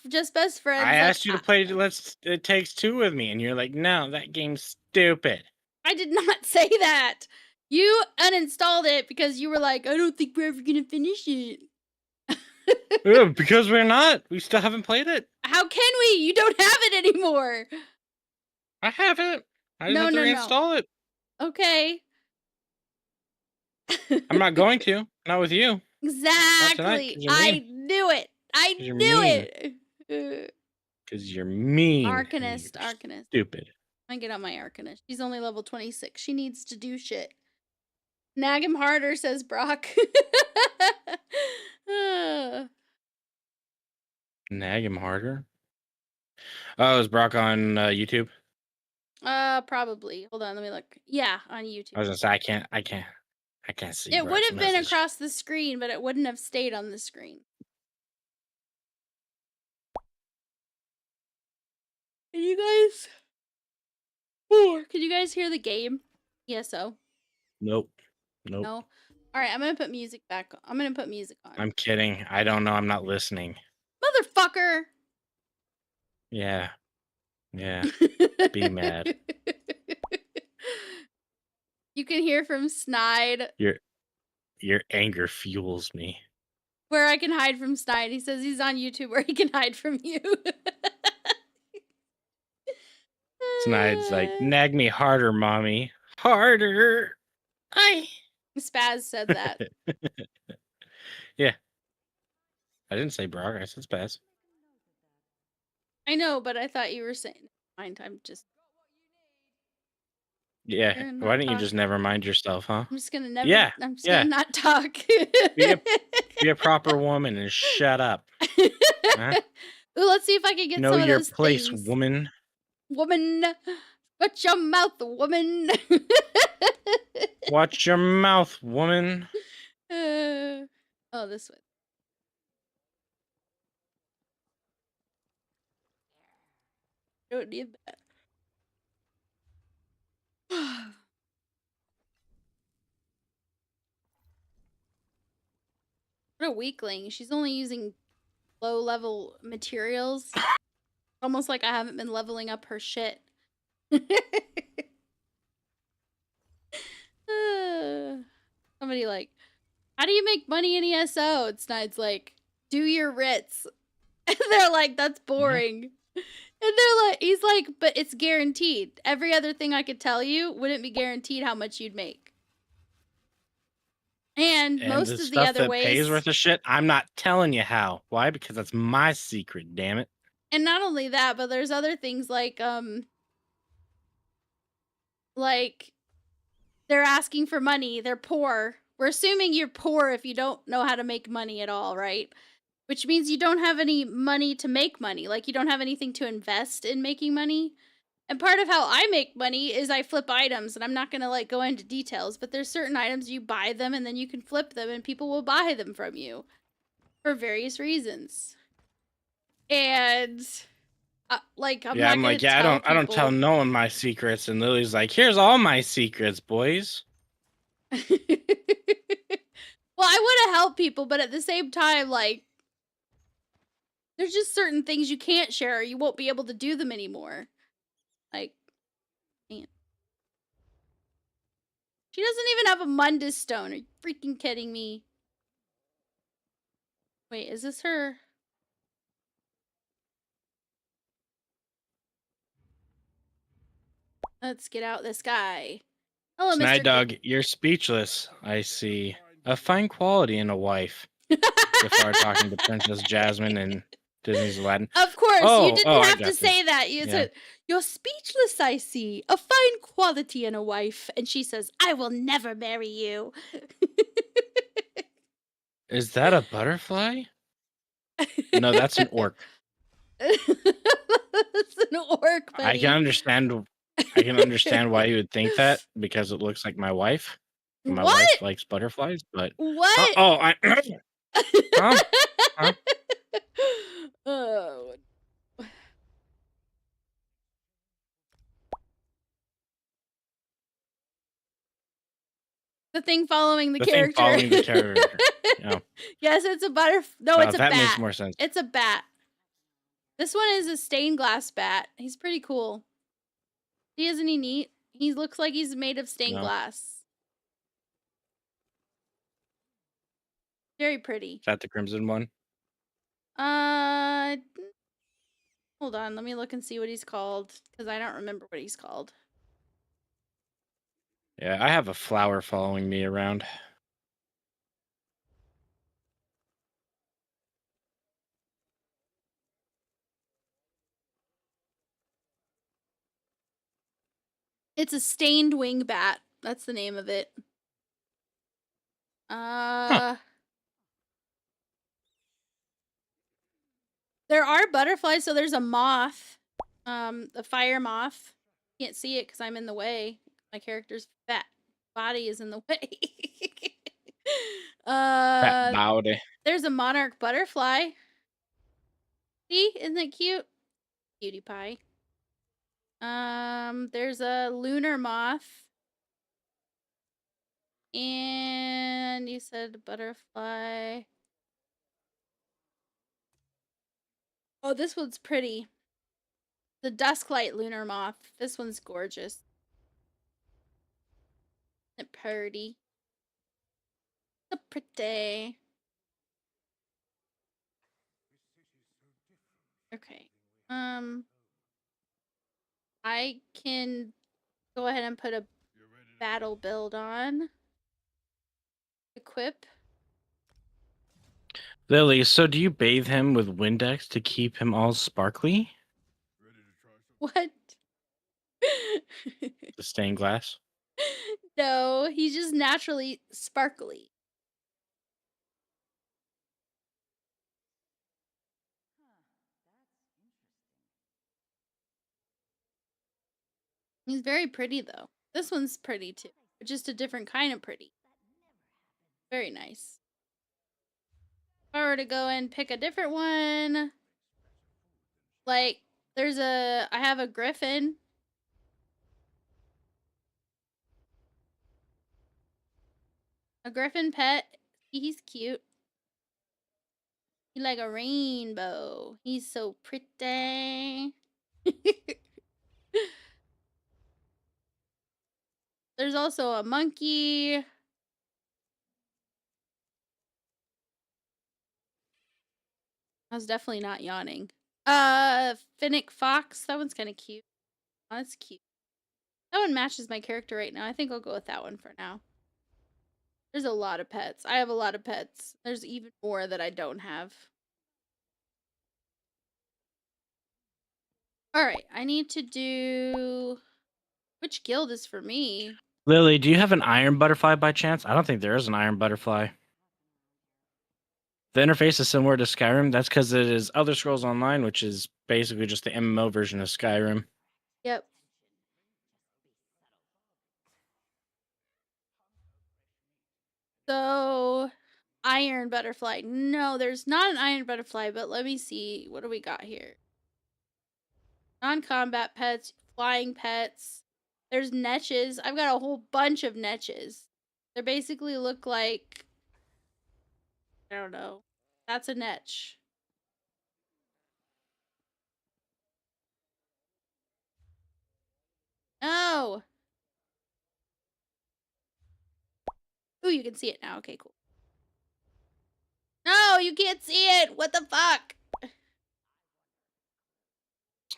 just best friends. I asked you to play It Takes Two with me, and you're like, no, that game's stupid. I did not say that. You uninstalled it because you were like, I don't think we're ever gonna finish it. Yeah, because we're not. We still haven't played it. How can we? You don't have it anymore. I have it. I just No, have to no, no. reinstall it. Okay. I'm not going to. Not with you. Exactly. Not tonight, 'cause you're I mean. knew it. I 'Cause you're knew mean. it. Because you're mean. and Arcanist, you're Arcanist. Stupid. I get on my Arcanist. She's only level 26. She needs to do shit. Nag him harder, says Brock. Nag him harder. Oh, is Brock on YouTube? Probably. Hold on, let me look. Yeah, on YouTube. I was gonna say I can't see. It would Brock's have been message. across the screen, but it wouldn't have stayed on the screen. Can you guys? Can you guys hear the game? ESO. Nope. Nope. No. All right, I'm gonna put music back. I'm gonna put music on. I'm kidding. I don't know. I'm not listening. Motherfucker. Yeah. Yeah. Be mad. You can hear from Snide Your anger fuels me. where I can hide from Snide. He says he's on YouTube where he can hide from you. Snide's like, nag me harder, mommy. Harder. Spaz said that. Yeah. I didn't say Brock. I said Spaz. I know, but I thought you were saying. Mind, I'm just. Yeah. You're Why not didn't you just never mind yourself, huh? I'm just gonna never. Yeah, I'm just yeah. gonna not talk. Be a proper woman and shut up. Huh? Ooh, let's see if I can get Know some of your those place, things. woman. Woman, watch your mouth, woman. Watch your mouth, woman. Oh, this way. Don't need that. What a weakling. She's only using low level materials. Almost like I haven't been leveling up her shit. Somebody like, how do you make money in ESO? And Snide's like, do your writs. And they're like, that's boring. And they're like, he's like, but it's guaranteed. Every other thing I could tell you wouldn't be guaranteed how much you'd make. And most the of the stuff other that ways. pays worth of shit, I'm not telling you how. Why? Because that's my secret, damn it. And not only that, but there's other things like they're asking for money. They're poor. We're assuming you're poor if you don't know how to make money at all, right? Which means you don't have any money to make money. Like, you don't have anything to invest in making money. And part of how I make money is I flip items, and I'm not going to, like, go into details, but there's certain items you buy them, and then you can flip them, and people will buy them from you for various reasons. And, like, I'm not going to tell I don't tell no one my secrets. And Lily's like, here's all my secrets, boys. Well, I want to help people, but at the same time, like, there's just certain things you can't share, or you won't be able to do them anymore. Like, man. She doesn't even have a Mundus stone. Are you freaking kidding me? Wait, is this her? Let's get out this guy. Hello, Mr. SnideDog, you're speechless, I see. A fine quality in a wife. Before talking to Princess Jasmine and Disney's Aladdin. Of course, you didn't I have got to this. say that. You said, you're speechless, I see. A fine quality in a wife. And she says, I will never marry you. Is that a butterfly? No, that's an orc. It's an orc, buddy. I can understand why you would think that, because it looks like my wife. My wife likes butterflies, but what? Huh? Oh. The thing following the character. Thing following the character. Yeah. Yes, it's a butterfly. No, it's a bat. That makes more sense. It's a bat. This one is a stained glass bat. He's pretty cool. Isn't he neat? He looks like he's made of stained glass. Very pretty. Is that the crimson one? Hold on. Let me look and see what he's called, because I don't remember what he's called. Yeah, I have a flower following me around. It's a stained wing bat. That's the name of it. There are butterflies, so there's a moth. The fire moth. Can't see it because I'm in the way. My character's fat body is in the way. Fat bowdy. There's a monarch butterfly. See, isn't it cute? Cutie pie. There's a lunar moth. And you said butterfly. Oh, this one's pretty. The dusklight lunar moth. This one's gorgeous. Isn't it pretty? So pretty. Okay. I can go ahead and put a battle build on. Equip. Lily, so do you bathe him with Windex to keep him all sparkly? What? The stained glass? No, he's just naturally sparkly. He's very pretty though. This one's pretty too, but just a different kind of pretty. Very nice. If I were to go and pick a different one, like I have a griffin. A griffin pet. He's cute. He's like a rainbow. He's so pretty. There's also a monkey. I was definitely not yawning. Finnick fox. That one's kind of cute. Oh, that's cute. That one matches my character right now. I think I'll go with that one for now. There's a lot of pets. I have a lot of pets. There's even more that I don't have. Alright, I need to do... Which guild is for me? Lily, do you have an iron butterfly by chance? I don't think there is an iron butterfly. The interface is similar to Skyrim. That's because it is Elder Scrolls Online, which is basically just the MMO version of Skyrim. Yep. So, iron butterfly. No, there's not an iron butterfly, but let me see. What do we got here? Non-combat pets, flying pets. There's netches. I've got a whole bunch of netches. They basically look like... I don't know. That's a netch. No! Ooh, you can see it now. Okay, cool. No, you can't see it! What the fuck?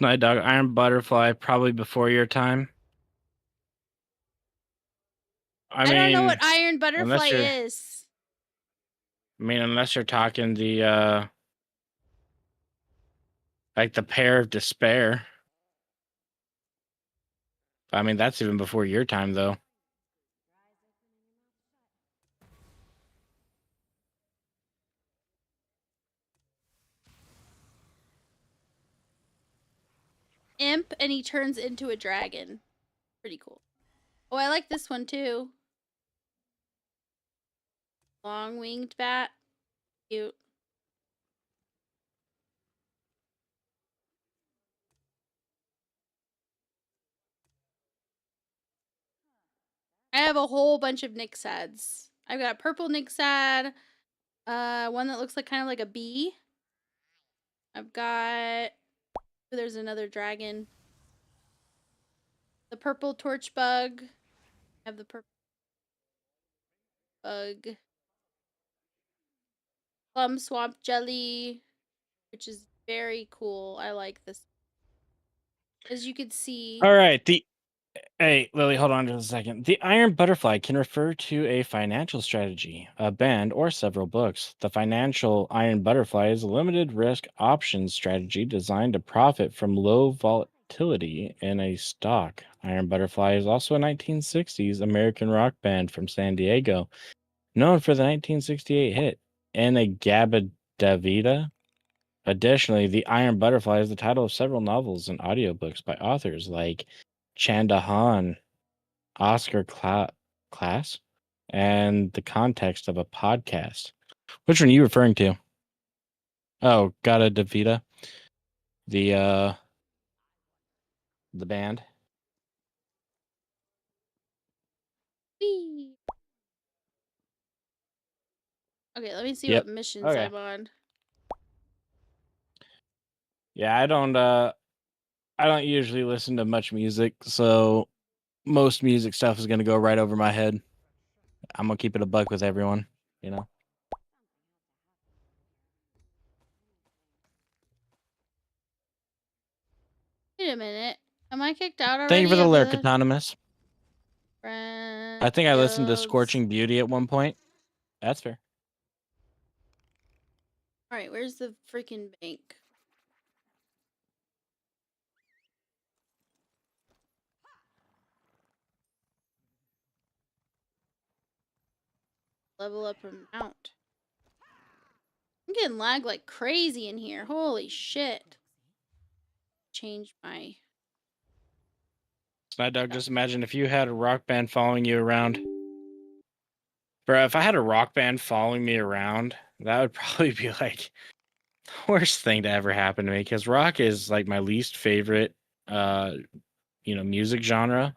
SnideDog, iron butterfly, probably before your time. I don't know what iron butterfly is. I mean, unless you're talking the, like the pair of despair. I mean, that's even before your time, though. Imp, and he turns into a dragon. Pretty cool. Oh, I like this one, too. Long-winged bat. Cute. I have a whole bunch of Nixads. I've got a purple Nixad. One that looks like kind of like a bee. I've got... There's another dragon. The purple torch bug. I have the purple bug. Plum swamp jelly, which is very cool. I like this. As you can see. All right. Hey, Lily, hold on just a second. The iron butterfly can refer to a financial strategy, a band, or several books. The financial iron butterfly is a limited risk options strategy designed to profit from low versatility in a stock. Iron Butterfly is also a 1960s American rock band from San Diego, known for the 1968 hit "In a Gabba Davida." Additionally, The Iron Butterfly is the title of several novels and audiobooks by authors like Chanda Han, Oscar Class, and the context of a podcast. Which one are you referring to? Oh, Gata Davida, the the band. Whee! Okay, let me see Yep. what missions Okay. I'm on. Yeah, I don't usually listen to much music, so most music stuff is gonna go right over my head. I'm gonna keep it a buck with everyone, you know. Wait a minute. Am I kicked out Thank you for already the of lyric, the Autonomous. friend I think I listened to guilds? Scorching Beauty at one point. That's fair. Alright, where's the freaking bank? Level up or mount. I'm getting lag like crazy in here. Holy shit. Change my... SnideDog, just imagine if you had a rock band following you around. Bro, if I had a rock band following me around, that would probably be like the worst thing to ever happen to me, because rock is like my least favorite music genre.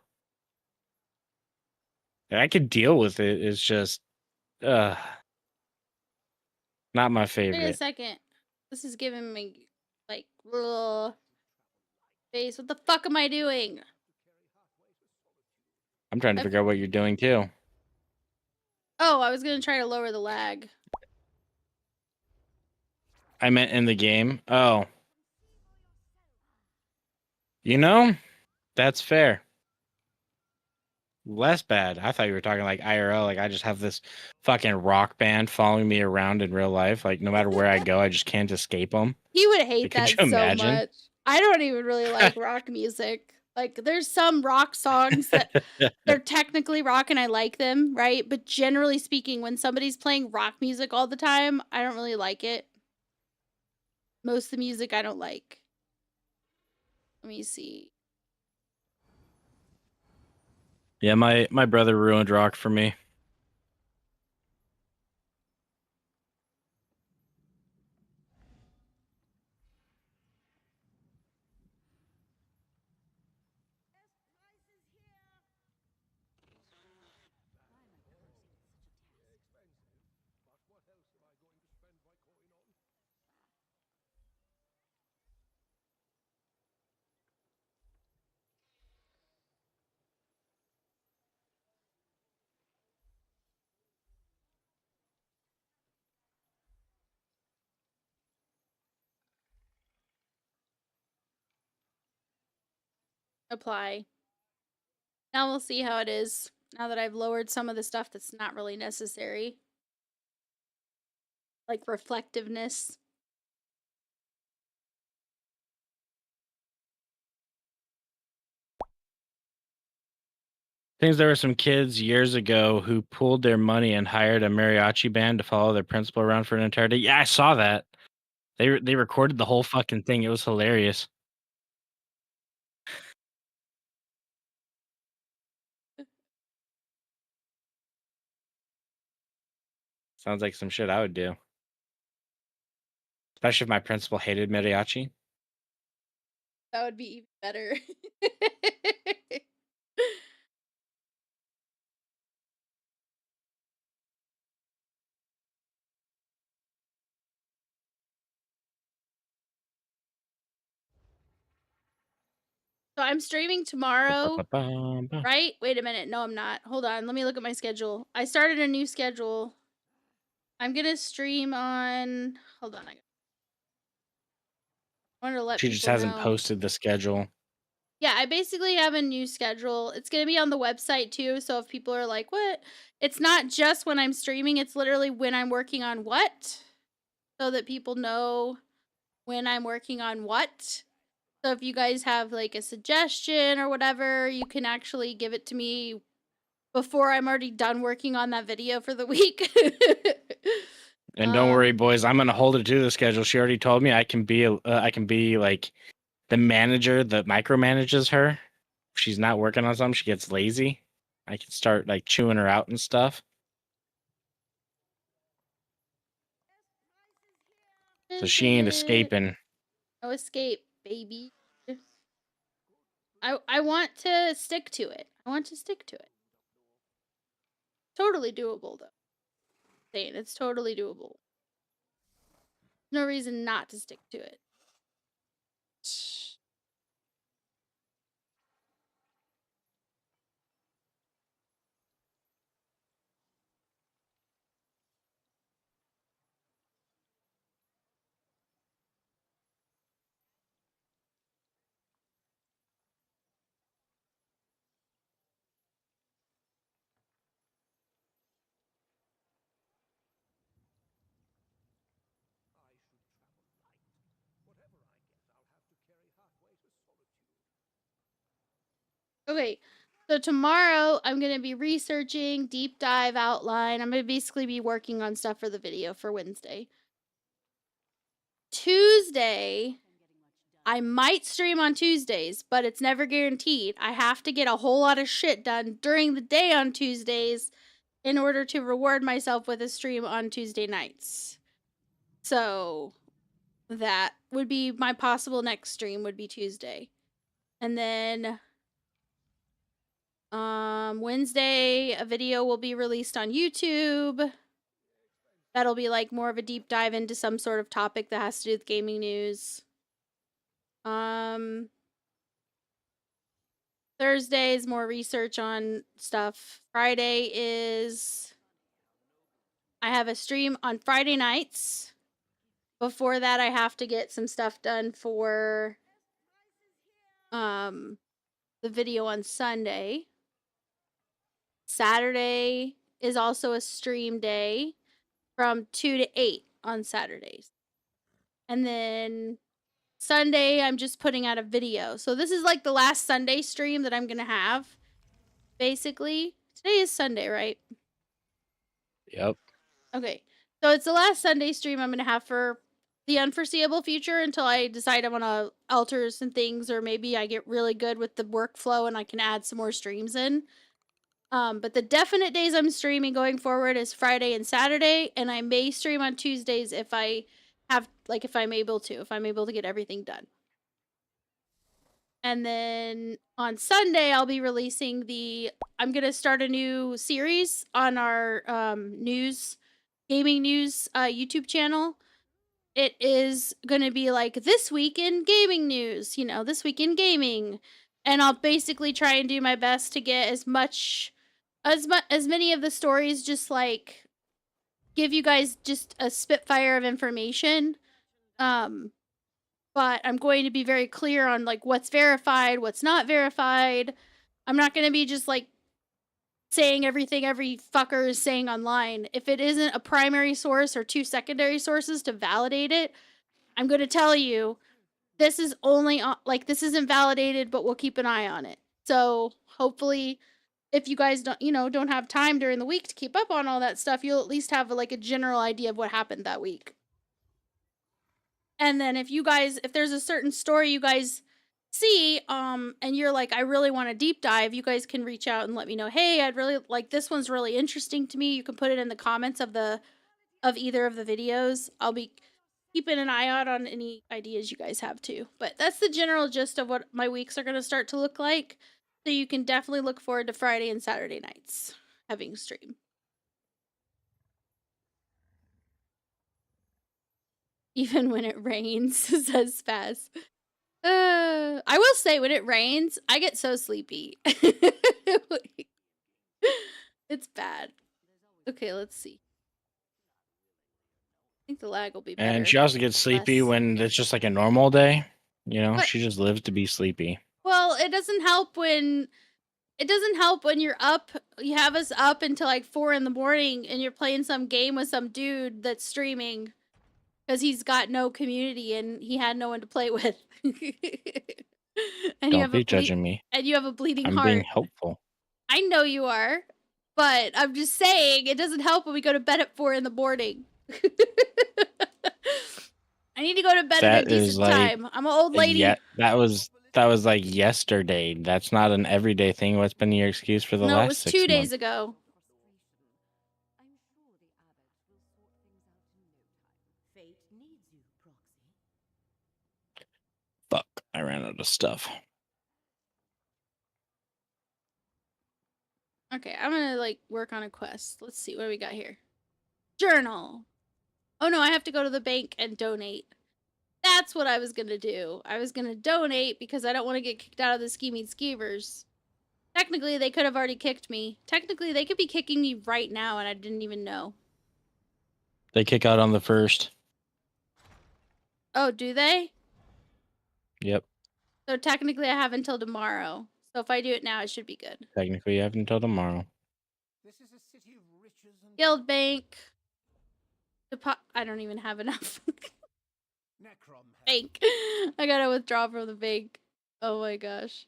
And I could deal with it. It's just uh not my Wait a favorite. second. This is giving me, like, little face. What the fuck am I doing? I'm trying to figure out what you're doing too. Oh, I was gonna try to lower the lag. I meant in the game. Oh. You know, that's fair. Less bad. I thought you were talking like IRL. Like, I just have this fucking rock band following me around in real life. Like, no matter where I go, I just can't escape them. He would hate Could that you so imagine? much. I don't even really like rock music. Like, there's some rock songs that they're technically rock and I like them, right? But generally speaking, when somebody's playing rock music all the time, I don't really like it. Most of the music I don't like. Let me see. Yeah, my brother ruined rock for me. Apply. Now we'll see how it is. Now that I've lowered some of the stuff that's not really necessary. Like reflectiveness. Things there were some kids years ago who pooled their money and hired a mariachi band to follow their principal around for an entire day. Yeah, I saw that. They recorded the whole fucking thing. It was hilarious. Sounds like some shit I would do. Especially if my principal hated mariachi. That would be even better. So I'm streaming tomorrow, Ba-ba-ba-ba. right? Wait a minute. No, I'm not. Hold on. Let me look at my schedule. I started a new schedule. I'm gonna stream on. Hold on. I want to let She just people hasn't know. posted the schedule. Yeah, I basically have a new schedule. It's gonna be on the website too. So if people are like, "What?" It's not just when I'm streaming. It's literally when I'm working on what, so that people know when I'm working on what. So if you guys have like a suggestion or whatever, you can actually give it to me before I'm already done working on that video for the week. And don't worry, boys, I'm gonna hold her to the schedule. She already told me I can be like the manager that micromanages her. If she's not working on something, she gets lazy. I can start like chewing her out and stuff. So she ain't escaping. No escape, baby. I want to stick to it. I want to stick to it. Totally doable though. Saying it's totally doable. No reason not to stick to it. Okay, so tomorrow I'm going to be researching, deep dive, outline. I'm going to basically be working on stuff for the video for Wednesday. Tuesday, I might stream on Tuesdays, but it's never guaranteed. I have to get a whole lot of shit done during the day on Tuesdays in order to reward myself with a stream on Tuesday nights. So that would be my possible next stream would be Tuesday. And then Wednesday, a video will be released on YouTube. That'll be like more of a deep dive into some sort of topic that has to do with gaming news. Thursday is more research on stuff. Friday is I have a stream on Friday nights. Before that, I have to get some stuff done for the video on Sunday. Saturday is also a stream day from 2 to 8 on Saturdays. And then Sunday, I'm just putting out a video. So this is like the last Sunday stream that I'm going to have, basically. Today is Sunday, right? Yep. Okay. So it's the last Sunday stream I'm going to have for the unforeseeable future until I decide I want to alter some things, or maybe I get really good with the workflow and I can add some more streams in. But the definite days I'm streaming going forward is Friday and Saturday, and I may stream on Tuesdays if I have, like, if I'm able to get everything done. And then on Sunday, I'll be releasing I'm going to start a new series on our gaming news YouTube channel. It is going to be like this week in gaming news, this week in gaming. And I'll basically try and do my best to get as many of the stories, just like give you guys just a spitfire of information. But I'm going to be very clear on like what's verified, what's not verified. I'm not going to be just like saying everything every fucker is saying online. If it isn't a primary source or two secondary sources to validate it, I'm going to tell you this is only this isn't validated, but we'll keep an eye on it. So hopefully, if you guys don't have time during the week to keep up on all that stuff, you'll at least have like a general idea of what happened that week. And then if there's a certain story you guys see, and you're like, I really want to deep dive, you guys can reach out and let me know, hey, I'd really like, this one's really interesting to me. You can put it in the comments of either of the videos. I'll be keeping an eye out on any ideas you guys have too. But that's the general gist of what my weeks are going to start to look like. So you can definitely look forward to Friday and Saturday nights having stream. Even when it rains, says Spaz. I will say, when it rains, I get so sleepy. It's bad. Okay, let's see. I think the lag will be better. And she also gets sleepy when it's just like a normal day. But she just lives to be sleepy. Well, it doesn't help when you're up. You have us up until like 4 in the morning and you're playing some game with some dude that's streaming. because he's got no community and he had no one to play with. And Don't be judging me. and you have a bleeding I'm being heart. helpful. I know you are, but I'm just saying it doesn't help when we go to bed at 4 in the morning. I need to go to bed at a That is decent like time. I'm an old lady. Yeah, that was like yesterday. That's not an everyday thing. What's been your excuse for the No, last it was 6 2 days months? ago. Fuck, I ran out of stuff. Okay, I'm gonna like work on a quest. Let's see what do we got here. Journal. Oh no, I have to go to the bank and donate. That's what I was gonna do. I was gonna donate because I don't want to get kicked out of the Scheming Skeevers. Technically, they could have already kicked me. Technically, they could be kicking me right now and I didn't even know. They kick out on the 1st. Oh, do they? Yep. So technically, I have until tomorrow. So if I do it now, it should be good. Technically, you have until tomorrow. Guild bank. I don't even have enough. Bank. I gotta withdraw from the bank. Oh my gosh.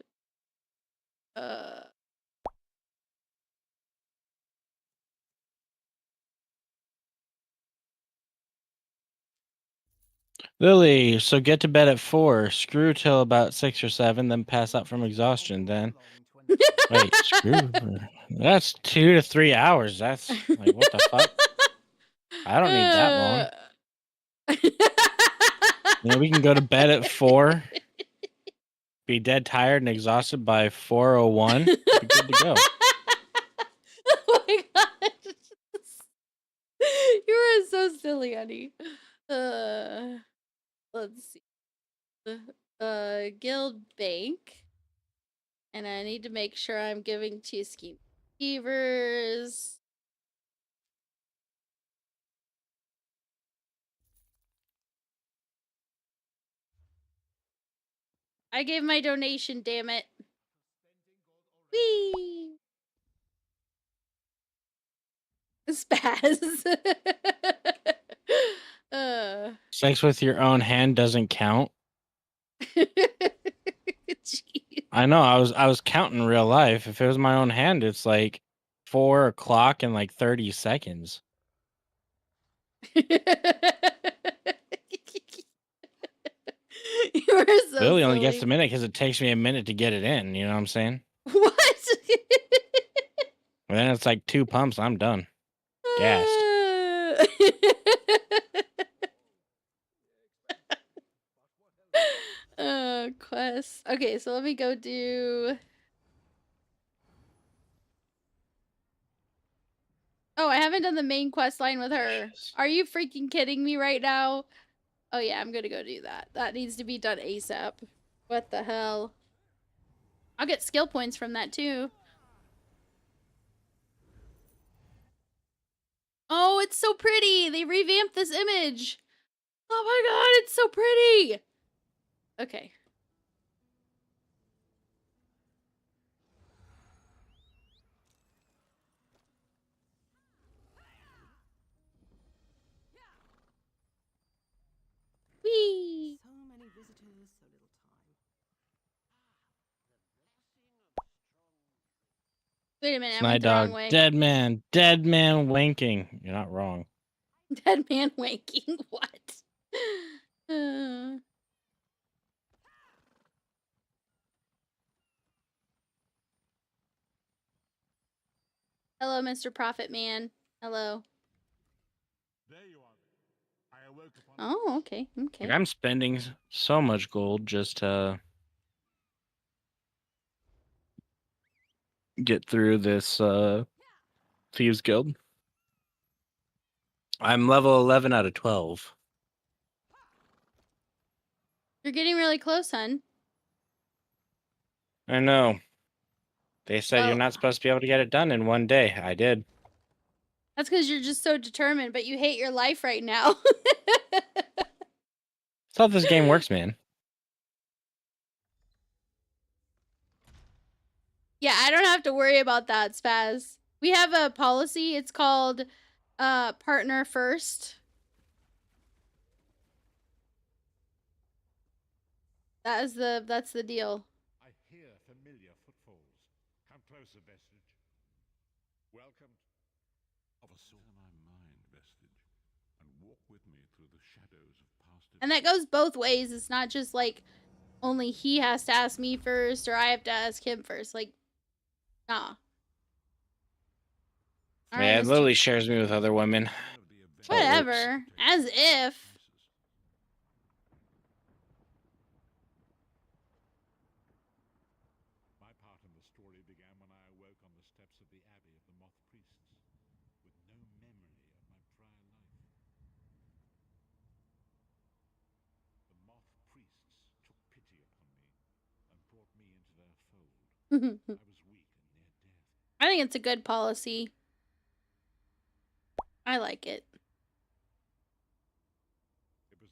Lily, so get to bed at 4. Screw till about 6 or 7, then pass out from exhaustion. Then wait, screw. That's 2 to 3 hours. That's like what the fuck? I don't need that long. You know, we can go to bed at 4, be dead tired and exhausted by 4:01. Be good to go. Oh my gosh. You are so silly, honey. Let's see. Guild bank. And I need to make sure I'm giving to Skeevers. I gave my donation, damn it. Whee! Spaz. Sex with your own hand doesn't count. Jeez. I know. I was counting real life. If it was my own hand, it's like 4 o'clock and like 30 seconds. You are so Lily only gets silly. a minute because it takes me a minute to get it in. You know what I'm saying? What? And then it's like 2 pumps. I'm done. Gassed. Quest. Okay, so let me go do. Oh, I haven't done the main quest line with her. Are you freaking kidding me right now? Oh yeah, I'm gonna go do that. That needs to be done ASAP. What the hell? I'll get skill points from that too. Oh, it's so pretty. They revamped this image. Oh my god, it's so pretty. Okay. Whee! So many visitors, so little time. Wait a minute, I went the wrong SnideDog. way. Dead man wanking. You're not wrong. Dead man wanking. What? Hello, Mr. Prophet Man. Hello. There you are. I awoke upon Oh, okay. Okay. Like, I'm spending so much gold just to get through this Thieves Guild. I'm level 11 out of 12. You're getting really close, hun. I know. They said Well- you're not supposed to be able to get it done in one day. I did. That's because you're just so determined, but you hate your life right now. That's how this game works, man. Yeah, I don't have to worry about that, Spaz. We have a policy. It's called partner first. That's the deal. I hear familiar footfalls. Come closer, Vestige. Welcome of a sort of my mind, Vestige, and walk with me through the shadows of past events. And that goes both ways. It's not just like only he has to ask me first or I have to ask him first. Like, nah. All right, Yeah, Mr. Lily shares me with other women. So it works. Whatever. As if. My part in the story began when I awoke on the steps of the Abbey of the Moth Priests, with no memory of my prior life. The Moth Priests took pity upon me and brought me into their fold. I was weak and near death. I think it's a good policy. I like it.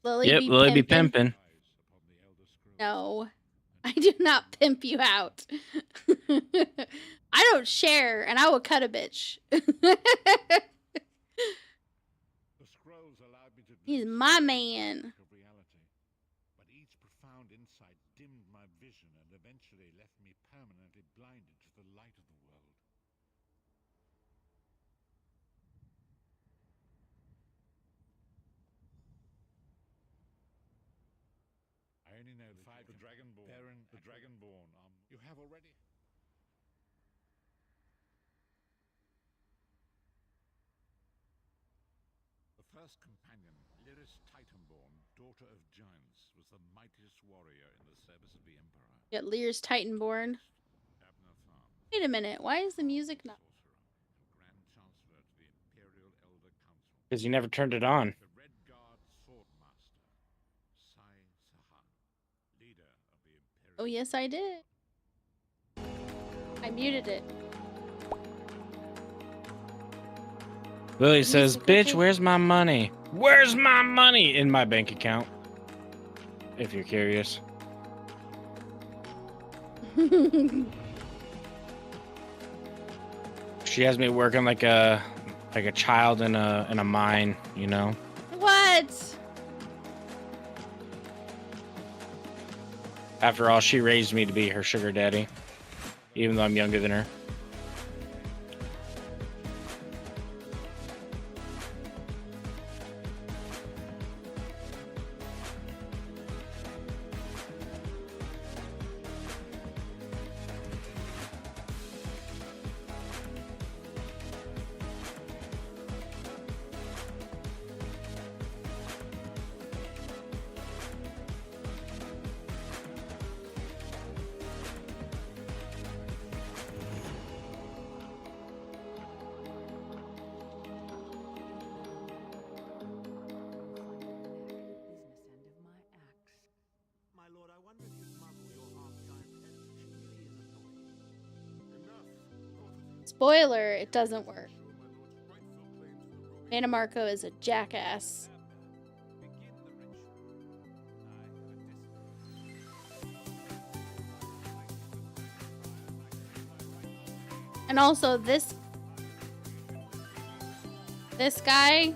Lily Yep, be Lily be pimping. pimping. No, I do not pimp you out. I don't share, and I will cut a bitch. The scrolls allowed me to He's glimpse my the man. of reality, but each profound insight dimmed my vision and eventually left me permanently blinded to the light of the world. I only know the Dragonborn. Baron, the Dragonborn. You have already. The first companion, Lyris Titanborn, daughter of giants, was the mightiest warrior in the service of the Emperor. Get Lear's Titanborn. Abner Tharn, Wait a minute. Why is the music not? sorcerer and Grand Chancellor to the Imperial Elder Council. Because you never turned it on. The Red Guard Swordmaster, Sai Sahan, leader of the Imperial. Oh, yes, I did. I muted it. Lily says, Music, bitch, okay. where's my money? Where's my money? In my bank account. If you're curious. She has me working like a child in a mine, you know? What? After all, she raised me to be her sugar daddy. Even though I'm younger than her. Business end of my axe. My lord, I wonder if you'd muzzle your half-giant pet. She really is annoying. Enough. Spoiler, it doesn't work. Mana Marco is a jackass. And also this guy,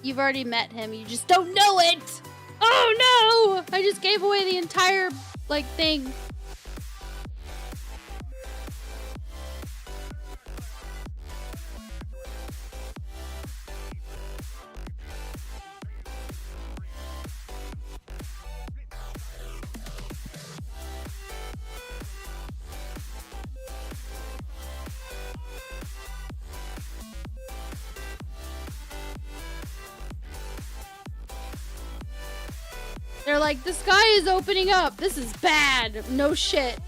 you've already met him, you just don't know it. Oh no! I just gave away the entire like thing. They're like, the sky is opening up. This is bad. No shit.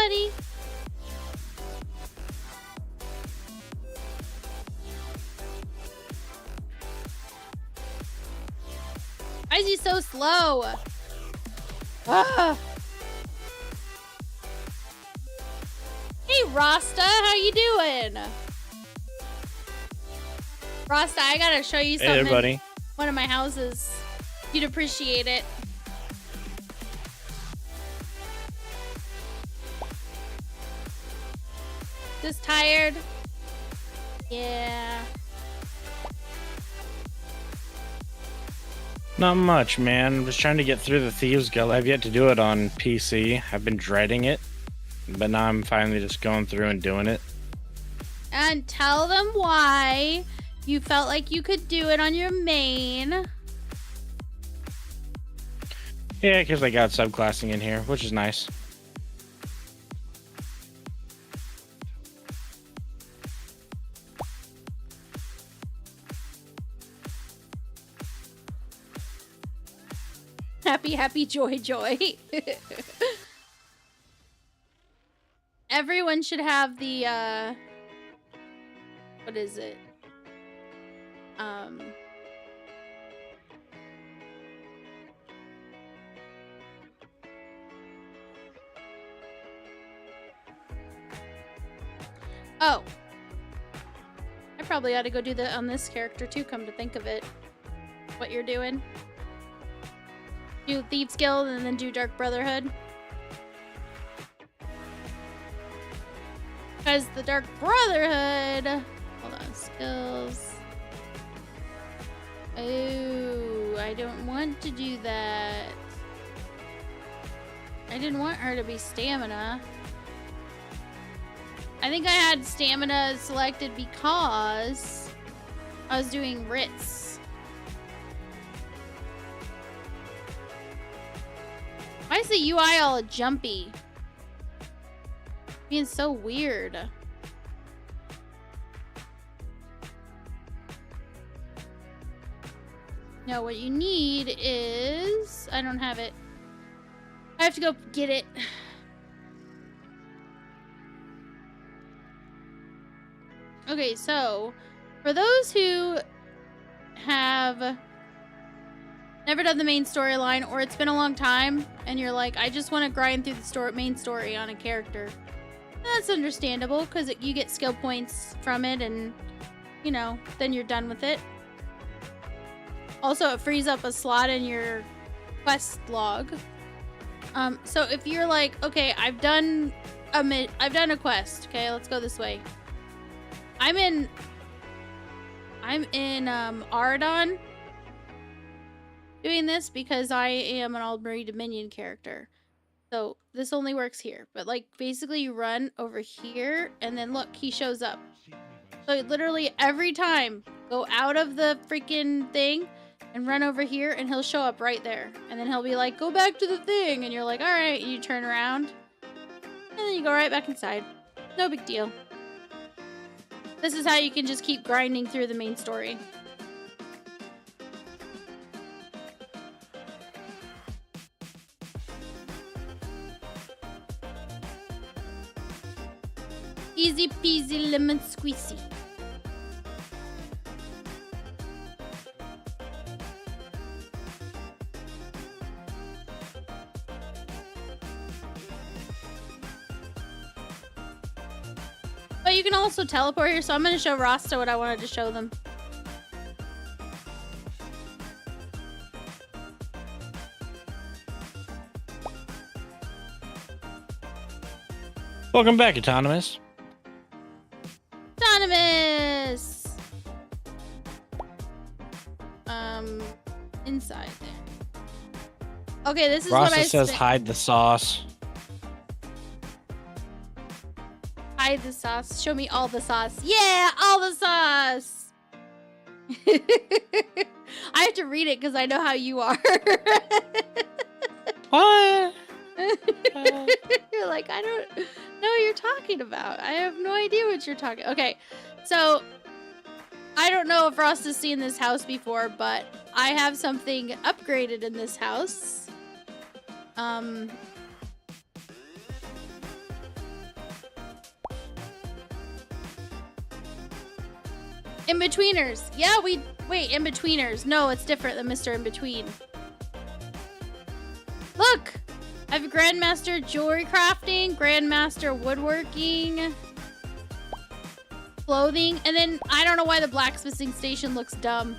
buddy? Why is he so slow? Ah. Hey, Rasta, how you doing? Rasta, I gotta show you something. Hey there, buddy. One of my houses. You'd appreciate it. Just tired? Yeah. Not much, man. I'm just trying to get through the Thieves Guild. I've yet to do it on PC. I've been dreading it, but now I'm finally just going through and doing it. And tell them why you felt like you could do it on your main. Yeah, because I got subclassing in here, which is nice. Happy, happy, joy, joy. Everyone should have the, what is it? Oh. I probably ought to go do that on this character too, come to think of it. What you're doing. Do Thieves Guild and then do Dark Brotherhood. Because the Dark Brotherhood... Hold on, skills. Oh, I don't want to do that. I didn't want her to be stamina. I think I had stamina selected because I was doing writs. Why is the UI all jumpy? Being so weird. No, what you need is... I don't have it. I have to go get it. Okay, so for those who have never done the main storyline, or it's been a long time and you're like, I just want to grind through the main story on a character, that's understandable because you get skill points from it and, you know, then you're done with it. Also, it frees up a slot in your quest log. So if you're like, okay, I've done a quest. Okay, let's go this way. I'm in Aradon doing this because I am an Aldbury Dominion character. So this only works here. But like basically you run over here and then look, he shows up. So literally every time go out of the freaking thing and run over here and he'll show up right there. And then he'll be like, go back to the thing. And you're like, all right. And you turn around and then you go right back inside. No big deal. This is how you can just keep grinding through the main story. Easy peasy lemon squeezy. But you can also teleport here, so I'm going to show Rasta what I wanted to show them. Welcome back, Autonomous. Autonomous! Inside there. Okay, this is Rasta what I says hide the sauce. Hide the sauce. Show me all the sauce. Yeah, all the sauce! I have to read it because I know how you are. What? You're like, I don't know what you're talking about. I have no idea what you're talking. Okay, so I don't know if Ross has seen this house before, but I have something upgraded in this house. In-betweeners. Yeah, wait, in-betweeners. No, it's different than Mr. In-Between. Look! I have Grandmaster Jewelry Crafting, Grandmaster Woodworking, Clothing, and then I don't know why the blacksmithing station looks dumb.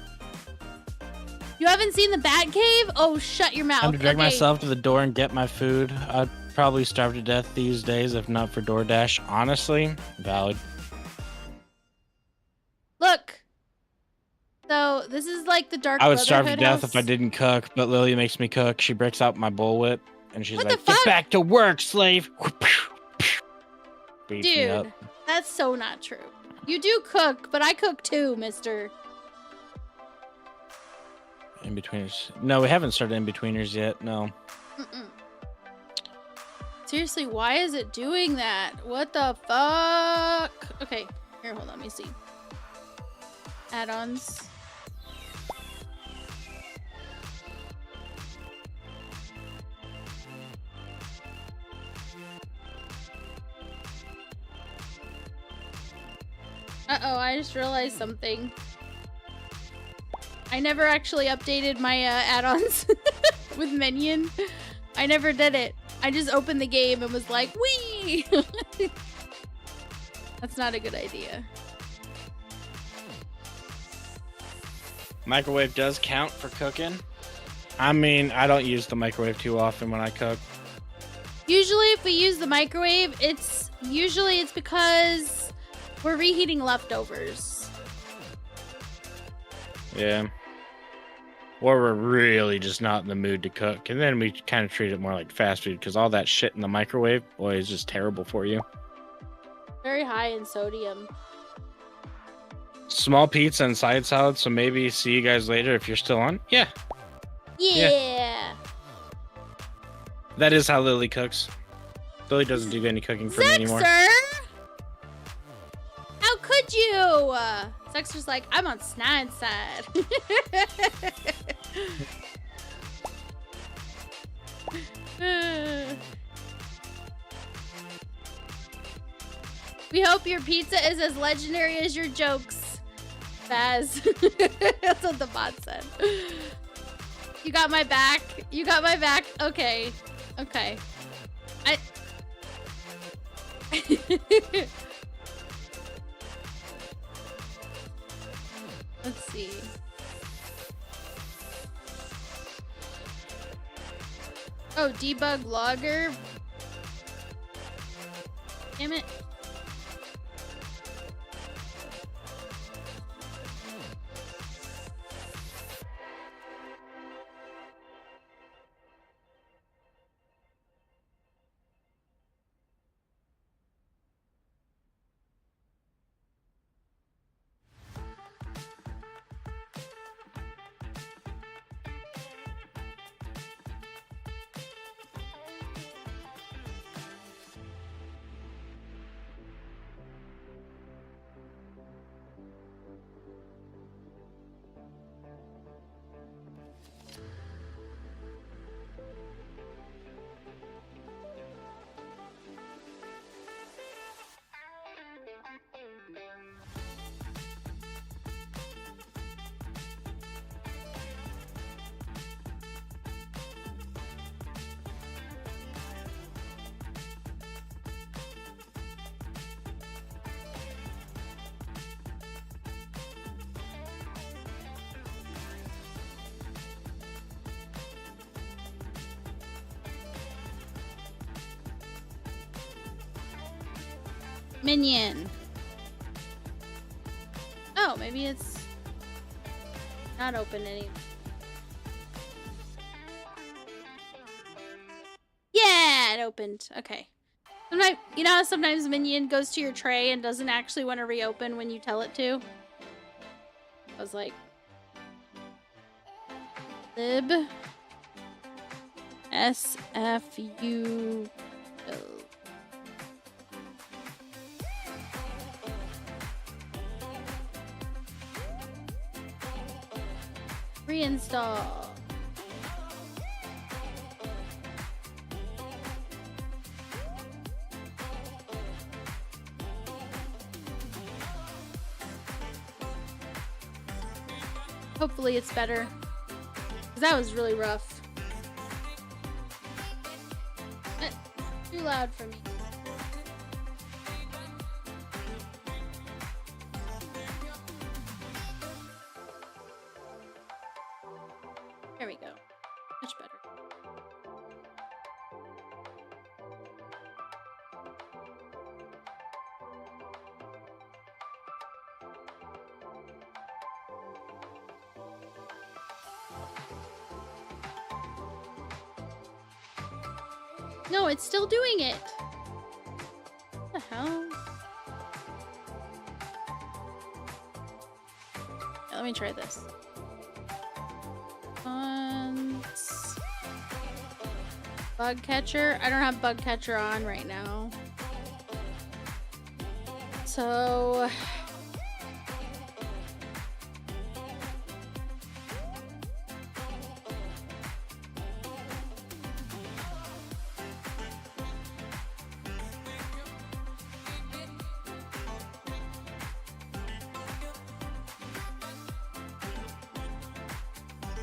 You haven't seen the Bat Cave? Oh, shut your mouth. Time to drag myself to the door and get my food. I'd probably starve to death these days if not for DoorDash. Honestly, valid. Look. So, this is like the Dark I would starve to Brotherhood death house. if I didn't cook, but Lily makes me cook. She breaks out my bullwhip, and she's What like, the "Get fuck? back to work, slave!" Beats me up. Dude, that's so not true. You do cook, but I cook too, mister. In-betweeners. No, we haven't started in-betweeners yet. No. Mm-mm. Seriously, why is it doing that? What the fuck? Okay, here, hold on, let me see. Add-ons. Uh-oh, I just realized something. I never actually updated my add-ons with Minion. I never did it. I just opened the game and was like, wee! That's not a good idea. Microwave does count for cooking. I mean, I don't use the microwave too often when I cook. Usually if we use the microwave, it's because we're reheating leftovers. Yeah. Or we're really just not in the mood to cook. And then we kind of treat it more like fast food because all that shit in the microwave, boy, is just terrible for you. Very high in sodium. Small pizza and side salad, so maybe see you guys later if you're still on. Yeah. Yeah. That is how Lily cooks. Lily doesn't do any cooking for me anymore. Sir? How could you? Sexter's like, I'm on Snide's side. We hope your pizza is as legendary as your jokes, Baz. That's what the bot said. You got my back. You got my back. Okay. Okay. Let's see. Oh, debug logger. Damn it. Minion. Oh, maybe it's not open anymore. Yeah, it opened. Okay. Sometimes, you know how sometimes Minion goes to your tray and doesn't actually want to reopen when you tell it to? I was like, lib SFU. Reinstall. Hopefully it's better. 'Cause that was really rough. Too loud for me. There we go. Much better. No, it's still doing it. What the hell? Yeah, let me try this. Bug catcher. I don't have bug catcher on right now. So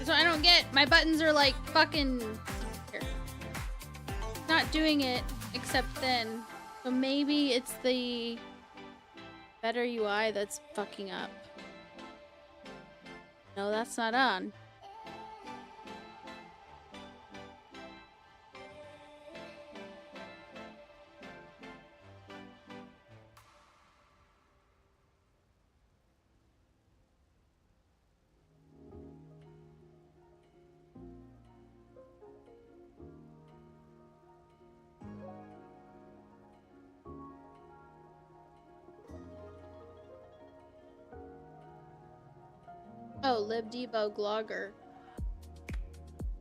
I don't get. My buttons are like fucking here. Not doing it except then. So maybe it's the better UI that's fucking up. No, that's not on. Oh, LibDebug logger.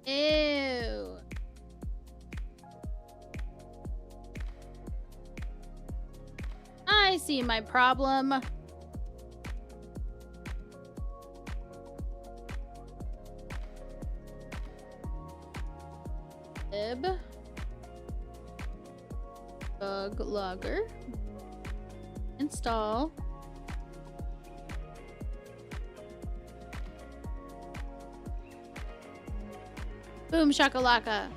Ew. I see my problem. Bug logger. Install. Boom shakalaka.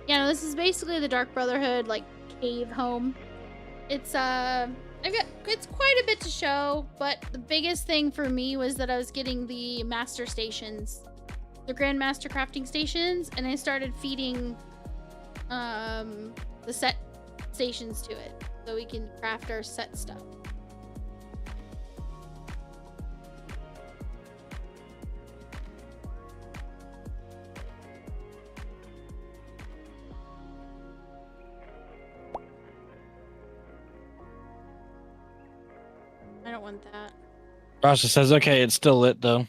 Yeah, no, this is basically the Dark Brotherhood like cave home. It's it's quite a bit to show, but the biggest thing for me was that I was getting the master stations, the Grandmaster crafting stations, and I started feeding the set stations to it so we can craft our set stuff. I don't want that. Rasha says, okay, it's still lit though.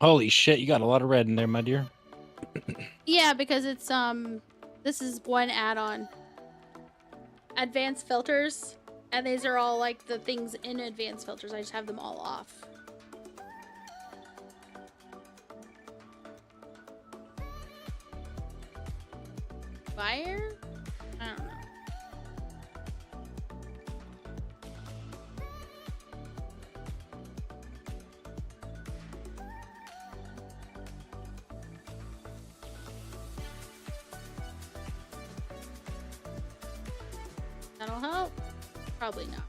Holy shit, you got a lot of red in there, my dear. Yeah, because it's this is one add-on. Advanced filters, and these are all like the things in advanced filters. I just have them all off. Fire? I don't know. That'll help? Probably not.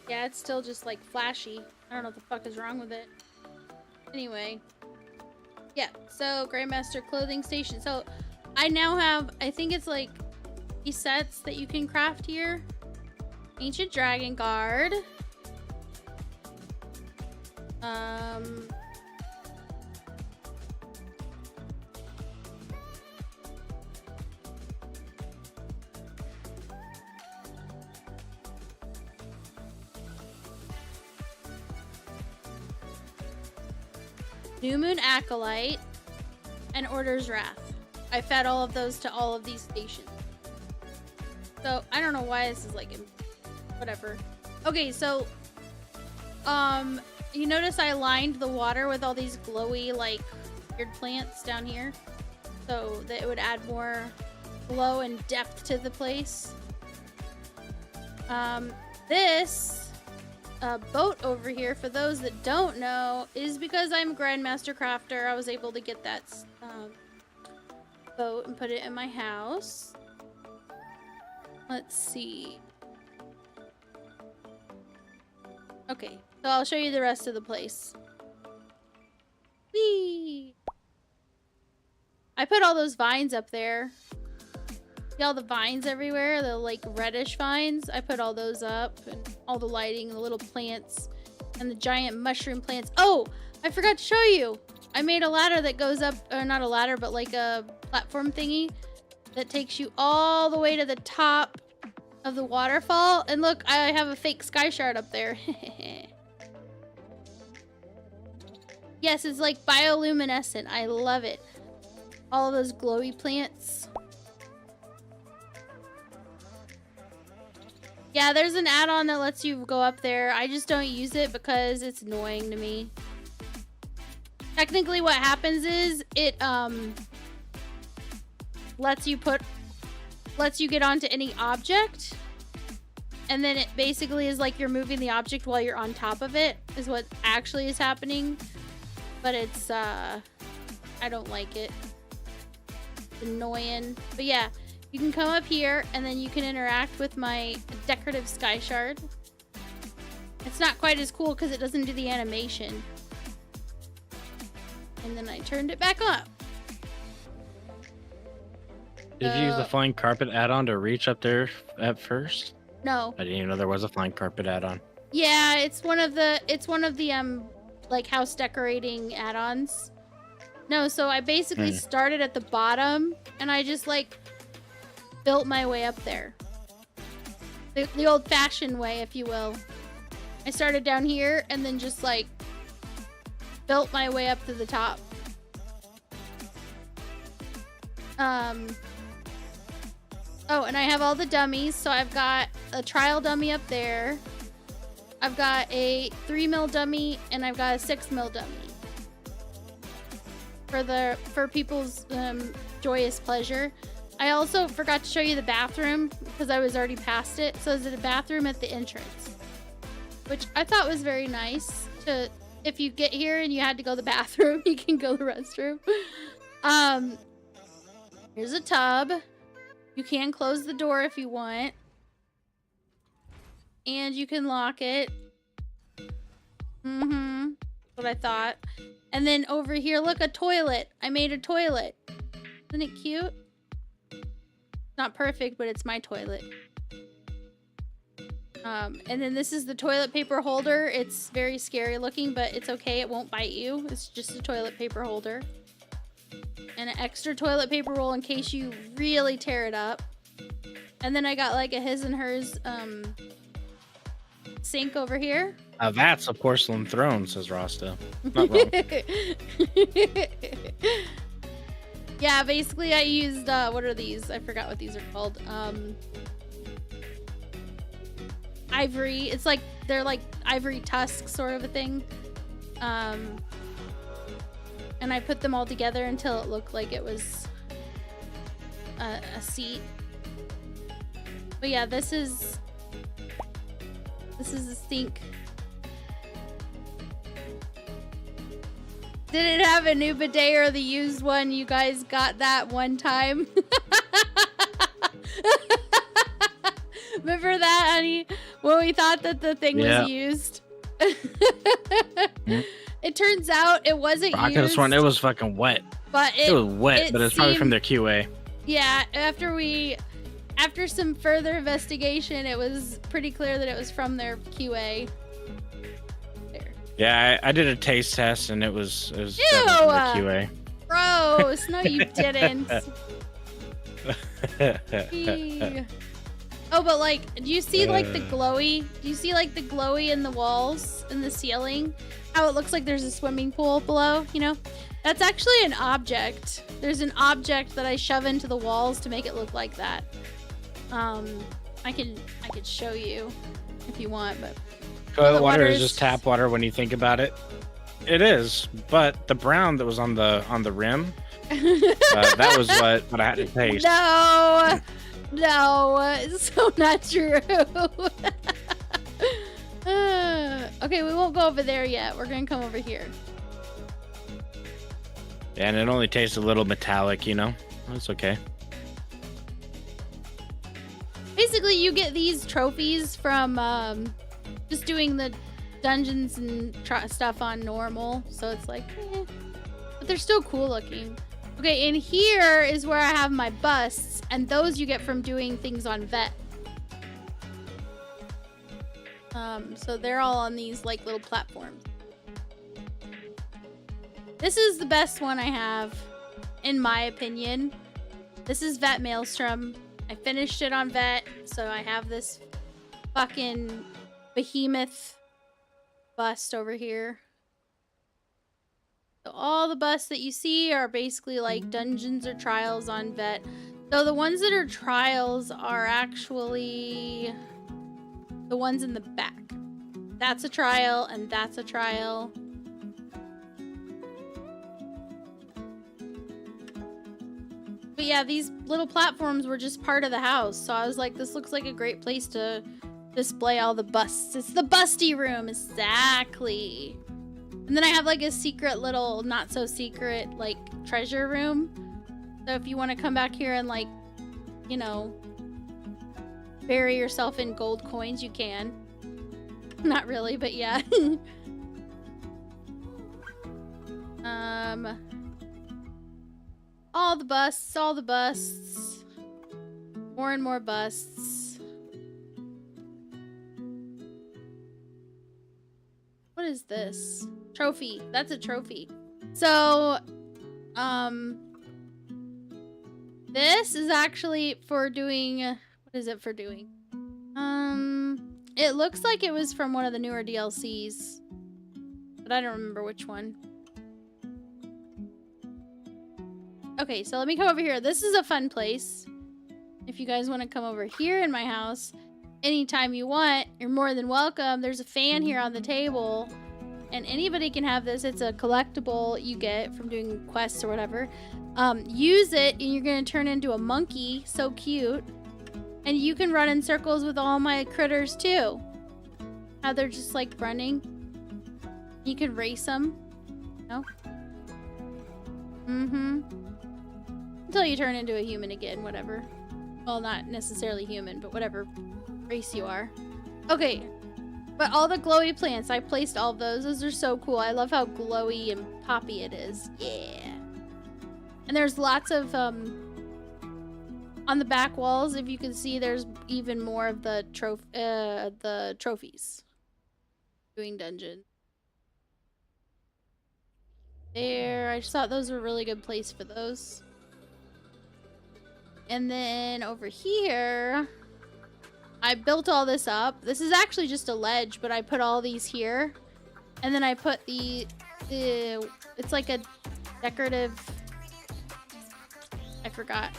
Yeah, it's still just like flashy. I don't know what the fuck is wrong with it. Anyway. Yeah, so Grandmaster clothing station. So I now have, I think it's like these sets that you can craft here. Ancient Dragon Guard. New Moon Acolyte, and Order's Wrath. I fed all of those to all of these stations. So I don't know why this is like whatever. Okay, so you notice I lined the water with all these glowy like weird plants down here, so that it would add more glow and depth to the place. This boat over here, for those that don't know, is because I'm a Grandmaster Crafter. I was able to get that boat and put it in my house. Let's see. Okay, so I'll show you the rest of the place. Whee! I put all those vines up there. See all the vines everywhere? The like reddish vines? I put all those up, and all the lighting, the little plants, and the giant mushroom plants. Oh, I forgot to show you. I made a ladder that goes up, or not a ladder, but like a platform thingy that takes you all the way to the top of the waterfall. And look, I have a fake sky shard up there. Yes, it's like bioluminescent. I love it. All of those glowy plants. Yeah, there's an add-on that lets you go up there. I just don't use it because it's annoying to me. Technically what happens is it lets you get onto any object, and then it basically is like you're moving the object while you're on top of it, is what actually is happening. But it's I don't like it. It's annoying. But yeah, you can come up here and then you can interact with my decorative sky shard. It's not quite as cool because it doesn't do the animation. And then I turned it back up. Did you use the flying carpet add-on to reach up there at first? No. I didn't even know there was a flying carpet add-on. Yeah, it's one of the like house decorating add-ons. No, so I basically started at the bottom and I just like built my way up there. The old-fashioned way, if you will. I started down here and then just like built my way up to the top. Oh, and I have all the dummies. So I've got a trial dummy up there. I've got a 3mm dummy and I've got a 6mm dummy. For people's joyous pleasure. I also forgot to show you the bathroom because I was already past it. So there's a bathroom at the entrance, which I thought was very nice. To if you get here and you had to go to the bathroom, you can go to the restroom. Here's a tub. You can close the door if you want. And you can lock it. What I thought. And then over here, look, a toilet. I made a toilet. Isn't it cute? Not perfect, but it's my toilet. And then this is the toilet paper holder. It's very scary looking, but it's okay. It won't bite you. It's just a toilet paper holder. And an extra toilet paper roll in case you really tear it up. And then I got like a his and hers sink over here. That's a porcelain throne, says Rasta. Not wrong. Yeah, basically I used, what are these? I forgot what these are called. Ivory. It's like, they're like ivory tusks sort of a thing. And I put them all together until it looked like it was a seat. But yeah, this is the sink. Did it have a new bidet or the used one? You guys got that one time? Remember that, honey? When we thought that the thing was used? It turns out it wasn't used. I could have sworn it was fucking wet. But it was wet, but it's probably from their QA. Yeah, after some further investigation, it was pretty clear that it was from their QA. There. Yeah, I did a taste test and it was definitely from their QA. Gross! No, you didn't. Oh, but like, do you see like the glowy? Do you see like the glowy in the walls, in the ceiling? How it looks like there's a swimming pool below, you know? That's actually an object. There's an object that I shove into the walls to make it look like that. I could show you if you want, but toilet water is just tap water when you think about it. It is, but the brown that was on the rim, that was what I had to taste. No, it's so not true. Okay, we won't go over there yet. We're gonna come over here. And it only tastes a little metallic, you know? That's okay. Basically, you get these trophies from just doing the dungeons and stuff on normal. So it's like, but they're still cool looking. Okay, and here is where I have my busts, and those you get from doing things on vet. So they're all on these like little platforms. This is the best one I have, in my opinion. This is Vet Maelstrom. I finished it on vet, so I have this fucking behemoth bust over here. So all the busts that you see are basically like dungeons or trials on vet. So the ones that are trials are actually the ones in the back. That's a trial and that's a trial. But yeah, these little platforms were just part of the house. So I was like, this looks like a great place to display all the busts. It's the busty room, exactly. And then I have like a secret little, not so secret, like treasure room. So if you want to come back here and like, you know, bury yourself in gold coins, you can. Not really, but yeah. All the busts. More and more busts. What is this? Trophy. That's a trophy. So, this is actually for doing, what is it for doing? It looks like it was from one of the newer DLCs, but I don't remember which one. Okay, so let me come over here. This is a fun place. If you guys want to come over here in my house, anytime you want, you're more than welcome. There's a fan here on the table, and anybody can have this. It's a collectible you get from doing quests or whatever. Use it, and you're going to turn into a monkey. So cute. And you can run in circles with all my critters, too. How they're just, like, running. You can race them. No? Mm-hmm. Until you turn into a human again, whatever. Well, not necessarily human, but whatever race you are. Okay. But all the glowy plants, I placed all of those. Those are so cool. I love how glowy and poppy it is. Yeah. And there's lots of, on the back walls, if you can see, there's even more of the trophies. Doing dungeon. There, I just thought those were a really good place for those. And then over here, I built all this up. This is actually just a ledge, but I put all these here. And then I put it's like a decorative, I forgot.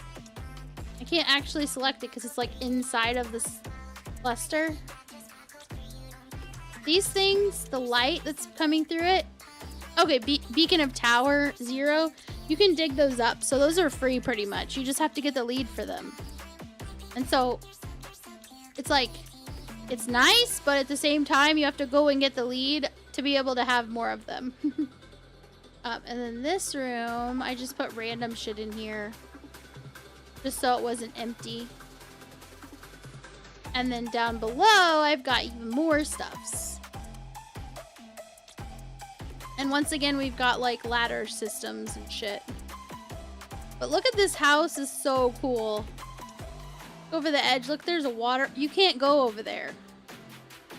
I can't actually select it because it's like inside of this cluster. These things, the light that's coming through it. Okay, Beacon of Tower 0. You can dig those up. So those are free pretty much. You just have to get the lead for them. And so it's like, it's nice, but at the same time, you have to go and get the lead to be able to have more of them. And then this room, I just put random shit in here. Just so it wasn't empty. And then down below, I've got even more stuffs. And once again, we've got like ladder systems and shit. But look at this house, is so cool. Over the edge, look, there's a water. You can't go over there.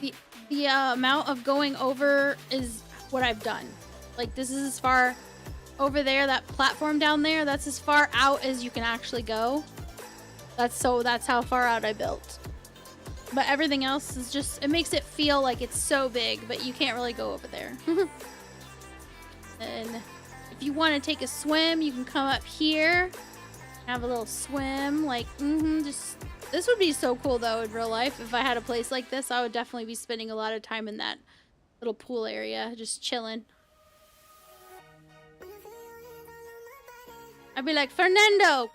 The amount of going over is what I've done. Like, this is as far over there, that platform down there, that's as far out as you can actually go. That's how far out I built. But everything else is just, it makes it feel like it's so big, but you can't really go over there. And if you want to take a swim, you can come up here, have a little swim. Like, just, this would be so cool though in real life. If I had a place like this, I would definitely be spending a lot of time in that little pool area, just chilling. I'd be like, Fernando,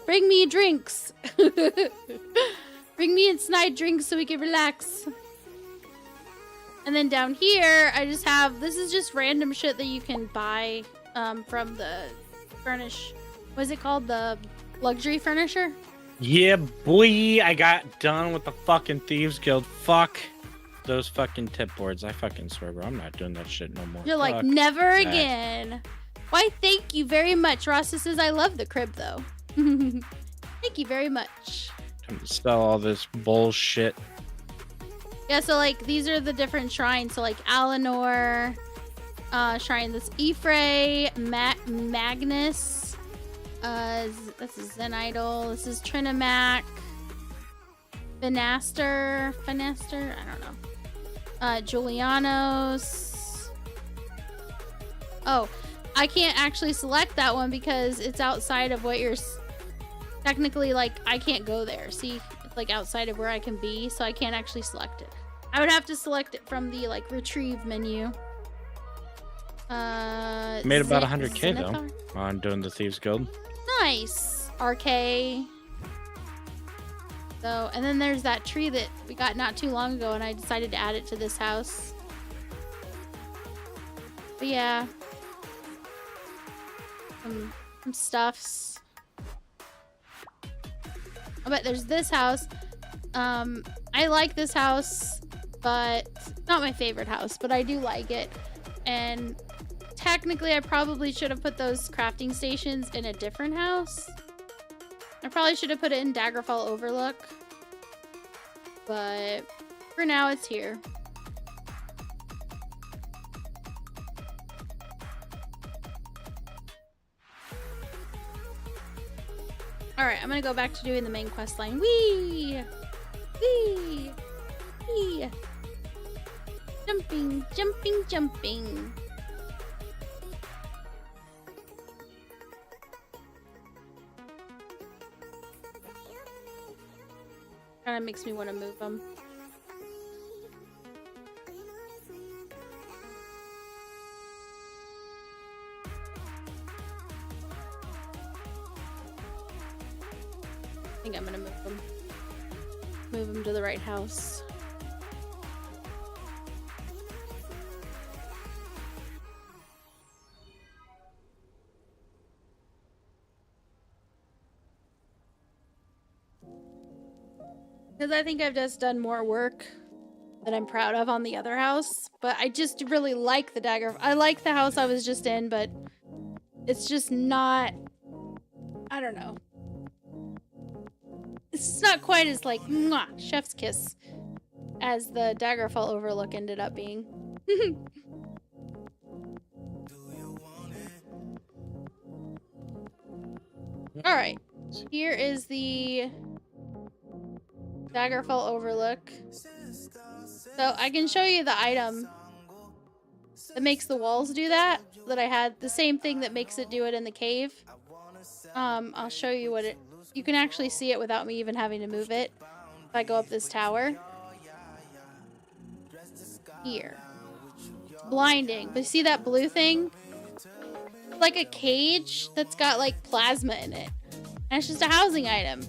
bring me drinks. Bring me and Snide drinks so we can relax. And then down here, I just have, this is just random shit that you can buy from the furnish, what is it called? The luxury furnisher? Yeah, boy, I got done with the fucking Thieves Guild. Fuck those fucking tip boards. I fucking swear, bro. I'm not doing that shit no more. You're like, Fuck never that. again. Why, thank you very much. Rasta says, I love the crib, though. Thank you very much. Time to sell all this bullshit. Yeah, so, like, these are the different shrines. So, like, Alinor, shrine that's Ephrae, Magnus, this is Zen Idol, this is Trinimac, Finaster, I don't know. Julianos. Oh, I can't actually select that one because it's outside of what you're technically, like, I can't go there. See, it's like outside of where I can be, so I can't actually select it. I would have to select it from the like retrieve menu. Made about 100K though on doing the Thieves Guild. Nice. RK. So, and then there's that tree that we got not too long ago, and I decided to add it to this house. But yeah. Some stuffs. Oh, but there's this house. I like this house, but not my favorite house, but I do like it. And technically, I probably should have put those crafting stations in a different house. I probably should have put it in Daggerfall Overlook. But for now, it's here. Alright, I'm gonna go back to doing the main quest line. Whee! Whee! Whee! Jumping, jumping, jumping. Kinda makes me want to move them. I think I'm gonna move them. Move them to the right house. Because I think I've just done more work that I'm proud of on the other house. But I just really like the dagger. I like the house I was just in, but it's just not... I don't know. It's not quite as like, mwah, chef's kiss as the Daggerfall Overlook ended up being. Alright. Here is the Daggerfall Overlook. So I can show you the item that makes the walls do that I had. The same thing that makes it do it in the cave. I'll show you what it... You can actually see it without me even having to move it. If I go up this tower. Here. It's blinding. But see that blue thing? It's like a cage that's got like plasma in it. And it's just a housing item.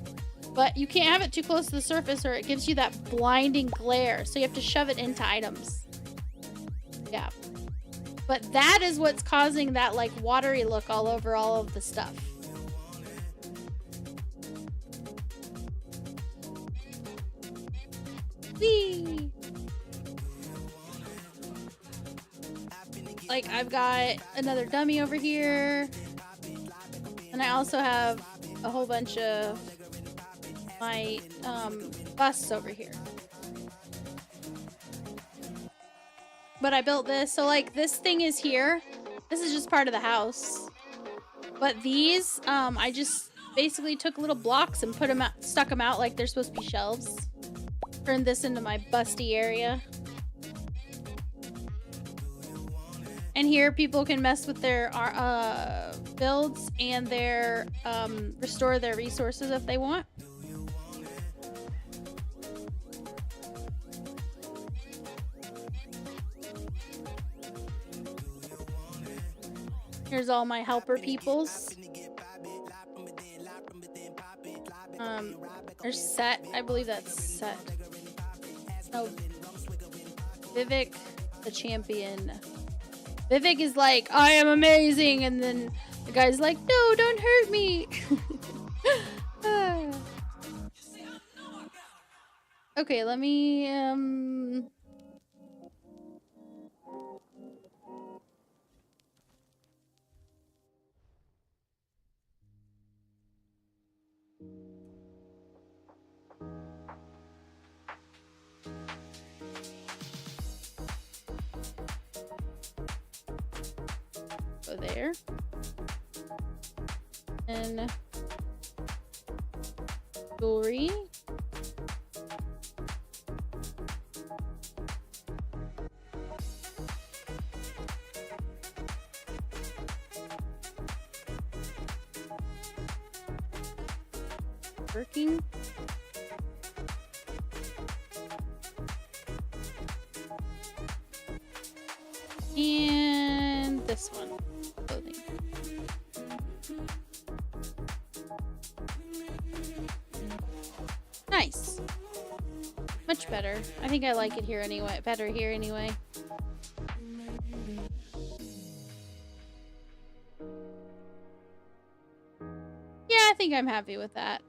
But you can't have it too close to the surface or it gives you that blinding glare. So you have to shove it into items. Yeah. But that is what's causing that like watery look all over all of the stuff. Whee! Like, I've got another dummy over here. And I also have a whole bunch of my busts over here. But I built this. So, like, this thing is here. This is just part of the house. But these, I just basically took little blocks and put them out, stuck them out like they're supposed to be shelves. Turned this into my busty area. And here people can mess with their builds and their restore their resources if they want. Here's all my helper peoples. There's Set. I believe that's Set. No. Vivek, the champion. Vivek is like, I am amazing, and then the guy's like, no, don't hurt me. Okay, let me go there. And jewelry. Working. And this one. Clothing. Nice. Much better. I think I like it here anyway. Better here anyway. Yeah, I think I'm happy with that.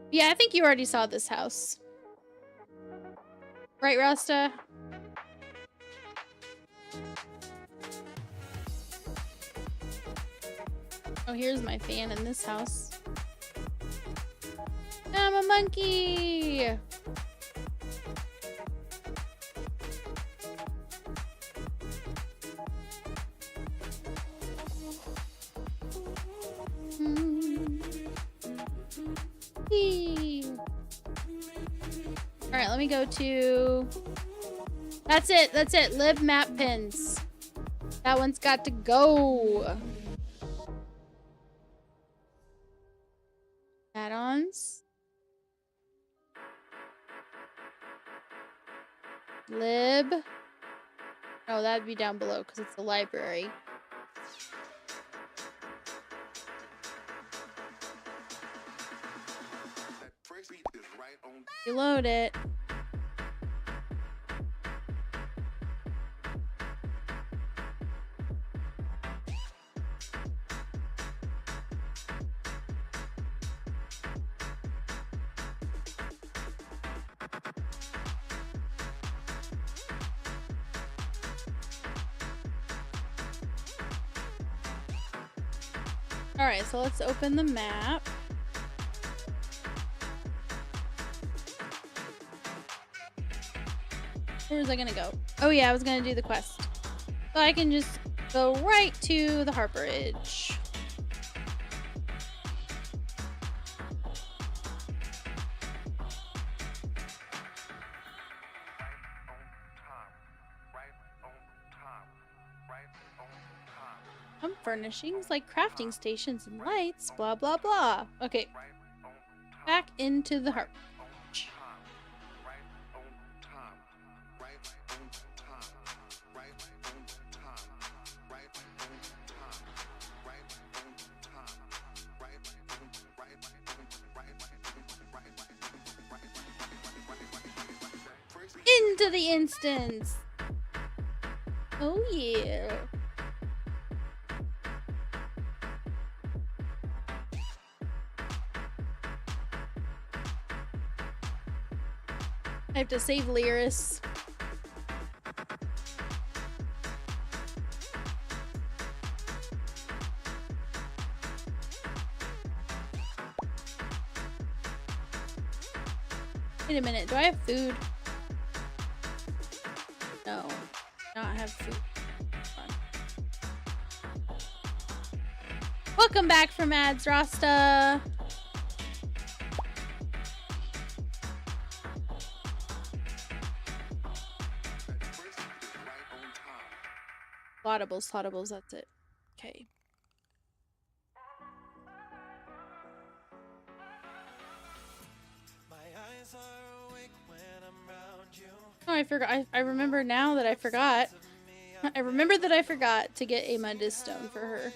Yeah, I think you already saw this house. Right, Rasta? Oh, here's my fan in this house. I'm a monkey! Alright, let me go to... That's it, that's it. Live map pins. That one's got to go. Add-ons. Lib. Oh, that'd be down below because it's the library. Reload it. All right, so let's open the map. Where was I gonna go? Oh yeah, I was gonna do the quest. So I can just go right to the harborage. Furnishings like crafting stations and lights, blah blah blah. Okay, back into the harborage. Into the instance. Oh yeah. I have to save Lyris. Wait a minute, do I have food? No, not have food. Welcome back from ads, Rasta. Slaughtables, that's it. Okay. Oh, I forgot. I remember now that I forgot. I remember that I forgot to get a Mundus stone for her.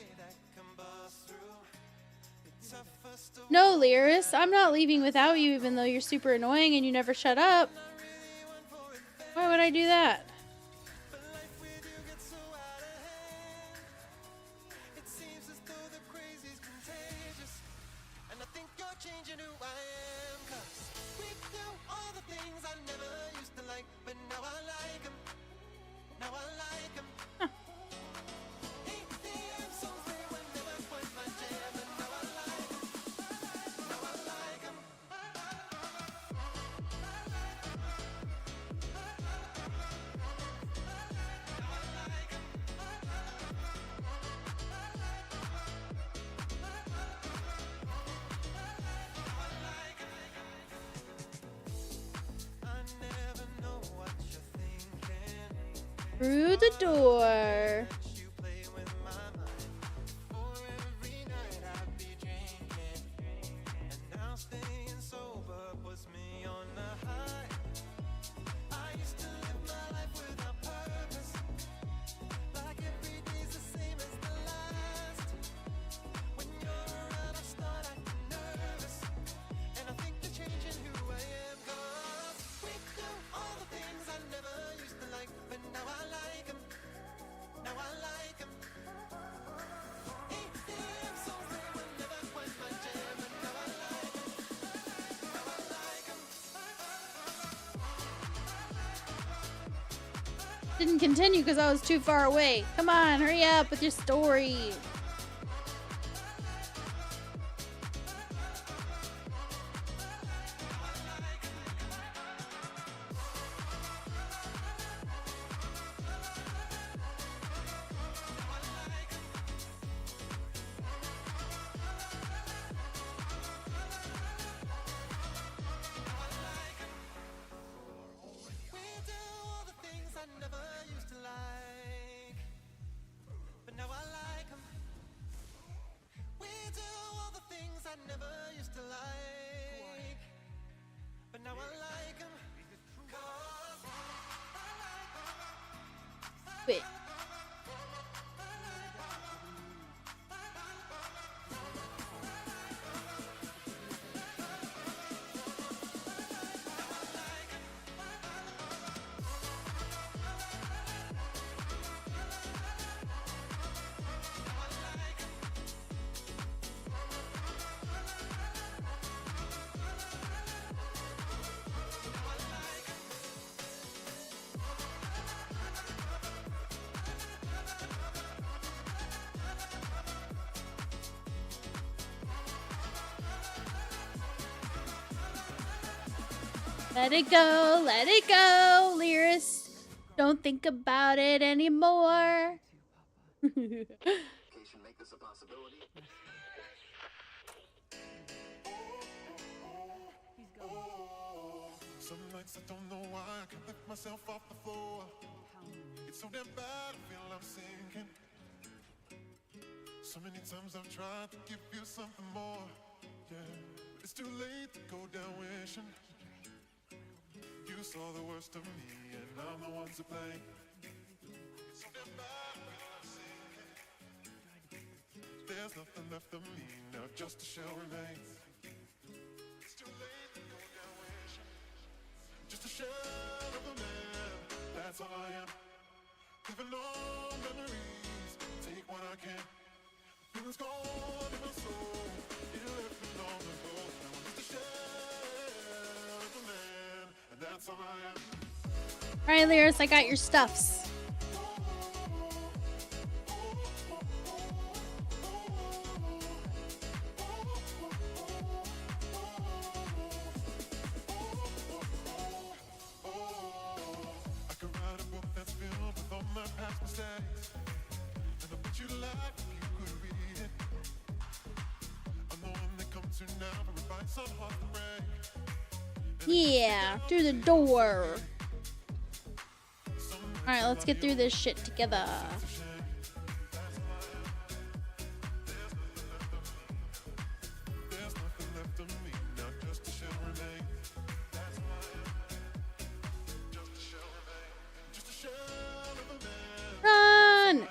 No, Lyris, I'm not leaving without you, even though you're super annoying and you never shut up. Why would I do that? Through the door. Didn't continue because I was too far away. Come on, hurry up with your story. Wait. Let it go, Lyris. Don't think about it anymore. Some nights I don't know why I can't lift myself off the floor. It's so damn bad, I feel I'm sinking. So many times I've tried to give you something more, yeah, but it's too late to go down wishing. You saw the worst of me, and I'm the one to blame. It's so damn bad, I feel I'm sinking. There's nothing left of me now, just a shell remains. It's too late to go down wishing. Just a shell of a man, that's all I am. Living on memories, take what I can. Feelings gone in my soul, you left me long ago. Now I'm just a shell of a man, and that's all I am. Alright, Lyris, I got your stuffs. I could write a book that's filled with all my past mistakes, and I bet you'd laugh if you could read it. Yeah, through the door. Alright, let's get through this shit together. Run!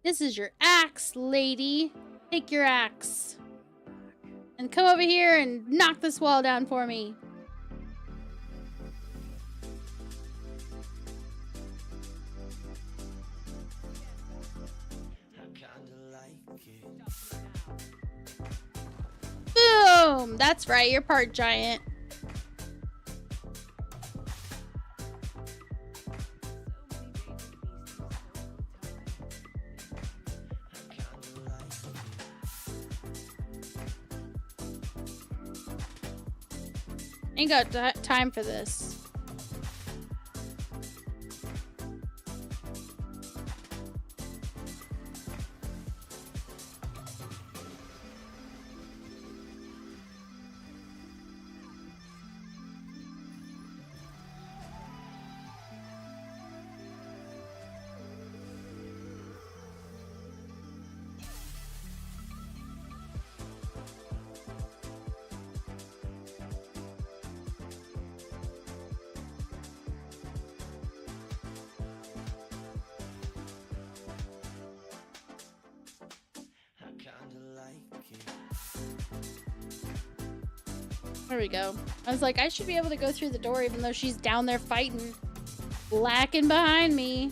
This is your axe, lady. Take your axe. And come over here and knock this wall down for me. Boom! That's right, you're part giant. Ain't got time for this. There we go. I was like, I should be able to go through the door even though she's down there fighting. Lacking behind me.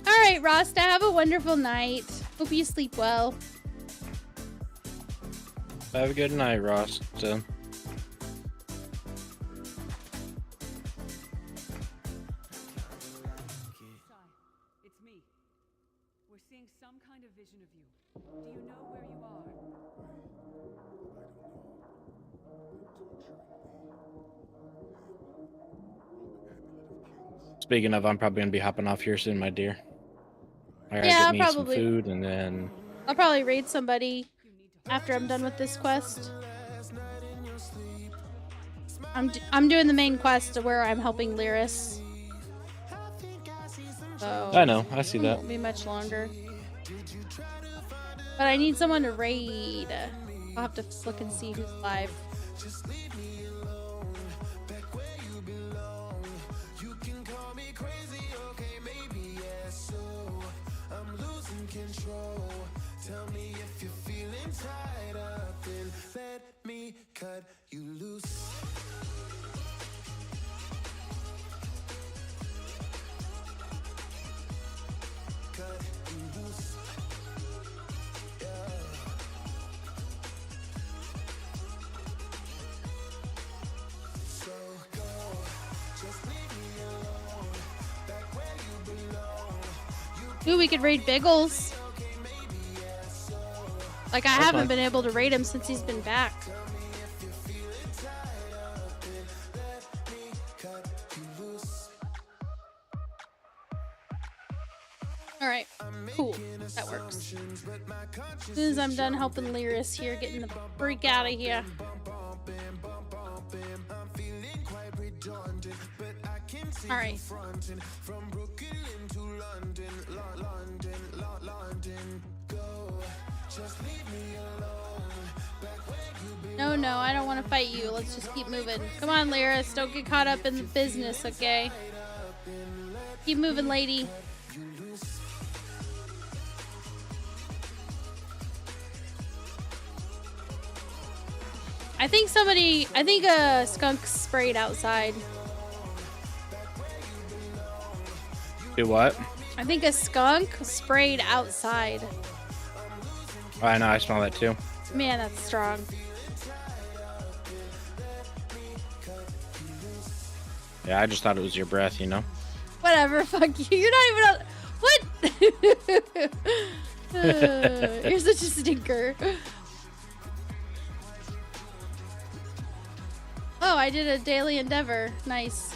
Alright, Rasta, have a wonderful night. Hope you sleep well. Have a good night, Rasta. Speaking of, I'm probably gonna be hopping off here soon, my dear. I gotta get me some food, and then I'll probably raid somebody after I'm done with this quest. I'm doing the main quest where I'm helping Lyris. So I know, I see it that. won't be much longer. But I need someone to raid. I'll have to look and see who's live. Cut you loose. Cut you loose. Yeah. So go, just leave me alone. Back where you belong. Ooh, we could raid Biggles. Like, I haven't been able to raid him since he's been back. Alright, cool. That works. As soon as I'm done helping Lyris here, getting the freak out of here. All right. From Brooklyn to London, London, go. Just leave me alone. Back where you belong. No, I don't want to fight you. Let's just keep moving. Come on, Lyris. Don't get caught up in the business, okay? Keep moving, lady. I think a skunk sprayed outside. Do what? I think a skunk sprayed outside. Oh, I know, I smell that too. Man, that's strong. Yeah, I just thought it was your breath, you know? Whatever, fuck you. You're not even on... What? You're such a stinker. Oh, I did a daily endeavor. Nice.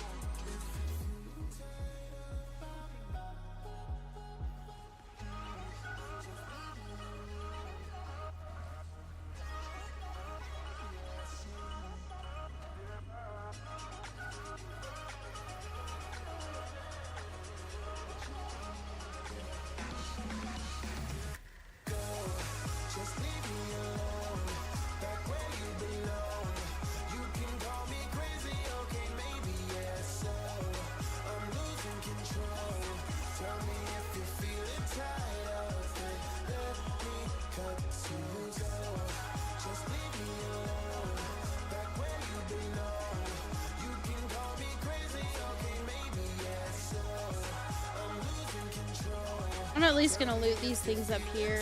I'm at least gonna loot these things up here.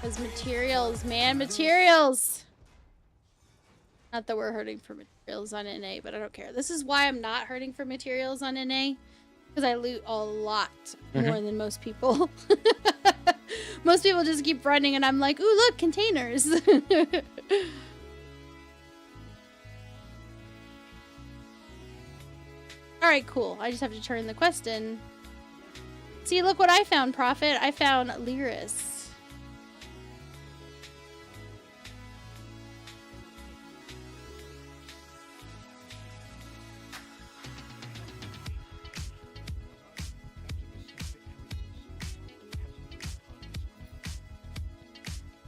As materials, man, materials! Not that we're hurting for materials on NA, but I don't care. This is why I'm not hurting for materials on NA. Because I loot a lot more than most people. Most people just keep running and I'm like, ooh, look, containers. Alright, cool. I just have to turn the quest in. See, look what I found, Prophet. I found Lyris.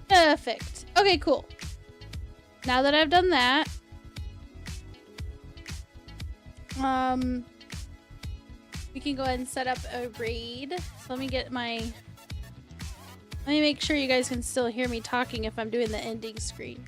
Perfect. Okay, cool. Now that I've done that, we can go ahead and set up a raid. So let me get my... Let me make sure you guys can still hear me talking if I'm doing the ending screen.